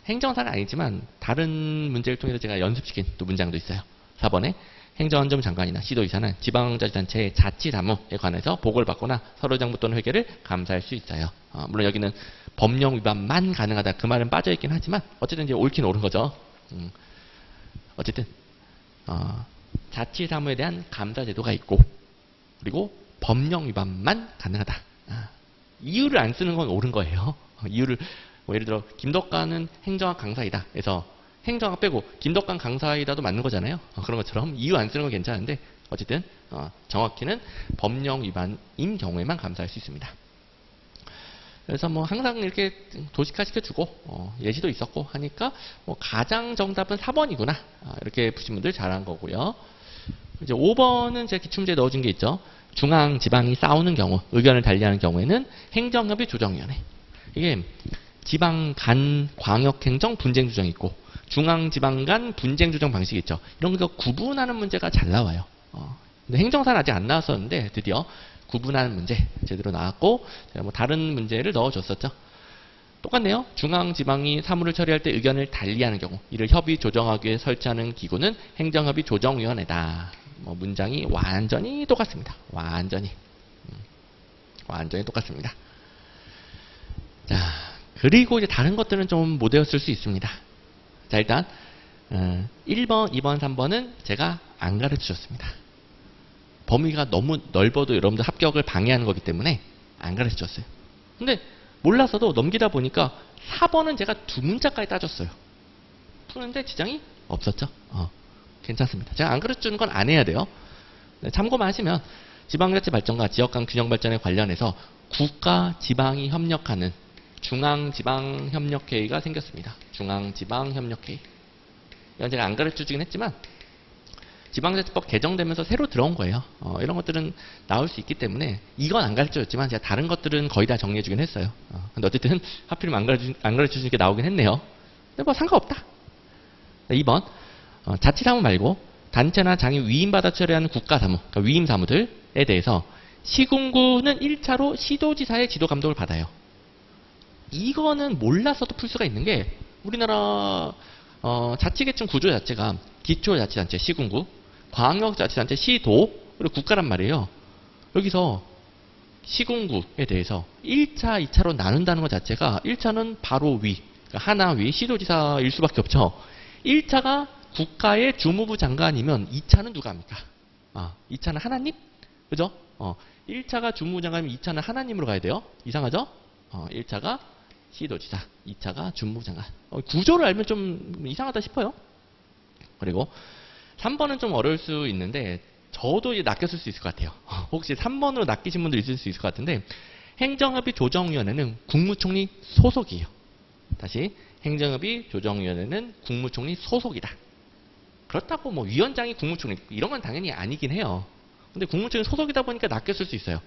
행정사는 아니지만 다른 문제를 통해서 제가 연습시킨 또 문장도 있어요. 4번에 행정안전부 장관이나 시도지사는 지방자치단체의 자치사무에 관해서 보고를 받거나 서류장부 또는 회계를 감사할 수 있어요. 물론 여기는 법령 위반만 가능하다. 그 말은 빠져있긴 하지만 어쨌든 이제 옳긴 옳은 거죠. 어쨌든 자치사무에 대한 감사 제도가 있고 그리고 법령 위반만 가능하다. 이유를 안 쓰는 건 옳은 거예요. 이유를 예를 들어 김덕관은 행정학 강사이다. 그래서 행정학 빼고 김덕관 강사이다도 맞는 거잖아요. 그런 것처럼 이유 안 쓰는 건 괜찮은데 어쨌든 정확히는 법령 위반인 경우에만 감사할 수 있습니다. 그래서 항상 이렇게 도식화시켜주고 예시도 있었고 하니까 가장 정답은 4번이구나 이렇게 보신 분들 잘한 거고요. 이제 5번은 제가 기출문제에 넣어준 게 있죠. 중앙, 지방이 싸우는 경우, 의견을 달리하는 경우에는 행정협의 조정위원회. 이게 지방 간 광역행정 분쟁 조정이 있고 중앙, 지방 간 분쟁 조정 방식이 있죠. 이런 거 구분하는 문제가 잘 나와요. 근데 행정사는 아직 안 나왔었는데 드디어 구분하는 문제 제대로 나왔고 제가 다른 문제를 넣어줬었죠. 똑같네요. 중앙, 지방이 사무를 처리할 때 의견을 달리하는 경우 이를 협의 조정하기 위해 설치하는 기구는 행정협의 조정위원회다. 문장이 완전히 똑같습니다. 완전히 똑같습니다. 자, 그리고 이제 다른 것들은 좀 못 외웠을 수 있습니다. 자, 일단 1번, 2번, 3번은 제가 안 가르쳐줬습니다. 범위가 너무 넓어도 여러분들 합격을 방해하는 거기 때문에 안 가르쳐줬어요. 근데 몰라서도 넘기다 보니까 4번은 제가 두 문자까지 따졌어요. 푸는데 지장이 없었죠. 괜찮습니다. 제가 안 가르쳐주는 건 안 해야 돼요. 네, 참고만 하시면 지방자치 발전과 지역간 균형 발전에 관련해서 국가 지방이 협력하는 중앙지방협력회의가 생겼습니다. 중앙지방협력회의. 이건 제가 안 가르쳐주긴 했지만 지방자치법 개정되면서 새로 들어온 거예요. 이런 것들은 나올 수 있기 때문에 이건 안 가르쳐줬지만 제가 다른 것들은 거의 다 정리해주긴 했어요. 근데 어쨌든 하필이면 안 가르쳐주는 게 나오긴 했네요. 근데 뭐 상관없다. 2번 자치사무 말고 단체나 장이 위임받아 처리하는 국가사무, 그러니까 위임사무들에 대해서 시군구는 1차로 시도지사의 지도감독을 받아요. 이거는 몰라서도 풀 수가 있는 게 우리나라 자치계층 구조 자체가 기초자치단체 시군구, 광역자치단체 시도, 그리고 국가란 말이에요. 여기서 시군구에 대해서 1차, 2차로 나눈다는 것 자체가 1차는 바로 위, 그러니까 하나 위, 시도지사일 수밖에 없죠. 1차가 국가의 주무부 장관이면 2차는 누가 합니까? 2차는 하나님? 그죠? 1차가 주무부 장관이면 2차는 하나님으로 가야 돼요. 이상하죠? 1차가 시도지사, 2차가 주무부 장관. 구조를 알면 좀 이상하다 싶어요. 그리고 3번은 좀 어려울 수 있는데 저도 이제 낚였을 수 있을 것 같아요. 혹시 3번으로 낚이신 분들 있을 수 있을 것 같은데 행정협의 조정위원회는 국무총리 소속이에요. 다시 행정협의 조정위원회는 국무총리 소속이다. 그렇다고 뭐 위원장이 국무총리 이런 건 당연히 아니긴 해요. 근데 국무총리 소속이다 보니까 낚였을 수 있어요.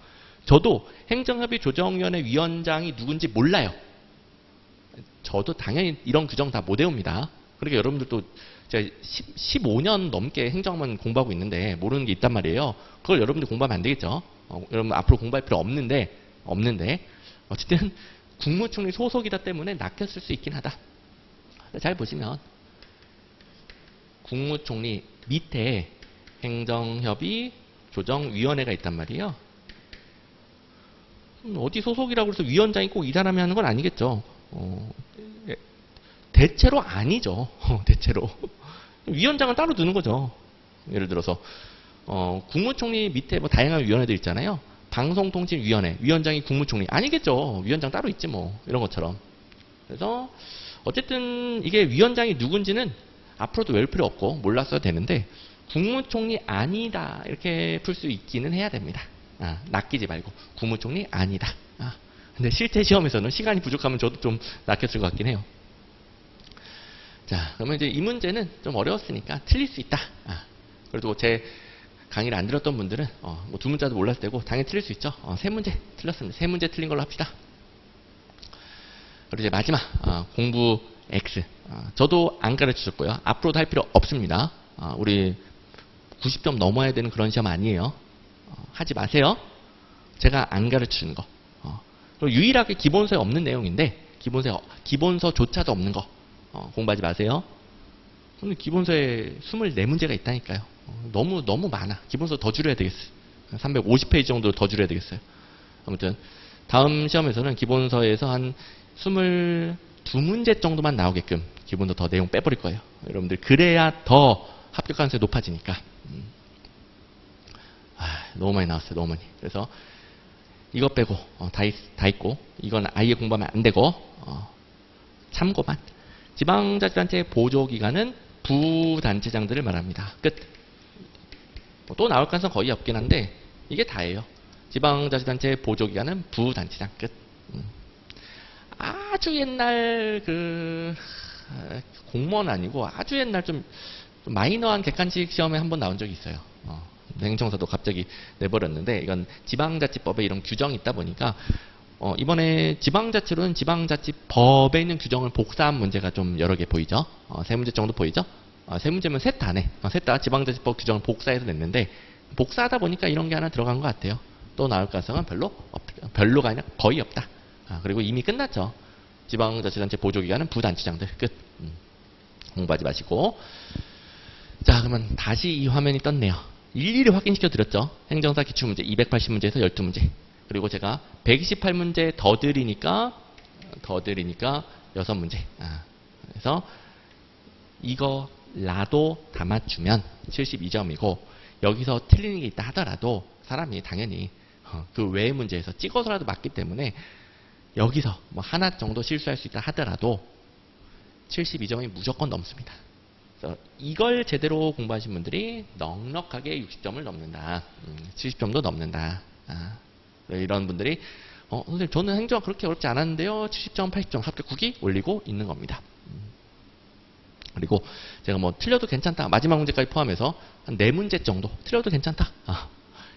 저도 행정협의 조정위원회 위원장이 누군지 몰라요. 저도 당연히 이런 규정 다 못 외웁니다. 그러니까 여러분들도 제가 15년 넘게 행정만 공부하고 있는데 모르는 게 있단 말이에요. 그걸 여러분들 공부하면 안 되겠죠. 여러분 앞으로 공부할 필요 없는데 어쨌든 국무총리 소속이다 때문에 낚였을 수 있긴 하다. 잘 보시면 국무총리 밑에 행정협의 조정위원회가 있단 말이에요. 어디 소속이라고 해서 위원장이 꼭 이 사람이 하는 건 아니겠죠. 대체로 아니죠. 대체로. 위원장은 따로 두는 거죠. 예를 들어서 국무총리 밑에 뭐 다양한 위원회들 있잖아요. 방송통신위원회, 위원장이 국무총리 아니겠죠. 위원장 따로 있지 뭐 이런 것처럼. 그래서 어쨌든 이게 위원장이 누군지는 앞으로도 외울 필요 없고 몰랐어도 되는데 국무총리 아니다 이렇게 풀 수 있기는 해야 됩니다. 낚이지 말고 국무총리 아니다. 근데 실제 시험에서는 시간이 부족하면 저도 좀 낚였을 것 같긴 해요. 자, 그러면 이제 이 문제는 좀 어려웠으니까 틀릴 수 있다. 그래도 제 강의를 안 들었던 분들은 뭐 두 문자도 몰랐을 때고 당연히 틀릴 수 있죠. 세 문제 틀렸습니다. 세 문제 틀린 걸로 합시다. 그리고 이제 마지막 공부 X. 저도 안 가르쳐줬고요. 앞으로도 할 필요 없습니다. 우리 90점 넘어야 되는 그런 시험 아니에요. 하지 마세요. 제가 안 가르쳐주는 거. 그리고 유일하게 기본서에 없는 내용인데 기본서조차도 없는 거 공부하지 마세요. 근데 기본서에 24문제가 있다니까요. 너무 많아. 기본서 더 줄여야 되겠어요. 350페이지 정도 더 줄여야 되겠어요. 아무튼 다음 시험에서는 기본서에서 한 22문제 정도만 나오게끔 기본서 더 내용 빼버릴 거예요. 여러분들 그래야 더 합격 가능성이 높아지니까. 너무 많이 나왔어요. 너무 많이. 그래서 이거 빼고 다 있고 이건 아예 공부하면 안 되고 참고만. 지방자치단체 보조기관은 부단체장들을 말합니다. 끝. 또 나올 가능성 거의 없긴 한데 이게 다예요. 지방자치단체 보조기관은 부단체장. 끝. 아주 옛날 공무원 아니고 아주 옛날 좀 마이너한 객관식 시험에 한번 나온 적이 있어요. 행정사도 갑자기 내버렸는데 이건 지방자치법에 이런 규정이 있다 보니까 이번에 지방자치로는 지방자치법에 있는 규정을 복사한 문제가 좀 여러 개 보이죠. 세 문제 정도 보이죠. 세 문제면 셋 다네. 셋 다 지방자치법 규정을 복사해서 냈는데 복사하다 보니까 이런 게 하나 들어간 것 같아요. 또 나올 가능성은 별로가 아니라 거의 없다. 그리고 이미 끝났죠. 지방자치단체 보조기관은 부단체장들. 끝. 공부하지 마시고. 자, 그러면 다시 이 화면이 떴네요. 일일이 확인시켜 드렸죠. 행정사 기출문제 280문제에서 12문제. 그리고 제가 128문제 더 드리니까 6문제. 그래서 이거라도 다 맞추면 72점이고 여기서 틀리는 게 있다 하더라도 사람이 당연히 그 외의 문제에서 찍어서라도 맞기 때문에 여기서 뭐 하나 정도 실수할 수 있다 하더라도 72점이 무조건 넘습니다. 그래서 이걸 제대로 공부하신 분들이 넉넉하게 60점을 넘는다. 70점도 넘는다. 이런 분들이 선생님 저는 행정학 그렇게 어렵지 않았는데요. 70점, 80점 합격 후기 올리고 있는 겁니다. 그리고 제가 뭐 틀려도 괜찮다. 마지막 문제까지 포함해서 한 4문제 정도 틀려도 괜찮다.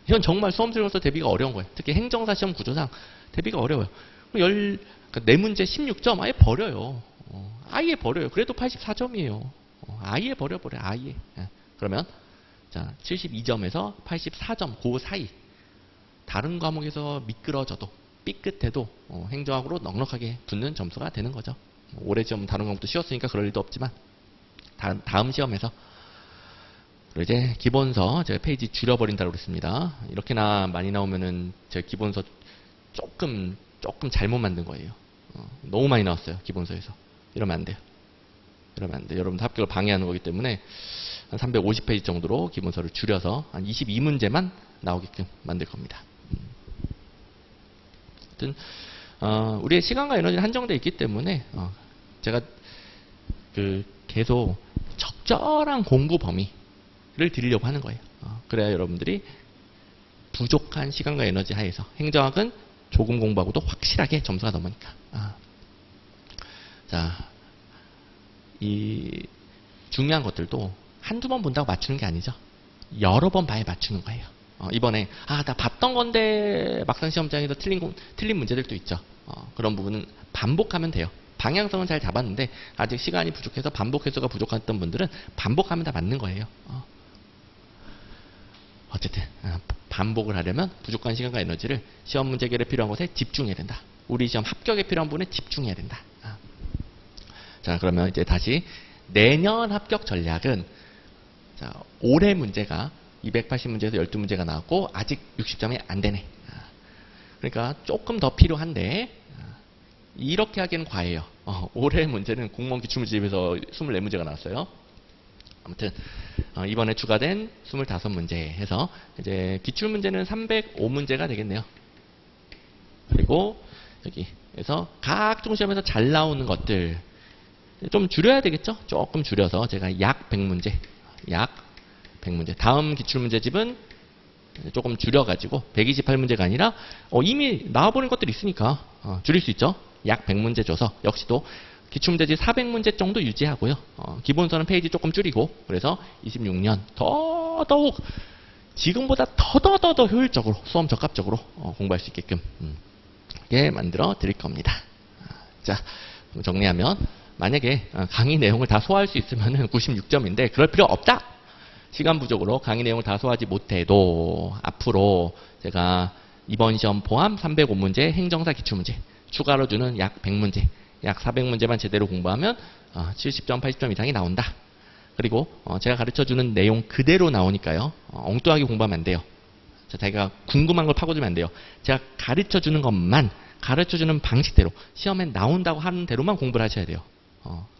이건 정말 수험 들어서 대비가 어려운 거예요. 특히 행정사 시험 구조상 대비가 어려워요. 그러니까 4문제 16점 아예 버려요. 아예 버려요. 그래도 84점이에요. 아예 버려버려요. 아예. 그러면 자 72점에서 84점 그 사이 다른 과목에서 미끄러져도 삐끗해도 행정학으로 넉넉하게 붙는 점수가 되는 거죠. 올해 시험 다른 과목도 쉬웠으니까 그럴 일도 없지만 다음 시험에서 이제 기본서 제가 페이지 줄여버린다고 그랬습니다. 이렇게나 많이 나오면은 제 기본서 조금 잘못 만든 거예요. 너무 많이 나왔어요. 기본서에서. 이러면 안 돼요. 이러면 안 돼요. 여러분들 합격을 방해하는 거기 때문에 한 350페이지 정도로 기본서를 줄여서 한 22문제만 나오게끔 만들 겁니다. 아무튼 우리의 시간과 에너지는 한정되어 있기 때문에 제가 계속 적절한 공부 범위를 드리려고 하는 거예요. 그래야 여러분들이 부족한 시간과 에너지 하에서 행정학은 조금 공부하고도 확실하게 점수가 넘으니까. 자, 이 중요한 것들도 한두 번 본다고 맞추는 게 아니죠. 여러 번 봐야 맞추는 거예요. 이번에 나 봤던 건데 막상 시험장에서 틀린 문제들도 있죠. 그런 부분은 반복하면 돼요. 방향성은 잘 잡았는데 아직 시간이 부족해서 반복 횟수가 부족했던 분들은 반복하면 다 맞는 거예요. 어쨌든 반복을 하려면 부족한 시간과 에너지를 시험 문제 해결에 필요한 것에 집중해야 된다. 우리 시험 합격에 필요한 부분에 집중해야 된다. 자, 그러면 이제 다시 내년 합격 전략은 자, 올해 문제가 280문제에서 12문제가 나왔고 아직 60점이 안 되네. 그러니까 조금 더 필요한데 이렇게 하기엔 과해요. 올해 문제는 공무원 기출문제집에서 24문제가 나왔어요. 아무튼 이번에 추가된 25문제 해서 이제 기출문제는 305문제가 되겠네요. 그리고 여기에서 각종 시험에서 잘 나오는 것들 좀 줄여야 되겠죠? 조금 줄여서 제가 약 100문제 다음 기출문제집은 조금 줄여가지고 128문제가 아니라 이미 나와버린 것들이 있으니까 줄일 수 있죠. 약 100문제 줘서 역시도 기출문제집 400문제 정도 유지하고요. 기본서는 페이지 조금 줄이고 그래서 26년 더더욱 지금보다 더더더 효율적으로 수험 적합적으로 공부할 수 있게끔 이렇게 만들어 드릴 겁니다. 자, 정리하면 만약에 강의 내용을 다 소화할 수 있으면 96점인데 그럴 필요 없다. 시간 부족으로 강의 내용을 다 소화하지 못해도 앞으로 제가 이번 시험 포함 305문제 행정사 기출문제 추가로 주는 약 100문제 약 400문제만 제대로 공부하면 70점 80점 이상이 나온다. 그리고 제가 가르쳐주는 내용 그대로 나오니까요. 엉뚱하게 공부하면 안 돼요. 자기가 궁금한 걸 파고들면 안 돼요. 제가 가르쳐주는 것만 가르쳐주는 방식대로 시험에 나온다고 하는 대로만 공부를 하셔야 돼요.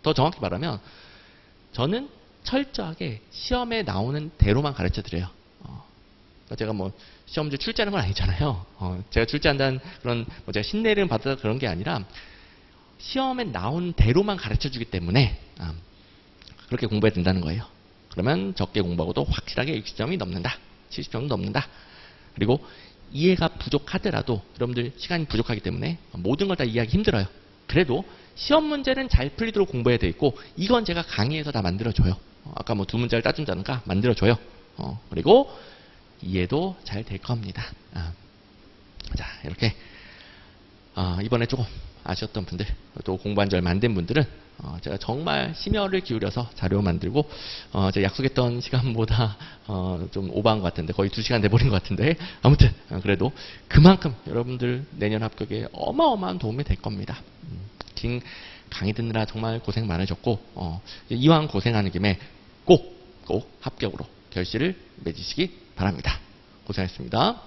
더 정확히 말하면 저는 철저하게 시험에 나오는 대로만 가르쳐드려요. 제가 뭐 시험지 출제하는 건 아니잖아요. 제가 출제한다는 그런 제가 신뢰를 받아서 그런 게 아니라 시험에 나온 대로만 가르쳐주기 때문에 그렇게 공부해야 된다는 거예요. 그러면 적게 공부하고도 확실하게 60점이 넘는다. 70점이 넘는다. 그리고 이해가 부족하더라도 여러분들 시간이 부족하기 때문에 모든 걸 다 이해하기 힘들어요. 그래도 시험 문제는 잘 풀리도록 공부해야 돼 있고 이건 제가 강의에서 다 만들어줘요. 아까 뭐 2문제를 따준지 않을까? 만들어줘요. 그리고 이해도 잘 될 겁니다. 자, 이렇게 이번에 조금 아쉬웠던 분들 또 공부한 지 얼마 안 된 분들은 제가 정말 심혈을 기울여서 자료 만들고 제가 약속했던 시간보다 좀 오버한 것 같은데 거의 2시간 돼버린 것 같은데 아무튼 그래도 그만큼 여러분들 내년 합격에 어마어마한 도움이 될 겁니다. 긴 강의 듣느라 정말 고생 많으셨고 이왕 고생하는 김에 꼭 합격으로 결실을 맺으시기 바랍니다. 고생하셨습니다.